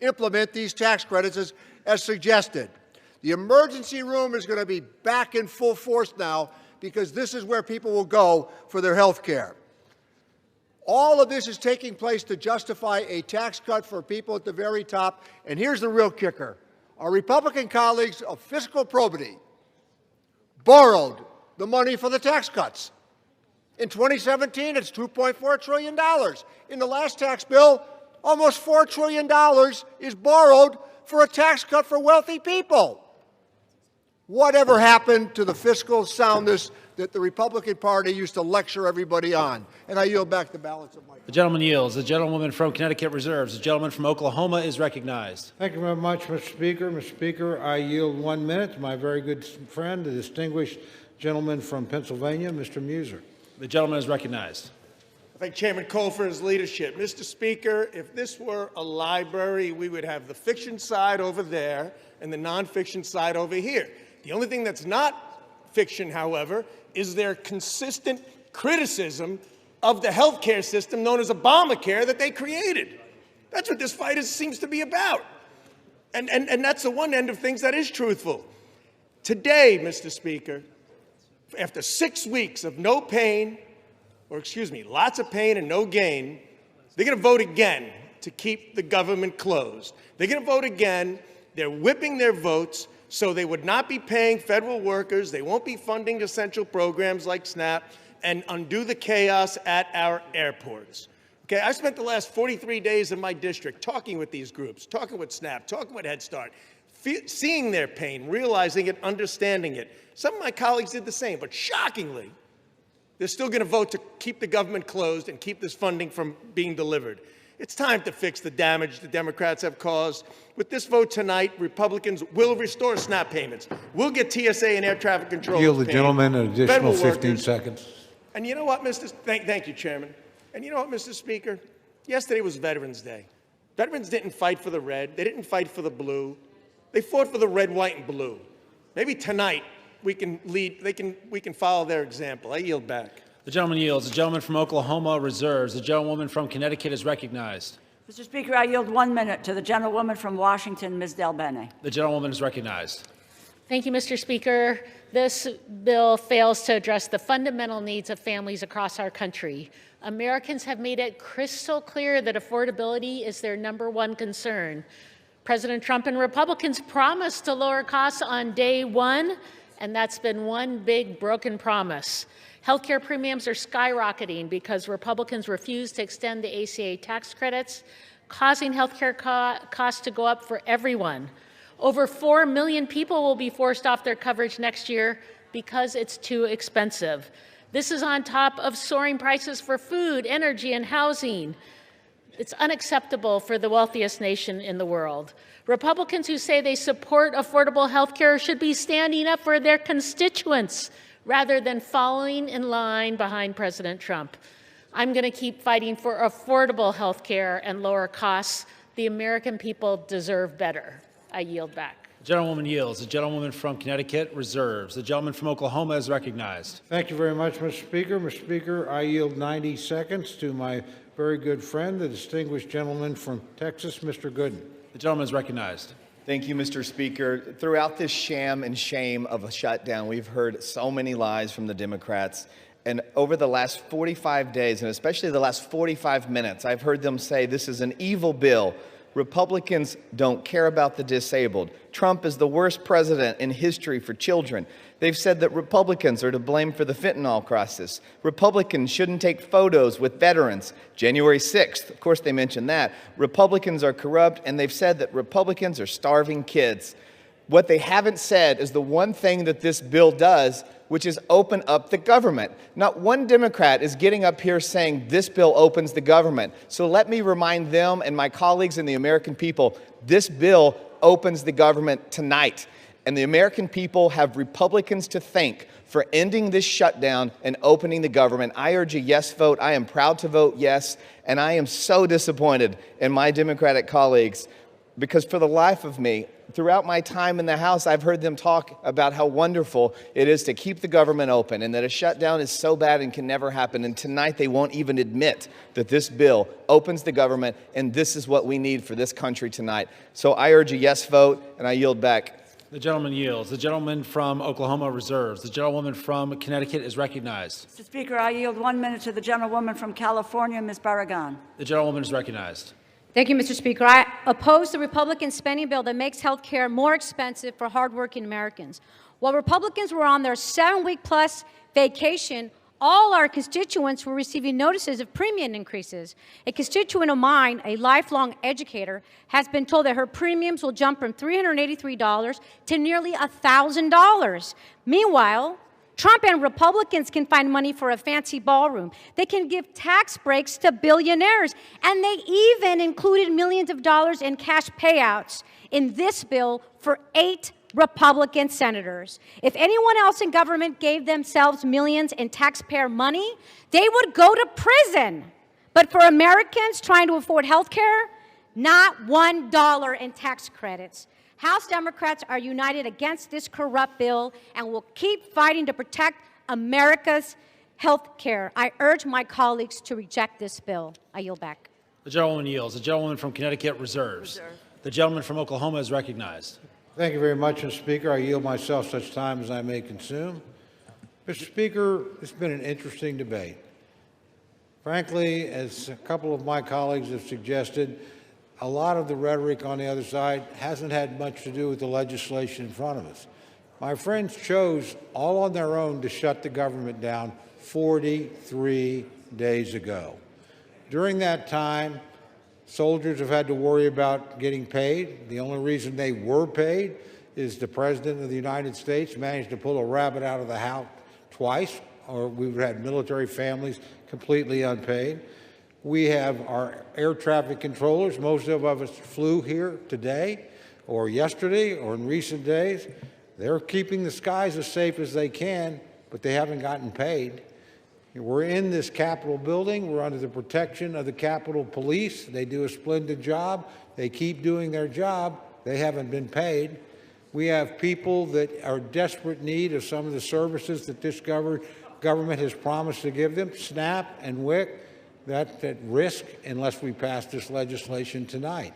[SPEAKER 7] implement these tax credits as suggested. The emergency room is going to be back in full force now because this is where people will go for their health care. All of this is taking place to justify a tax cut for people at the very top. And here's the real kicker. Our Republican colleagues of fiscal probity borrowed the money for the tax cuts. In 2017, it's $2.4 trillion. In the last tax bill, almost $4 trillion is borrowed for a tax cut for wealthy people. Whatever happened to the fiscal soundness that the Republican Party used to lecture everybody on? And I yield back the balance of my time.
[SPEAKER 1] The gentleman yields. The gentlewoman from Connecticut reserves. The gentleman from Oklahoma is recognized.
[SPEAKER 8] Thank you very much, Mr. Speaker. Mr. Speaker, I yield 1 minute to my very good friend, the distinguished gentleman from Pennsylvania, Mr. Muser.
[SPEAKER 1] The gentleman is recognized.
[SPEAKER 9] I thank Chairman Cole for his leadership. Mr. Speaker, if this were a library, we would have the fiction side over there and the nonfiction side over here. The only thing that's not fiction, however, is their consistent criticism of the health care system known as Obamacare that they created. That's what this fight seems to be about. And that's the one end of things that is truthful. Today, Mr. Speaker, after 6 weeks of no pain, lots of pain and no gain, they're going to vote again to keep the government closed. They're going to vote again. They're whipping their votes so they would not be paying federal workers. They won't be funding essential programs like SNAP and undo the chaos at our airports. Okay, I spent the last 43 days in my district talking with these groups, talking with SNAP, talking with Head Start, seeing their pain, realizing it, understanding it. Some of my colleagues did the same, but shockingly, they're still going to vote to keep the government closed and keep this funding from being delivered. It's time to fix the damage the Democrats have caused. With this vote tonight, Republicans will restore SNAP payments. We'll get TSA and air traffic control.
[SPEAKER 8] Yield the gentleman an additional 15 seconds.
[SPEAKER 9] And you know what, thank you, Chairman. And you know what, Mr. Speaker? Yesterday was Veterans Day. Veterans didn't fight for the red. They didn't fight for the blue. They fought for the red, white, and blue. Maybe tonight we can we can follow their example. I yield back.
[SPEAKER 1] The gentleman yields. The gentleman from Oklahoma reserves. The gentlewoman from Connecticut is recognized.
[SPEAKER 6] Mr. Speaker, I yield 1 minute to the gentlewoman from Washington, Ms. Del Bene.
[SPEAKER 1] The gentlewoman is recognized.
[SPEAKER 10] Thank you, Mr. Speaker. This bill fails to address the fundamental needs of families across our country. Americans have made it crystal clear that affordability is their #1 concern. President Trump and Republicans promised to lower costs on day one, and that's been one big broken promise. Healthcare premiums are skyrocketing because Republicans refuse to extend the ACA tax credits, causing healthcare costs to go up for everyone. Over 4 million people will be forced off their coverage next year because it's too expensive. This is on top of soaring prices for food, energy, and housing. It's unacceptable for the wealthiest nation in the world. Republicans who say they support affordable health care should be standing up for their constituents rather than following in line behind President Trump. I'm going to keep fighting for affordable health care and lower costs. The American people deserve better. I yield back.
[SPEAKER 1] The gentlewoman yields. The gentlewoman from Connecticut reserves. The gentleman from Oklahoma is recognized.
[SPEAKER 8] Thank you very much, Mr. Speaker. Mr. Speaker, I yield 90 seconds to my very good friend, the distinguished gentleman from Texas, Mr. Gooden.
[SPEAKER 1] The gentleman is recognized.
[SPEAKER 12] Thank you, Mr. Speaker. Throughout this sham and shame of a shutdown, we've heard so many lies from the Democrats. And over the last 45 days, and especially the last 45 minutes, I've heard them say this is an evil bill. Republicans don't care about the disabled. Trump is the worst president in history for children. They've said that Republicans are to blame for the fentanyl crisis. Republicans shouldn't take photos with veterans. January 6th, of course they mentioned that. Republicans are corrupt, and they've said that Republicans are starving kids. What they haven't said is the one thing that this bill does, which is open up the government. Not one Democrat is getting up here saying this bill opens the government. So let me remind them and my colleagues and the American people, this bill opens the government tonight. And the American people have Republicans to thank for ending this shutdown and opening the government. I urge a yes vote. I am proud to vote yes. And I am so disappointed in my Democratic colleagues because for the life of me, throughout my time in the House, I've heard them talk about how wonderful it is to keep the government open and that a shutdown is so bad and can never happen. And tonight they won't even admit that this bill opens the government and this is what we need for this country tonight. So I urge a yes vote and I yield back.
[SPEAKER 1] The gentleman yields. The gentleman from Oklahoma reserves. The gentlewoman from Connecticut is recognized.
[SPEAKER 6] Mr. Speaker, I yield 1 minute to the gentlewoman from California, Ms. Barragan.
[SPEAKER 1] The gentlewoman is recognized.
[SPEAKER 13] Thank you, Mr. Speaker. I oppose the Republican spending bill that makes health care more expensive for hardworking Americans. While Republicans were on their 7-week-plus vacation, all our constituents were receiving notices of premium increases. A constituent of mine, a lifelong educator, has been told that her premiums will jump from $383 to nearly $1,000. Meanwhile, Trump and Republicans can find money for a fancy ballroom. They can give tax breaks to billionaires. And they even included millions of dollars in cash payouts in this bill for 8 Republican senators. If anyone else in government gave themselves millions in taxpayer money, they would go to prison. But for Americans trying to afford health care, not $1 in tax credits. House Democrats are united against this corrupt bill and will keep fighting to protect America's health care. I urge my colleagues to reject this bill. I yield back.
[SPEAKER 1] The gentlewoman yields. The gentlewoman from Connecticut reserves. The gentleman from Oklahoma is recognized.
[SPEAKER 8] Thank you very much, Mr. Speaker. I yield myself such time as I may consume. Mr. Speaker, it's been an interesting debate. Frankly, as a couple of my colleagues have suggested, a lot of the rhetoric on the other side hasn't had much to do with the legislation in front of us. My friends chose all on their own to shut the government down 43 days ago. During that time, soldiers have had to worry about getting paid. The only reason they were paid is the President of the United States managed to pull a rabbit out of the hat twice, or we've had military families completely unpaid. We have our air traffic controllers. Most of us flew here today or yesterday or in recent days. They're keeping the skies as safe as they can, but they haven't gotten paid. We're in this Capitol building. We're under the protection of the Capitol Police. They do a splendid job. They keep doing their job. They haven't been paid. We have people that are in desperate need of some of the services that this government has promised to give them. SNAP and WIC, that's at risk unless we pass this legislation tonight.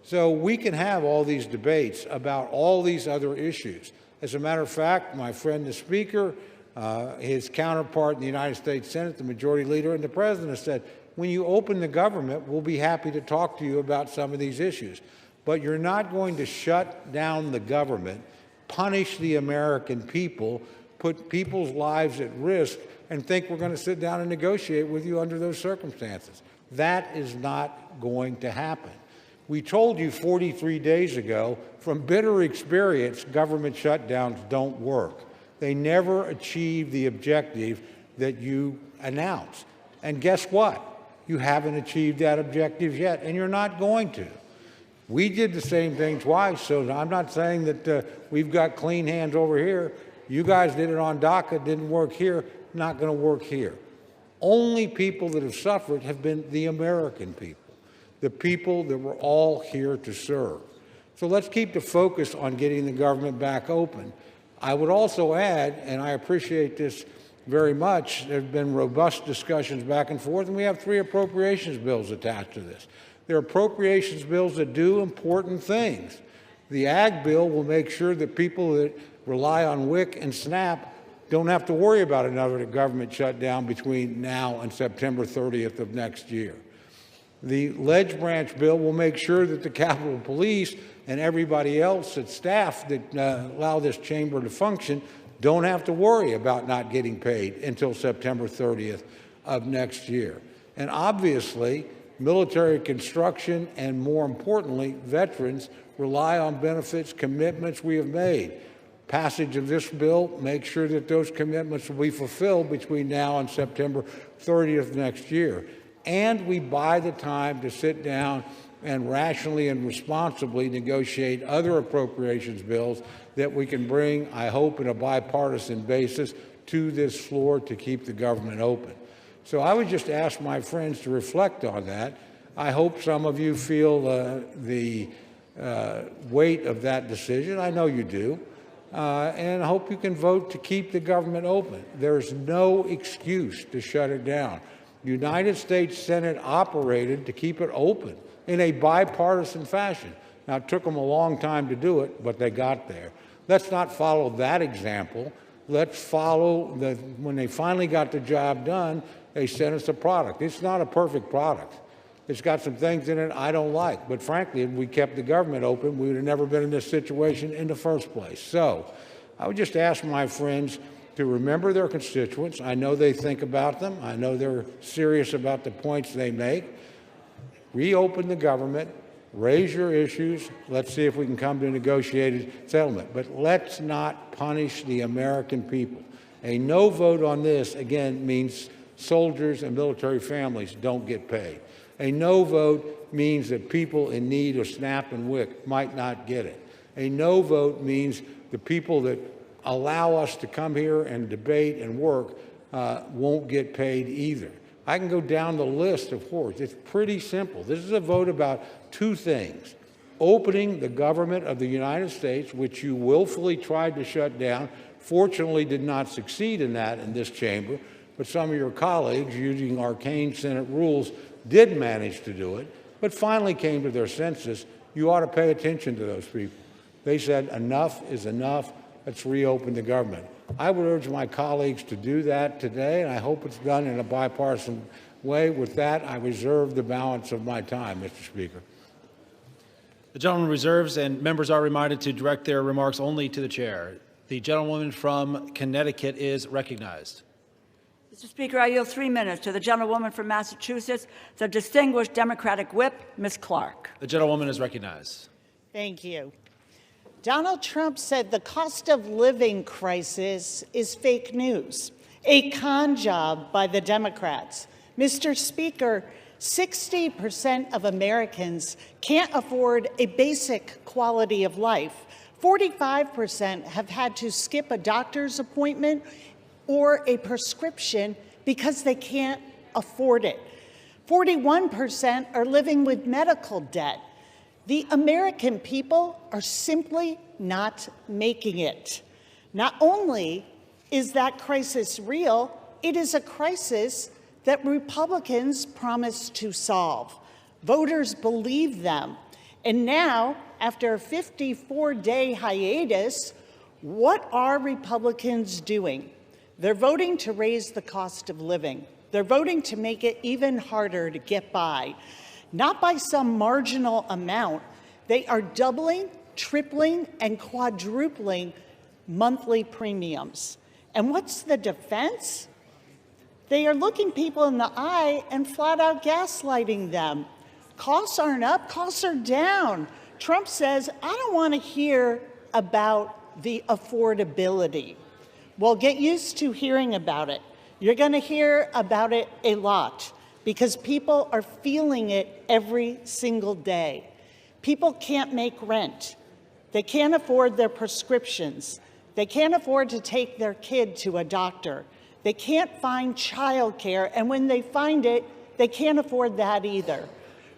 [SPEAKER 8] So we can have all these debates about all these other issues. As a matter of fact, my friend the Speaker, his counterpart in the United States Senate, the Majority Leader, and the President said, when you open the government, we'll be happy to talk to you about some of these issues. But you're not going to shut down the government, punish the American people, put people's lives at risk, and think we're going to sit down and negotiate with you under those circumstances. That is not going to happen. We told you 43 days ago, from bitter experience, government shutdowns don't work. They never achieve the objective that you announced. And guess what? You haven't achieved that objective yet, and you're not going to. We did the same thing twice, so I'm not saying that we've got clean hands over here. You guys did it on DACA, didn't work here, not going to work here. Only people that have suffered have been the American people, the people that we're all here to serve. So let's keep the focus on getting the government back open. I would also add, and I appreciate this very much, there have been robust discussions back and forth, and we have 3 appropriations bills attached to this. They're appropriations bills that do important things. The Ag bill will make sure that people that rely on WIC and SNAP don't have to worry about another government shutdown between now and September 30th of next year. The Ledge Branch bill will make sure that the Capitol Police and everybody else at staff that allow this chamber to function don't have to worry about not getting paid until September 30th of next year. And obviously, military construction and, more importantly, veterans rely on benefits commitments we have made. Passage of this bill makes sure that those commitments will be fulfilled between now and September 30th next year. And we buy the time to sit down and rationally and responsibly negotiate other appropriations bills that we can bring, I hope, in a bipartisan basis to this floor to keep the government open. So I would just ask my friends to reflect on that. I hope some of you feel the weight of that decision. I know you do. And I hope you can vote to keep the government open. There's no excuse to shut it down. The United States Senate operated to keep it open in a bipartisan fashion. Now, it took them a long time to do it, but they got there. Let's not follow that example. Let's follow when they finally got the job done, they sent us a product. It's not a perfect product. It's got some things in it I don't like. But frankly, if we kept the government open, we would have never been in this situation in the first place. So I would just ask my friends to remember their constituents. I know they think about them. I know they're serious about the points they make. Reopen the government. Raise your issues. Let's see if we can come to a negotiated settlement. But let's not punish the American people. A no vote on this, again, means soldiers and military families don't get paid. A no vote means that people in need of SNAP and WIC might not get it. A no vote means the people that allow us to come here and debate and work won't get paid either. I can go down the list of horrors. It's pretty simple. This is a vote about 2 things. Opening the government of the United States, which you willfully tried to shut down, fortunately did not succeed in that in this chamber, but some of your colleagues, using arcane Senate rules, did manage to do it, but finally came to their senses. You ought to pay attention to those people. They said, enough is enough. Let's reopen the government. I would urge my colleagues to do that today, and I hope it's done in a bipartisan way. With that, I reserve the balance of my time, Mr. Speaker.
[SPEAKER 1] The gentleman reserves, and members are reminded to direct their remarks only to the chair. The gentlewoman from Connecticut is recognized.
[SPEAKER 6] Mr. Speaker, I yield 3 minutes to the gentlewoman from Massachusetts, the distinguished Democratic whip, Ms. Clark.
[SPEAKER 1] The gentlewoman is recognized.
[SPEAKER 14] Thank you. Donald Trump said the cost of living crisis is fake news, a con job by the Democrats. Mr. Speaker, 60% of Americans can't afford a basic quality of life. 45% have had to skip a doctor's appointment or a prescription because they can't afford it. 41% are living with medical debt. The American people are simply not making it. Not only is that crisis real, it is a crisis that Republicans promised to solve. Voters believe them. And now, after a 54-day hiatus, what are Republicans doing? They're voting to raise the cost of living. They're voting to make it even harder to get by. Not by some marginal amount. They are doubling, tripling, and quadrupling monthly premiums. And what's the defense? They are looking people in the eye and flat out gaslighting them. Costs aren't up, costs are down. Trump says, I don't want to hear about the affordability. Well, get used to hearing about it. You're going to hear about it a lot because people are feeling it every single day. People can't make rent. They can't afford their prescriptions. They can't afford to take their kid to a doctor. They can't find childcare, and when they find it, they can't afford that either.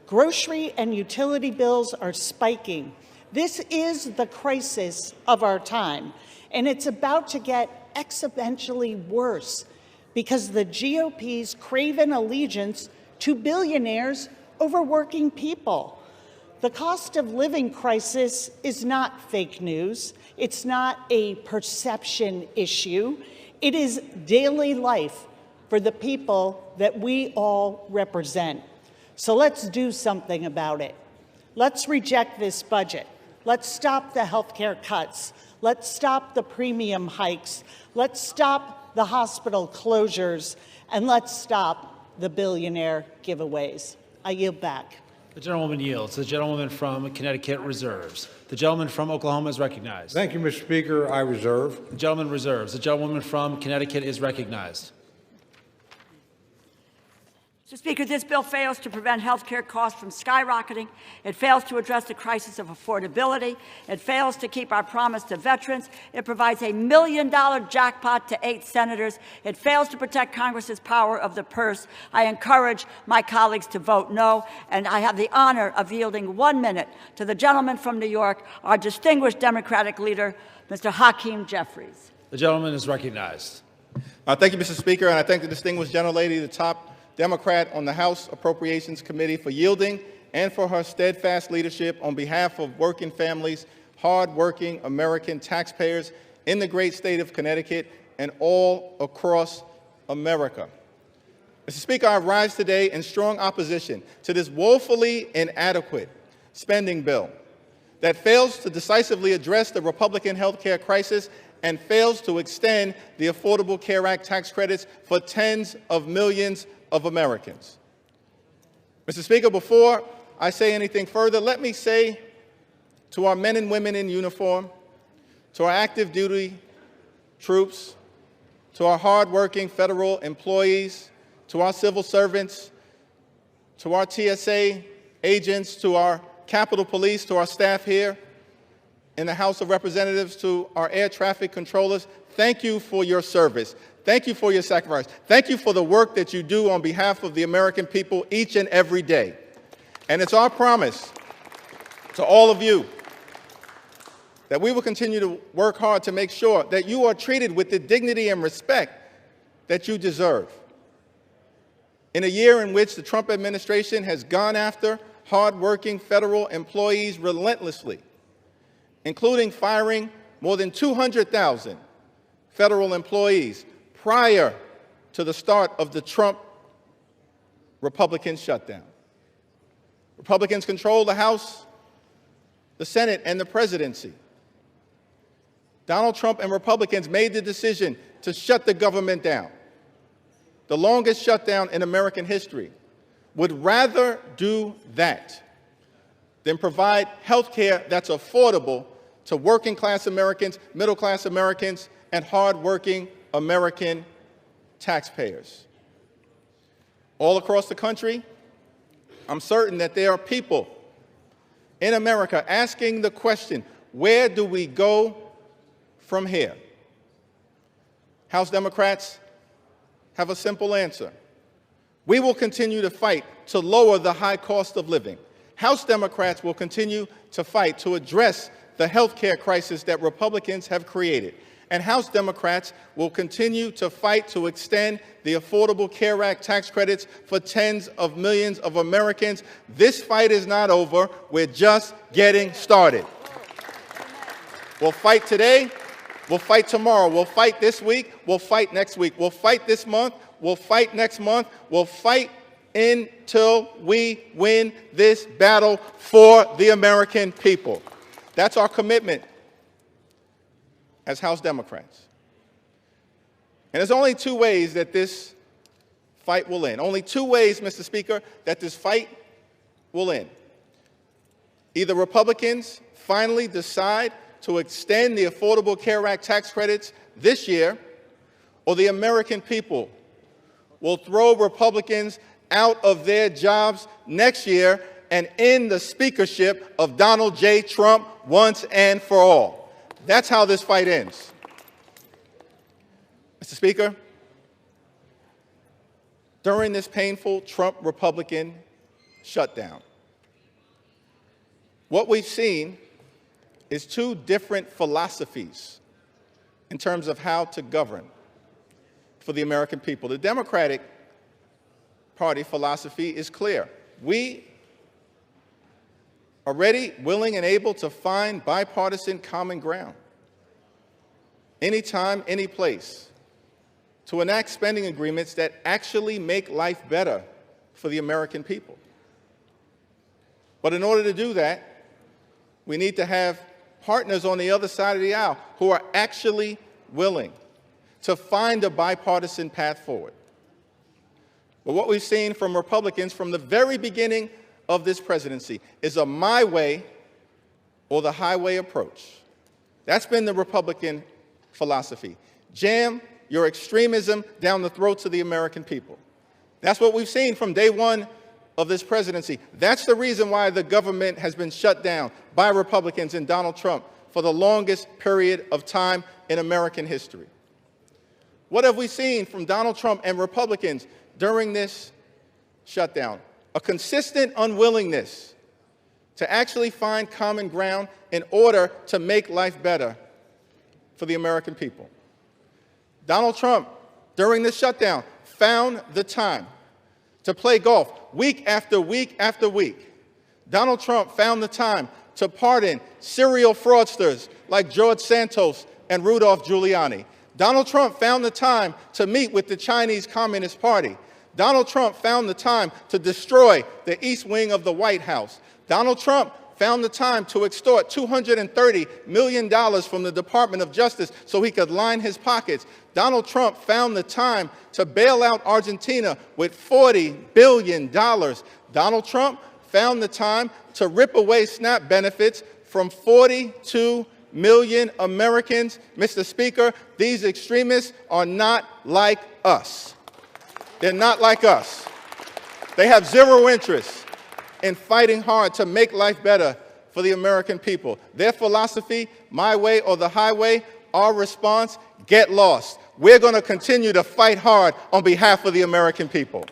[SPEAKER 14] Grocery and utility bills are spiking. This is the crisis of our time, and it's about to get exponentially worse because the GOP's craven allegiance to billionaires over working people. The cost of living crisis is not fake news. It's not a perception issue. It is daily life for the people that we all represent. So let's do something about it. Let's reject this budget. Let's stop the health care cuts. Let's stop the premium hikes. Let's stop the hospital closures. And let's stop the billionaire giveaways. I yield back.
[SPEAKER 1] The gentlewoman yields. The gentlewoman from Connecticut reserves. The gentleman from Oklahoma is recognized.
[SPEAKER 8] Thank you, Mr. Speaker. I reserve.
[SPEAKER 1] The gentleman reserves. The gentlewoman from Connecticut is recognized.
[SPEAKER 6] Mr. Speaker, this bill fails to prevent health care costs from skyrocketing. It fails to address the crisis of affordability. It fails to keep our promise to veterans. It provides a $1 million jackpot to 8 senators. It fails to protect Congress's power of the purse. I encourage my colleagues to vote no, and I have the honor of yielding 1 minute to the gentleman from New York, our distinguished Democratic leader, Mr. Hakeem Jeffries.
[SPEAKER 1] The gentleman is recognized.
[SPEAKER 15] Thank you, Mr. Speaker, and I thank the distinguished gentlelady, the top Democrat on the House Appropriations Committee, for yielding and for her steadfast leadership on behalf of working families, hard-working American taxpayers in the great state of Connecticut and all across America. Mr. Speaker, I rise today in strong opposition to this woefully inadequate spending bill that fails to decisively address the Republican health care crisis and fails to extend the Affordable Care Act tax credits for tens of millions of Americans. Mr. Speaker, before I say anything further, let me say to our men and women in uniform, to our active duty troops, to our hardworking federal employees, to our civil servants, to our TSA agents, to our Capitol Police, to our staff here in the House of Representatives, to our air traffic controllers, thank you for your service. Thank you for your sacrifice. Thank you for the work that you do on behalf of the American people each and every day. And it's our promise to all of you that we will continue to work hard to make sure that you are treated with the dignity and respect that you deserve. In a year in which the Trump administration has gone after hardworking federal employees relentlessly, including firing more than 200,000 federal employees prior to the start of the Trump Republican shutdown. Republicans control the House, the Senate, and the presidency. Donald Trump and Republicans made the decision to shut the government down, the longest shutdown in American history. Would rather do that than provide health care that's affordable to working class Americans, middle class Americans, and hardworking American taxpayers. All across the country, I'm certain that there are people in America asking the question, where do we go from here? House Democrats, have a simple answer. We will continue to fight to lower the high cost of living. House Democrats will continue to fight to address the health care crisis that Republicans have created. And House Democrats will continue to fight to extend the Affordable Care Act tax credits for tens of millions of Americans. This fight is not over. We're just getting started. We'll fight today. We'll fight tomorrow. We'll fight this week. We'll fight next week. We'll fight this month. We'll fight next month. We'll fight until we win this battle for the American people. That's our commitment as House Democrats. And there's only two ways that this fight will end. Only two ways, Mr. Speaker, that this fight will end. Either Republicans finally decide to extend the Affordable Care Act tax credits this year, or the American people will throw Republicans out of their jobs next year and end the speakership of Donald J. Trump once and for all. That's how this fight ends. Mr. Speaker, during this painful Trump-Republican shutdown, what we've seen is two different philosophies in terms of how to govern for the American people. The Democratic Party philosophy is clear. We are ready, willing, and able to find bipartisan common ground anytime, any place, to enact spending agreements that actually make life better for the American people. But in order to do that, we need to have partners on the other side of the aisle who are actually willing to find a bipartisan path forward. But what we've seen from Republicans from the very beginning of this presidency is a my way or the highway approach. That's been the Republican philosophy. Jam your extremism down the throats of the American people. That's what we've seen from day one of this presidency. That's the reason why the government has been shut down by Republicans and Donald Trump for the longest period of time in American history. What have we seen from Donald Trump and Republicans during this shutdown? A consistent unwillingness to actually find common ground in order to make life better for the American people. Donald Trump, during this shutdown, found the time to play golf week after week after week. Donald Trump found the time to pardon serial fraudsters like George Santos and Rudolph Giuliani. Donald Trump found the time to meet with the Chinese Communist Party. Donald Trump found the time to destroy the East Wing of the White House. Donald Trump found the time to extort $230 million from the Department of Justice so he could line his pockets. Donald Trump found the time to bail out Argentina with $40 billion. Donald Trump found the time to rip away SNAP benefits from 42 million Americans. Mr. Speaker, these extremists are not like us. They're not like us. They have zero interest in fighting hard to make life better for the American people. Their philosophy, my way or the highway, our response, get lost. We're going to continue to fight hard on behalf of the American people.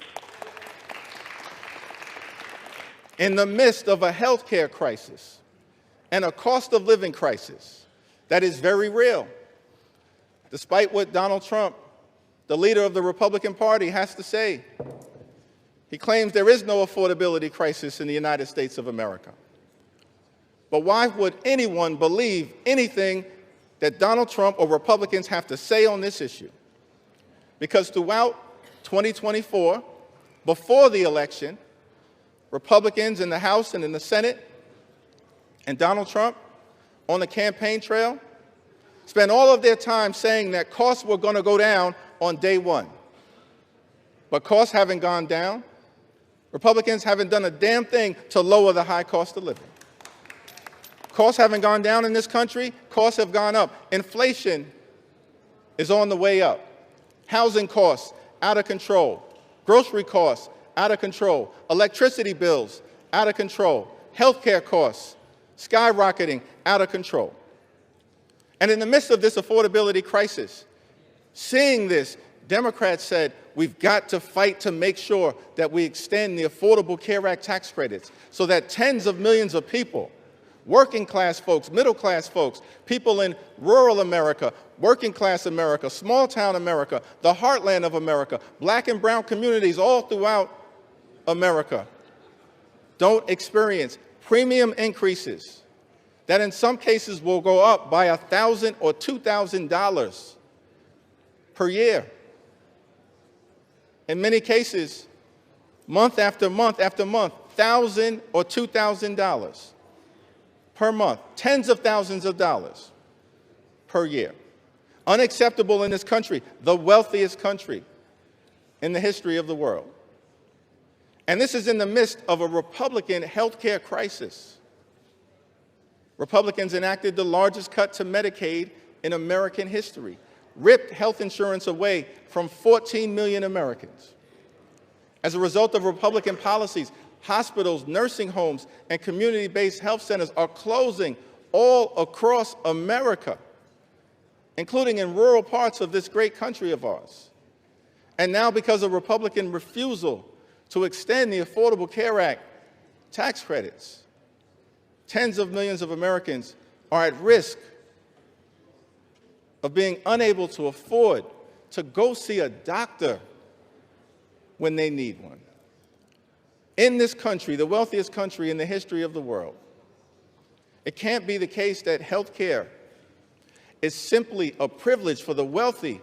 [SPEAKER 15] In the midst of a health care crisis and a cost of living crisis that is very real, despite what Donald Trump, the leader of the Republican Party, has to say. He claims there is no affordability crisis in the United States of America. But why would anyone believe anything that Donald Trump or Republicans have to say on this issue? Because throughout 2024, before the election, Republicans in the House and in the Senate and Donald Trump on the campaign trail spent all of their time saying that costs were going to go down on day one. But costs haven't gone down. Republicans haven't done a damn thing to lower the high cost of living. Costs haven't gone down in this country. Costs have gone up. Inflation is on the way up. Housing costs, out of control. Grocery costs, out of control. Electricity bills, out of control. Healthcare costs, skyrocketing, out of control. And in the midst of this affordability crisis, seeing this Democrats said, we've got to fight to make sure that we extend the Affordable Care Act tax credits so that tens of millions of people, working class folks, middle class folks, people in rural America, working class America, small town America, the heartland of America, black and brown communities all throughout America, don't experience premium increases that in some cases will go up by $1,000 or $2,000 per year. In many cases, month after month after month, $1,000 or $2,000 per month, tens of thousands of dollars per year. Unacceptable in this country, the wealthiest country in the history of the world. And this is in the midst of a Republican health care crisis. Republicans enacted the largest cut to Medicaid in American history, ripped health insurance away from 14 million Americans. As a result of Republican policies, hospitals, nursing homes, and community-based health centers are closing all across America, including in rural parts of this great country of ours. And now, because of Republican refusal to extend the Affordable Care Act tax credits, tens of millions of Americans are at risk of being unable to afford to go see a doctor when they need one. In this country, the wealthiest country in the history of the world, it can't be the case that health care is simply a privilege for the wealthy,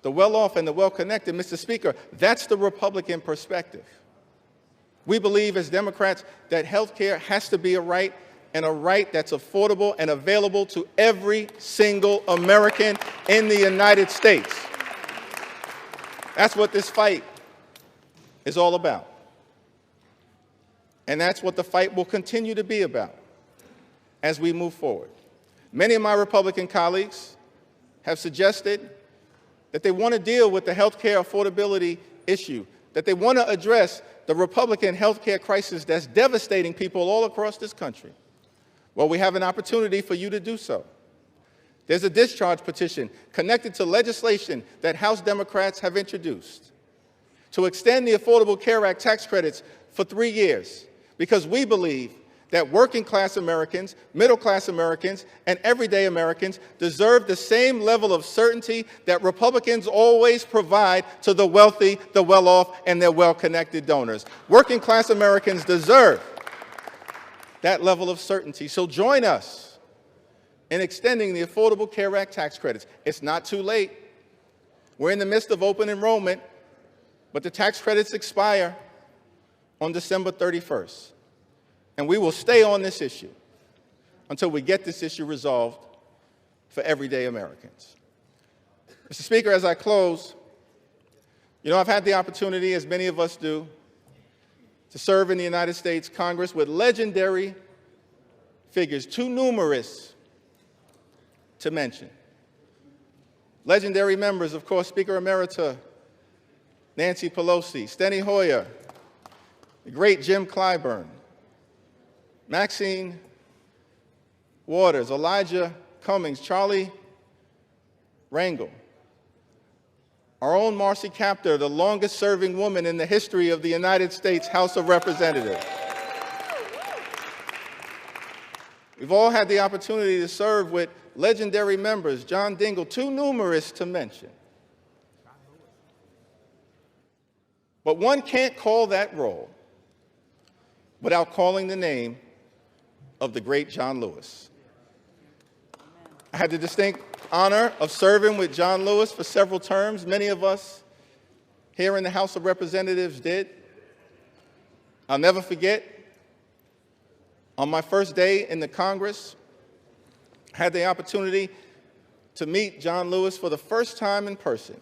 [SPEAKER 15] the well-off, and the well-connected. Mr. Speaker, that's the Republican perspective. We believe as Democrats that health care has to be a right, and a right that's affordable and available to every single American in the United States. That's what this fight is all about. And that's what the fight will continue to be about as we move forward. Many of my Republican colleagues have suggested that they want to deal with the health care affordability issue, that they want to address the Republican health care crisis that's devastating people all across this country. Well, we have an opportunity for you to do so. There's a discharge petition connected to legislation that House Democrats have introduced to extend the Affordable Care Act tax credits for 3 years, because we believe that working class Americans, middle class Americans, and everyday Americans deserve the same level of certainty that Republicans always provide to the wealthy, the well-off, and their well-connected donors. Working class Americans deserve that level of certainty. So join us in extending the Affordable Care Act tax credits. It's not too late. We're in the midst of open enrollment, but the tax credits expire on December 31st. And we will stay on this issue until we get this issue resolved for everyday Americans. Mr. Speaker, as I close, I've had the opportunity, as many of us do, to serve in the United States Congress with legendary figures, too numerous to mention. Legendary members, of course, Speaker Emerita Nancy Pelosi, Steny Hoyer, the great Jim Clyburn, Maxine Waters, Elijah Cummings, Charlie Rangel, our own Marcy Kaptur, the longest-serving woman in the history of the United States House of Representatives. We've all had the opportunity to serve with legendary members, John Dingell, too numerous to mention. But one can't call that roll without calling the name of the great John Lewis. I had the distinct honor of serving with John Lewis for several terms. Many of us here in the House of Representatives did. I'll never forget, on my first day in the Congress, I had the opportunity to meet John Lewis for the first time in person.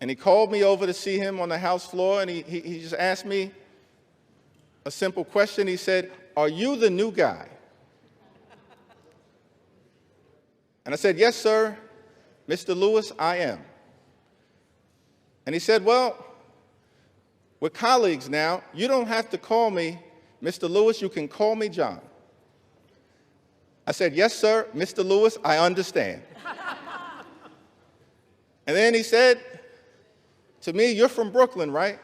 [SPEAKER 15] And he called me over to see him on the House floor, and he just asked me a simple question. He said, "Are you the new guy?" And I said, "Yes, sir, Mr. Lewis, I am." And he said, "Well, we're colleagues now. You don't have to call me Mr. Lewis. You can call me John." I said, "Yes, sir, Mr. Lewis, I understand." And then he said to me, "You're from Brooklyn, right?"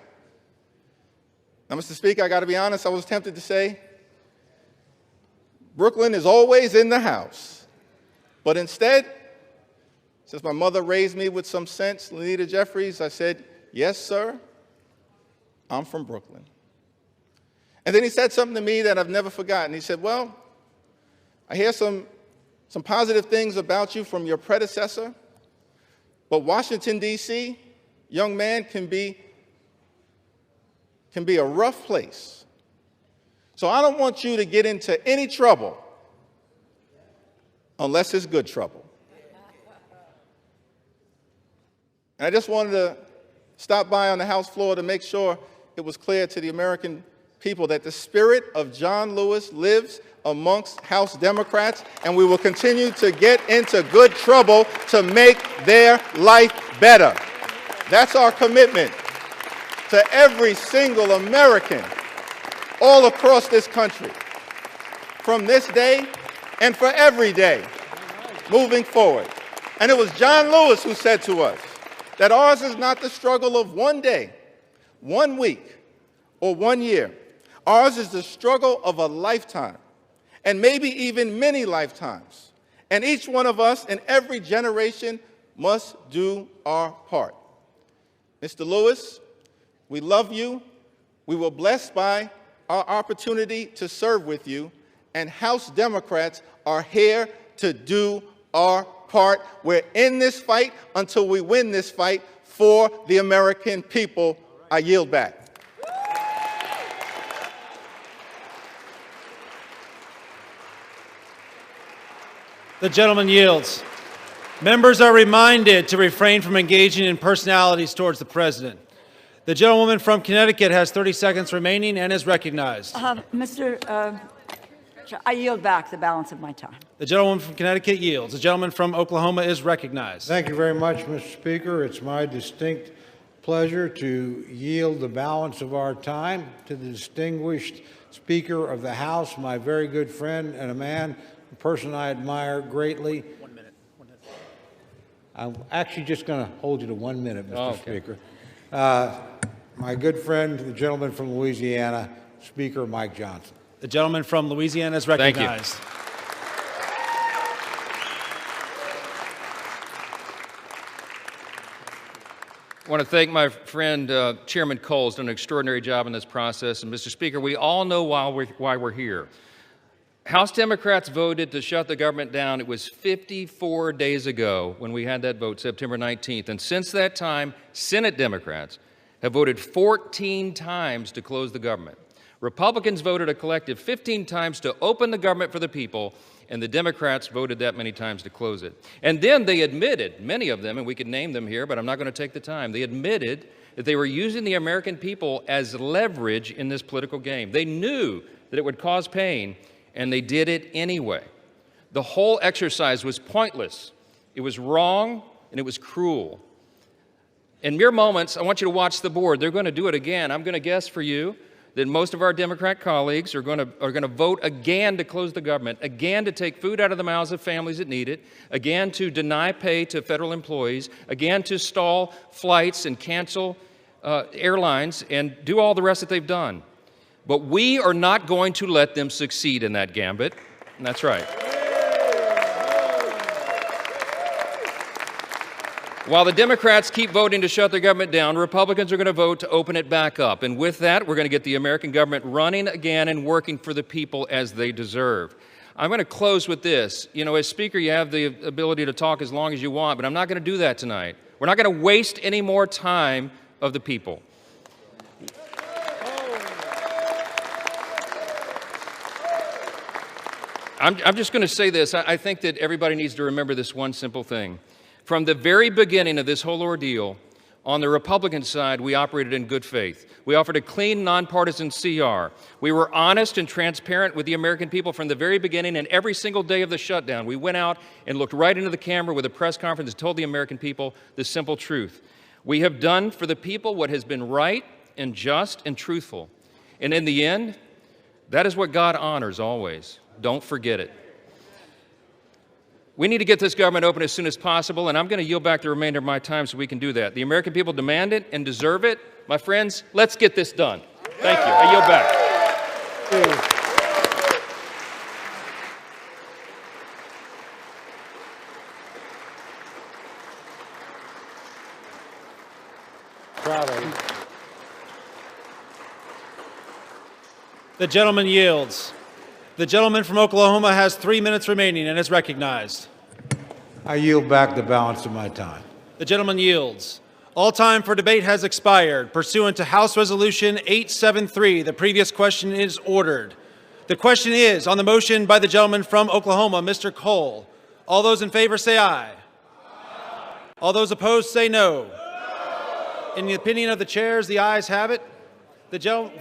[SPEAKER 15] Now, Mr. Speaker, I got to be honest, I was tempted to say, Brooklyn is always in the house. But instead, since my mother raised me with some sense, Lenita Jeffries, I said, "Yes, sir, I'm from Brooklyn." And then he said something to me that I've never forgotten. He said, "Well, I hear some positive things about you from your predecessor, but Washington, D.C., young man, can be a rough place. So I don't want you to get into any trouble unless it's good trouble." And I just wanted to stop by on the House floor to make sure it was clear to the American people that the spirit of John Lewis lives amongst House Democrats, and we will continue to get into good trouble to make their life better. That's our commitment to every single American all across this country, from this day and for every day moving forward. And it was John Lewis who said to us that ours is not the struggle of one day, 1 week, or 1 year. Ours is the struggle of a lifetime, and maybe even many lifetimes. And each one of us in every generation must do our part. Mr. Lewis, we love you. We were blessed by our opportunity to serve with you, and House Democrats are here to do our part. We're in this fight until we win this fight for the American people. I yield back.
[SPEAKER 1] The gentleman yields. Members are reminded to refrain from engaging in personalities towards the president. The gentlewoman from Connecticut has 30 seconds remaining and is recognized.
[SPEAKER 6] I yield back the balance of my time.
[SPEAKER 1] The gentlewoman from Connecticut yields. The gentleman from Oklahoma is recognized.
[SPEAKER 8] Thank you very much, Mr. Speaker. It's my distinct pleasure to yield the balance of our time to the distinguished Speaker of the House, my very good friend and a person I admire greatly.
[SPEAKER 1] 1 minute. 1 minute.
[SPEAKER 8] I'm actually just going to hold you to 1 minute, Mr.
[SPEAKER 1] Okay.
[SPEAKER 8] Speaker. My good friend, the gentleman from Louisiana, Speaker Mike Johnson.
[SPEAKER 1] The gentleman from Louisiana is recognized.
[SPEAKER 16] Thank you. I want to thank my friend Chairman Cole. Has done an extraordinary job in this process. And Mr. Speaker, we all know why we're here. House Democrats voted to shut the government down. It was 54 days ago when we had that vote, September 19th. And since that time, Senate Democrats have voted 14 times to close the government. Republicans voted a collective 15 times to open the government for the people, and the Democrats voted that many times to close it. And then they admitted, many of them, and we could name them here, but I'm not going to take the time, they admitted that they were using the American people as leverage in this political game. They knew that it would cause pain, and they did it anyway. The whole exercise was pointless. It was wrong, and it was cruel. In mere moments, I want you to watch the board. They're going to do it again. I'm going to guess for you that most of our Democrat colleagues are going to vote again to close the government, again to take food out of the mouths of families that need it, again to deny pay to federal employees, again to stall flights and cancel airlines and do all the rest that they've done. But we are not going to let them succeed in that gambit. And that's right. While the Democrats keep voting to shut the government down, Republicans are going to vote to open it back up. And with that, we're going to get the American government running again and working for the people as they deserve. I'm going to close with this. You know, as Speaker, you have the ability to talk as long as you want, but I'm not going to do that tonight. We're not going to waste any more time of the people. I'm just going to say this. I think that everybody needs to remember this one simple thing. From the very beginning of this whole ordeal, on the Republican side, we operated in good faith. We offered a clean, nonpartisan CR. We were honest and transparent with the American people from the very beginning, and every single day of the shutdown, we went out and looked right into the camera with a press conference and told the American people the simple truth. We have done for the people what has been right and just and truthful. And in the end, that is what God honors always. Don't forget it. We need to get this government open as soon as possible, and I'm going to yield back the remainder of my time so we can do that. The American people demand it and deserve it. My friends, let's get this done. Thank you. I yield back.
[SPEAKER 1] The gentleman yields. The gentleman from Oklahoma has 3 minutes remaining and is recognized.
[SPEAKER 8] I yield back the balance of my time.
[SPEAKER 1] The gentleman yields. All time for debate has expired. Pursuant to House Resolution 873, the previous question is ordered. The question is on the motion by the gentleman from Oklahoma, Mr. Cole. All those in favor say aye. All those opposed say no. In the opinion of the chairs, the ayes have it.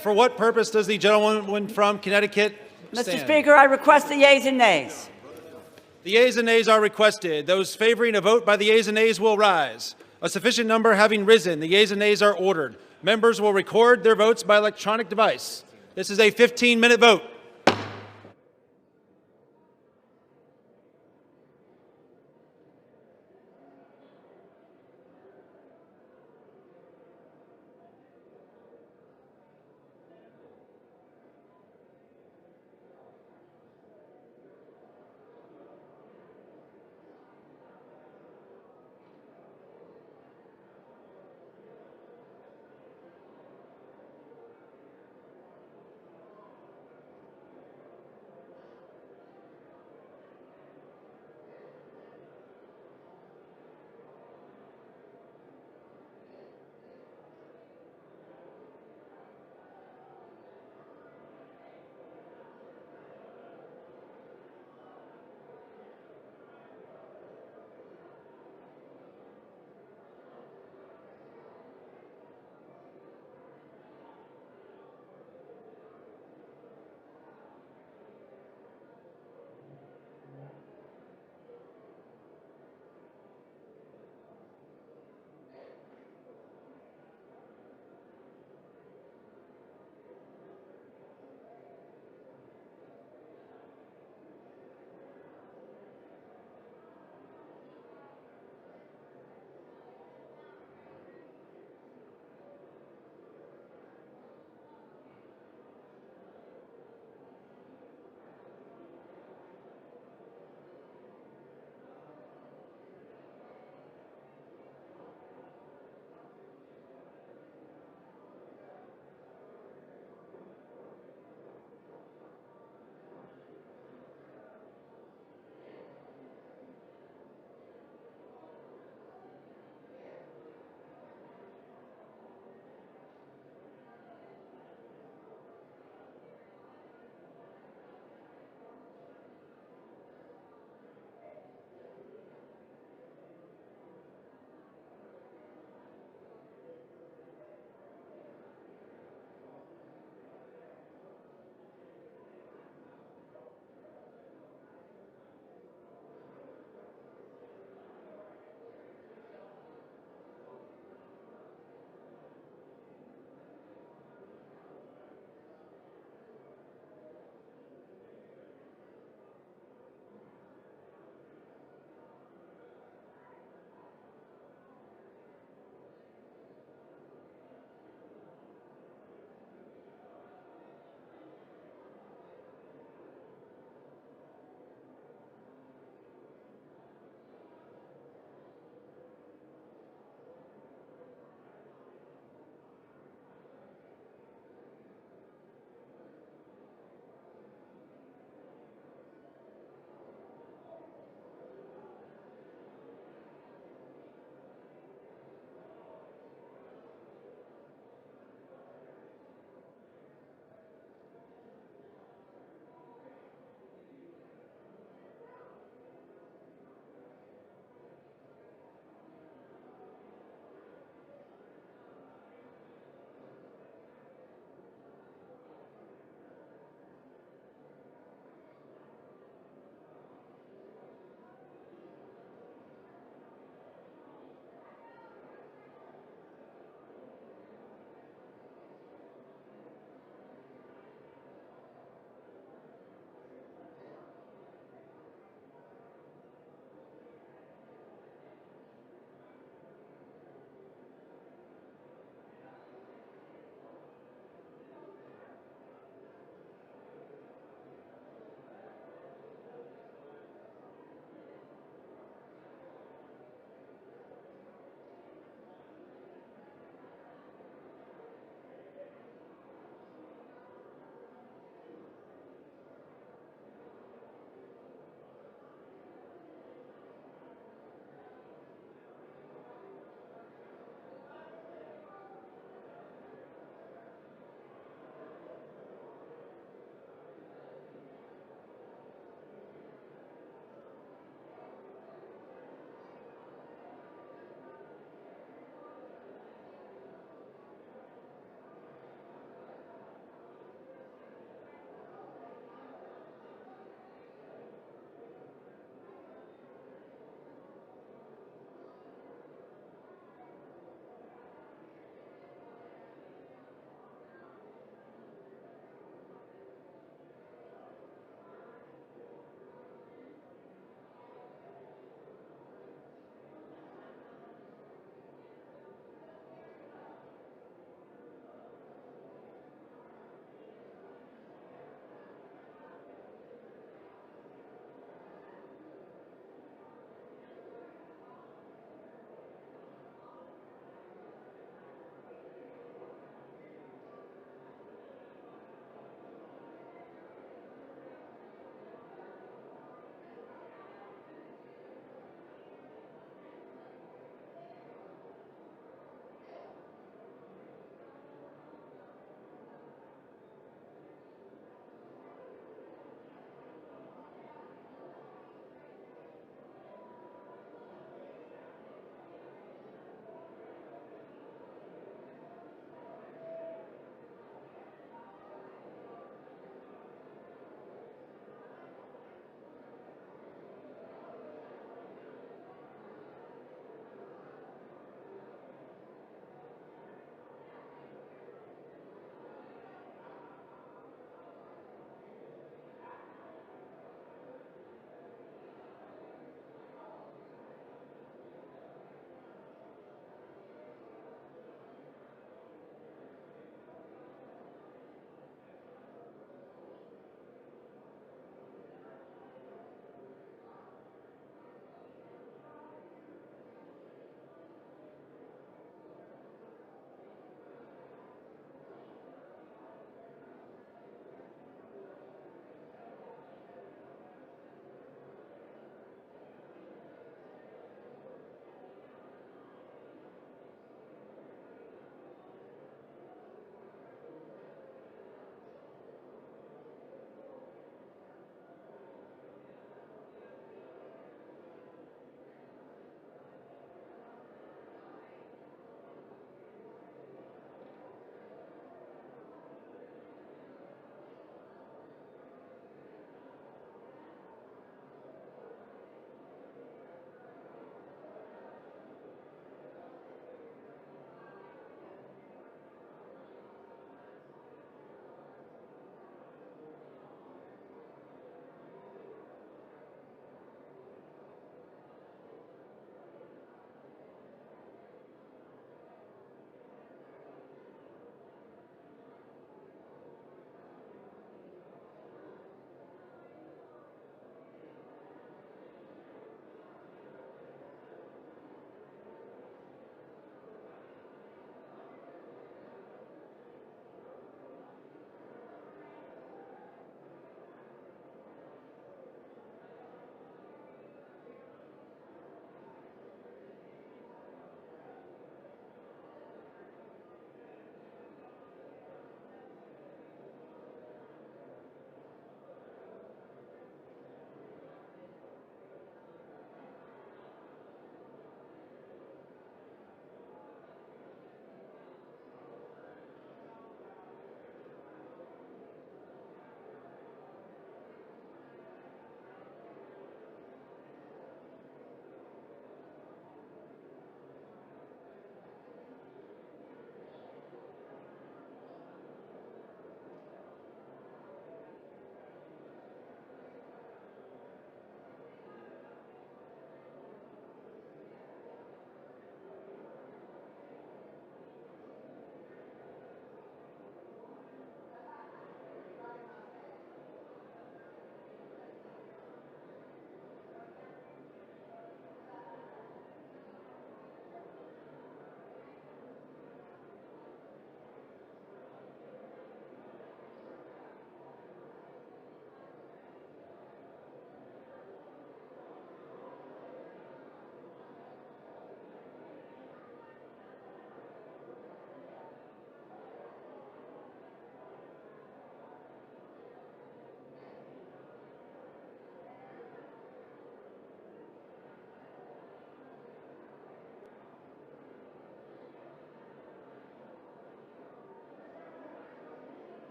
[SPEAKER 1] For what purpose does the gentleman from Connecticut stand?
[SPEAKER 6] Mr. Speaker, I request the yeas and nays.
[SPEAKER 1] The yeas and nays are requested. Those favoring a vote by the yeas and nays will rise. A sufficient number having risen, the yeas and nays are ordered. Members will record their votes by electronic device. This is a 15-minute vote.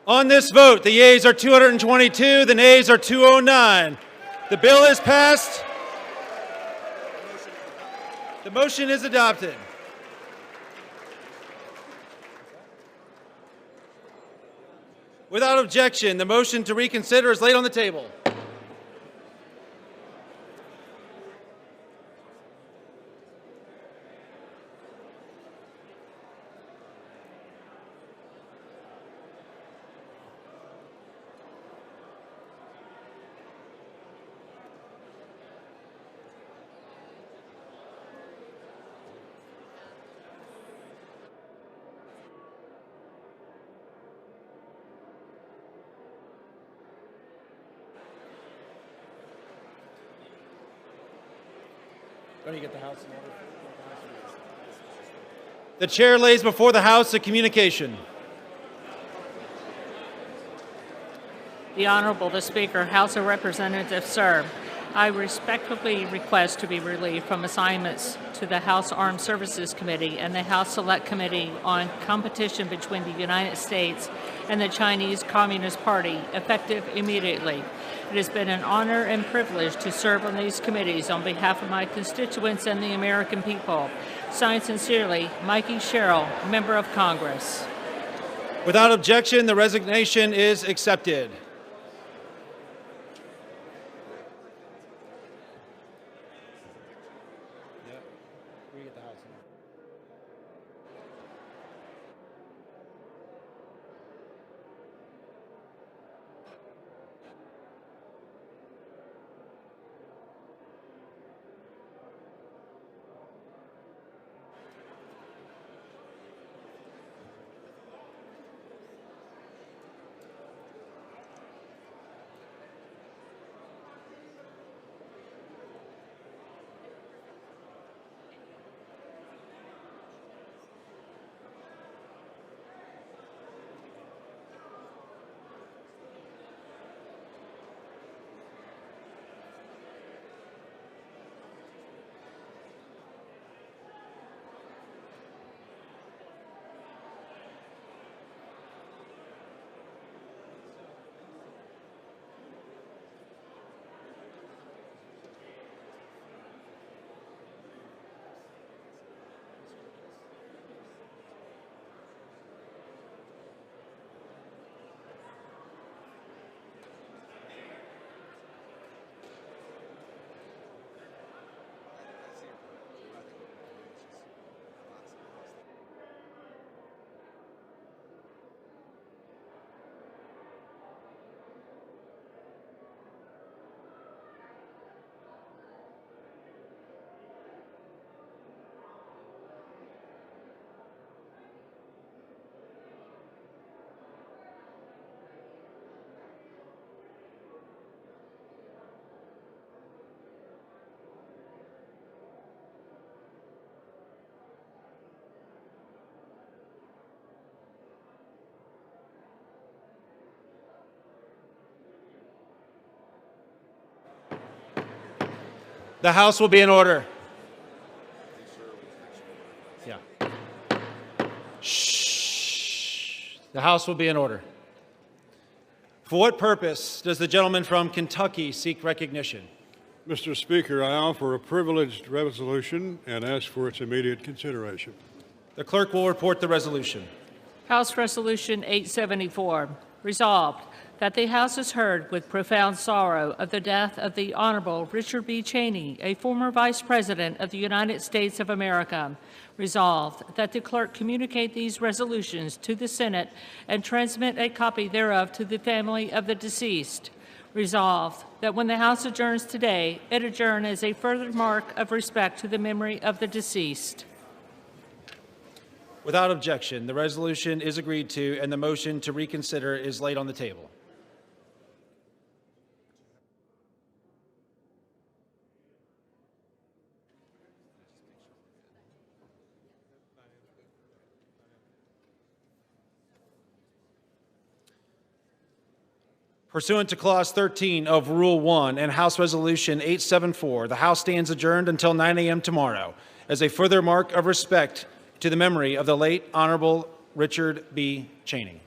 [SPEAKER 1] On this vote, the yeas are 222, the nays are 209. The bill is passed. The motion is adopted. Without objection, the motion to reconsider is laid on the table. When you get the House in order. The chair lays before the House a communication.
[SPEAKER 17] The Honorable the Speaker, House of Representatives, sir. I respectfully request to be relieved from assignments to the House Armed Services Committee and the House Select Committee on competition between the United States and the Chinese Communist Party, effective immediately. It has been an honor and privilege to serve on these committees on behalf of my constituents and the American people. Signed sincerely, Mikey Sherrill, Member of Congress.
[SPEAKER 1] Without objection, the resignation is accepted. The House will be in order. Yeah. Shh. The House will be in order. For what purpose does the gentleman from Kentucky seek recognition?
[SPEAKER 18] Mr. Speaker, I offer a privileged resolution and ask for its immediate consideration.
[SPEAKER 1] The clerk will report the resolution.
[SPEAKER 17] House Resolution 874, resolved that the House has heard with profound sorrow of the death of the Honorable Richard B. Cheney, a former Vice President of the United States of America. Resolved that the clerk communicate these resolutions to the Senate and transmit a copy thereof to the family of the deceased. Resolved that when the House adjourns today, it adjourn as a further mark of respect to the memory of the deceased.
[SPEAKER 1] Without objection, the resolution is agreed to and the motion to reconsider is laid on the table. Pursuant to Clause 13 of Rule 1 and House Resolution 874, the House stands adjourned until 9 a.m. tomorrow as a further mark of respect to the memory of the late Honorable Richard B. Cheney.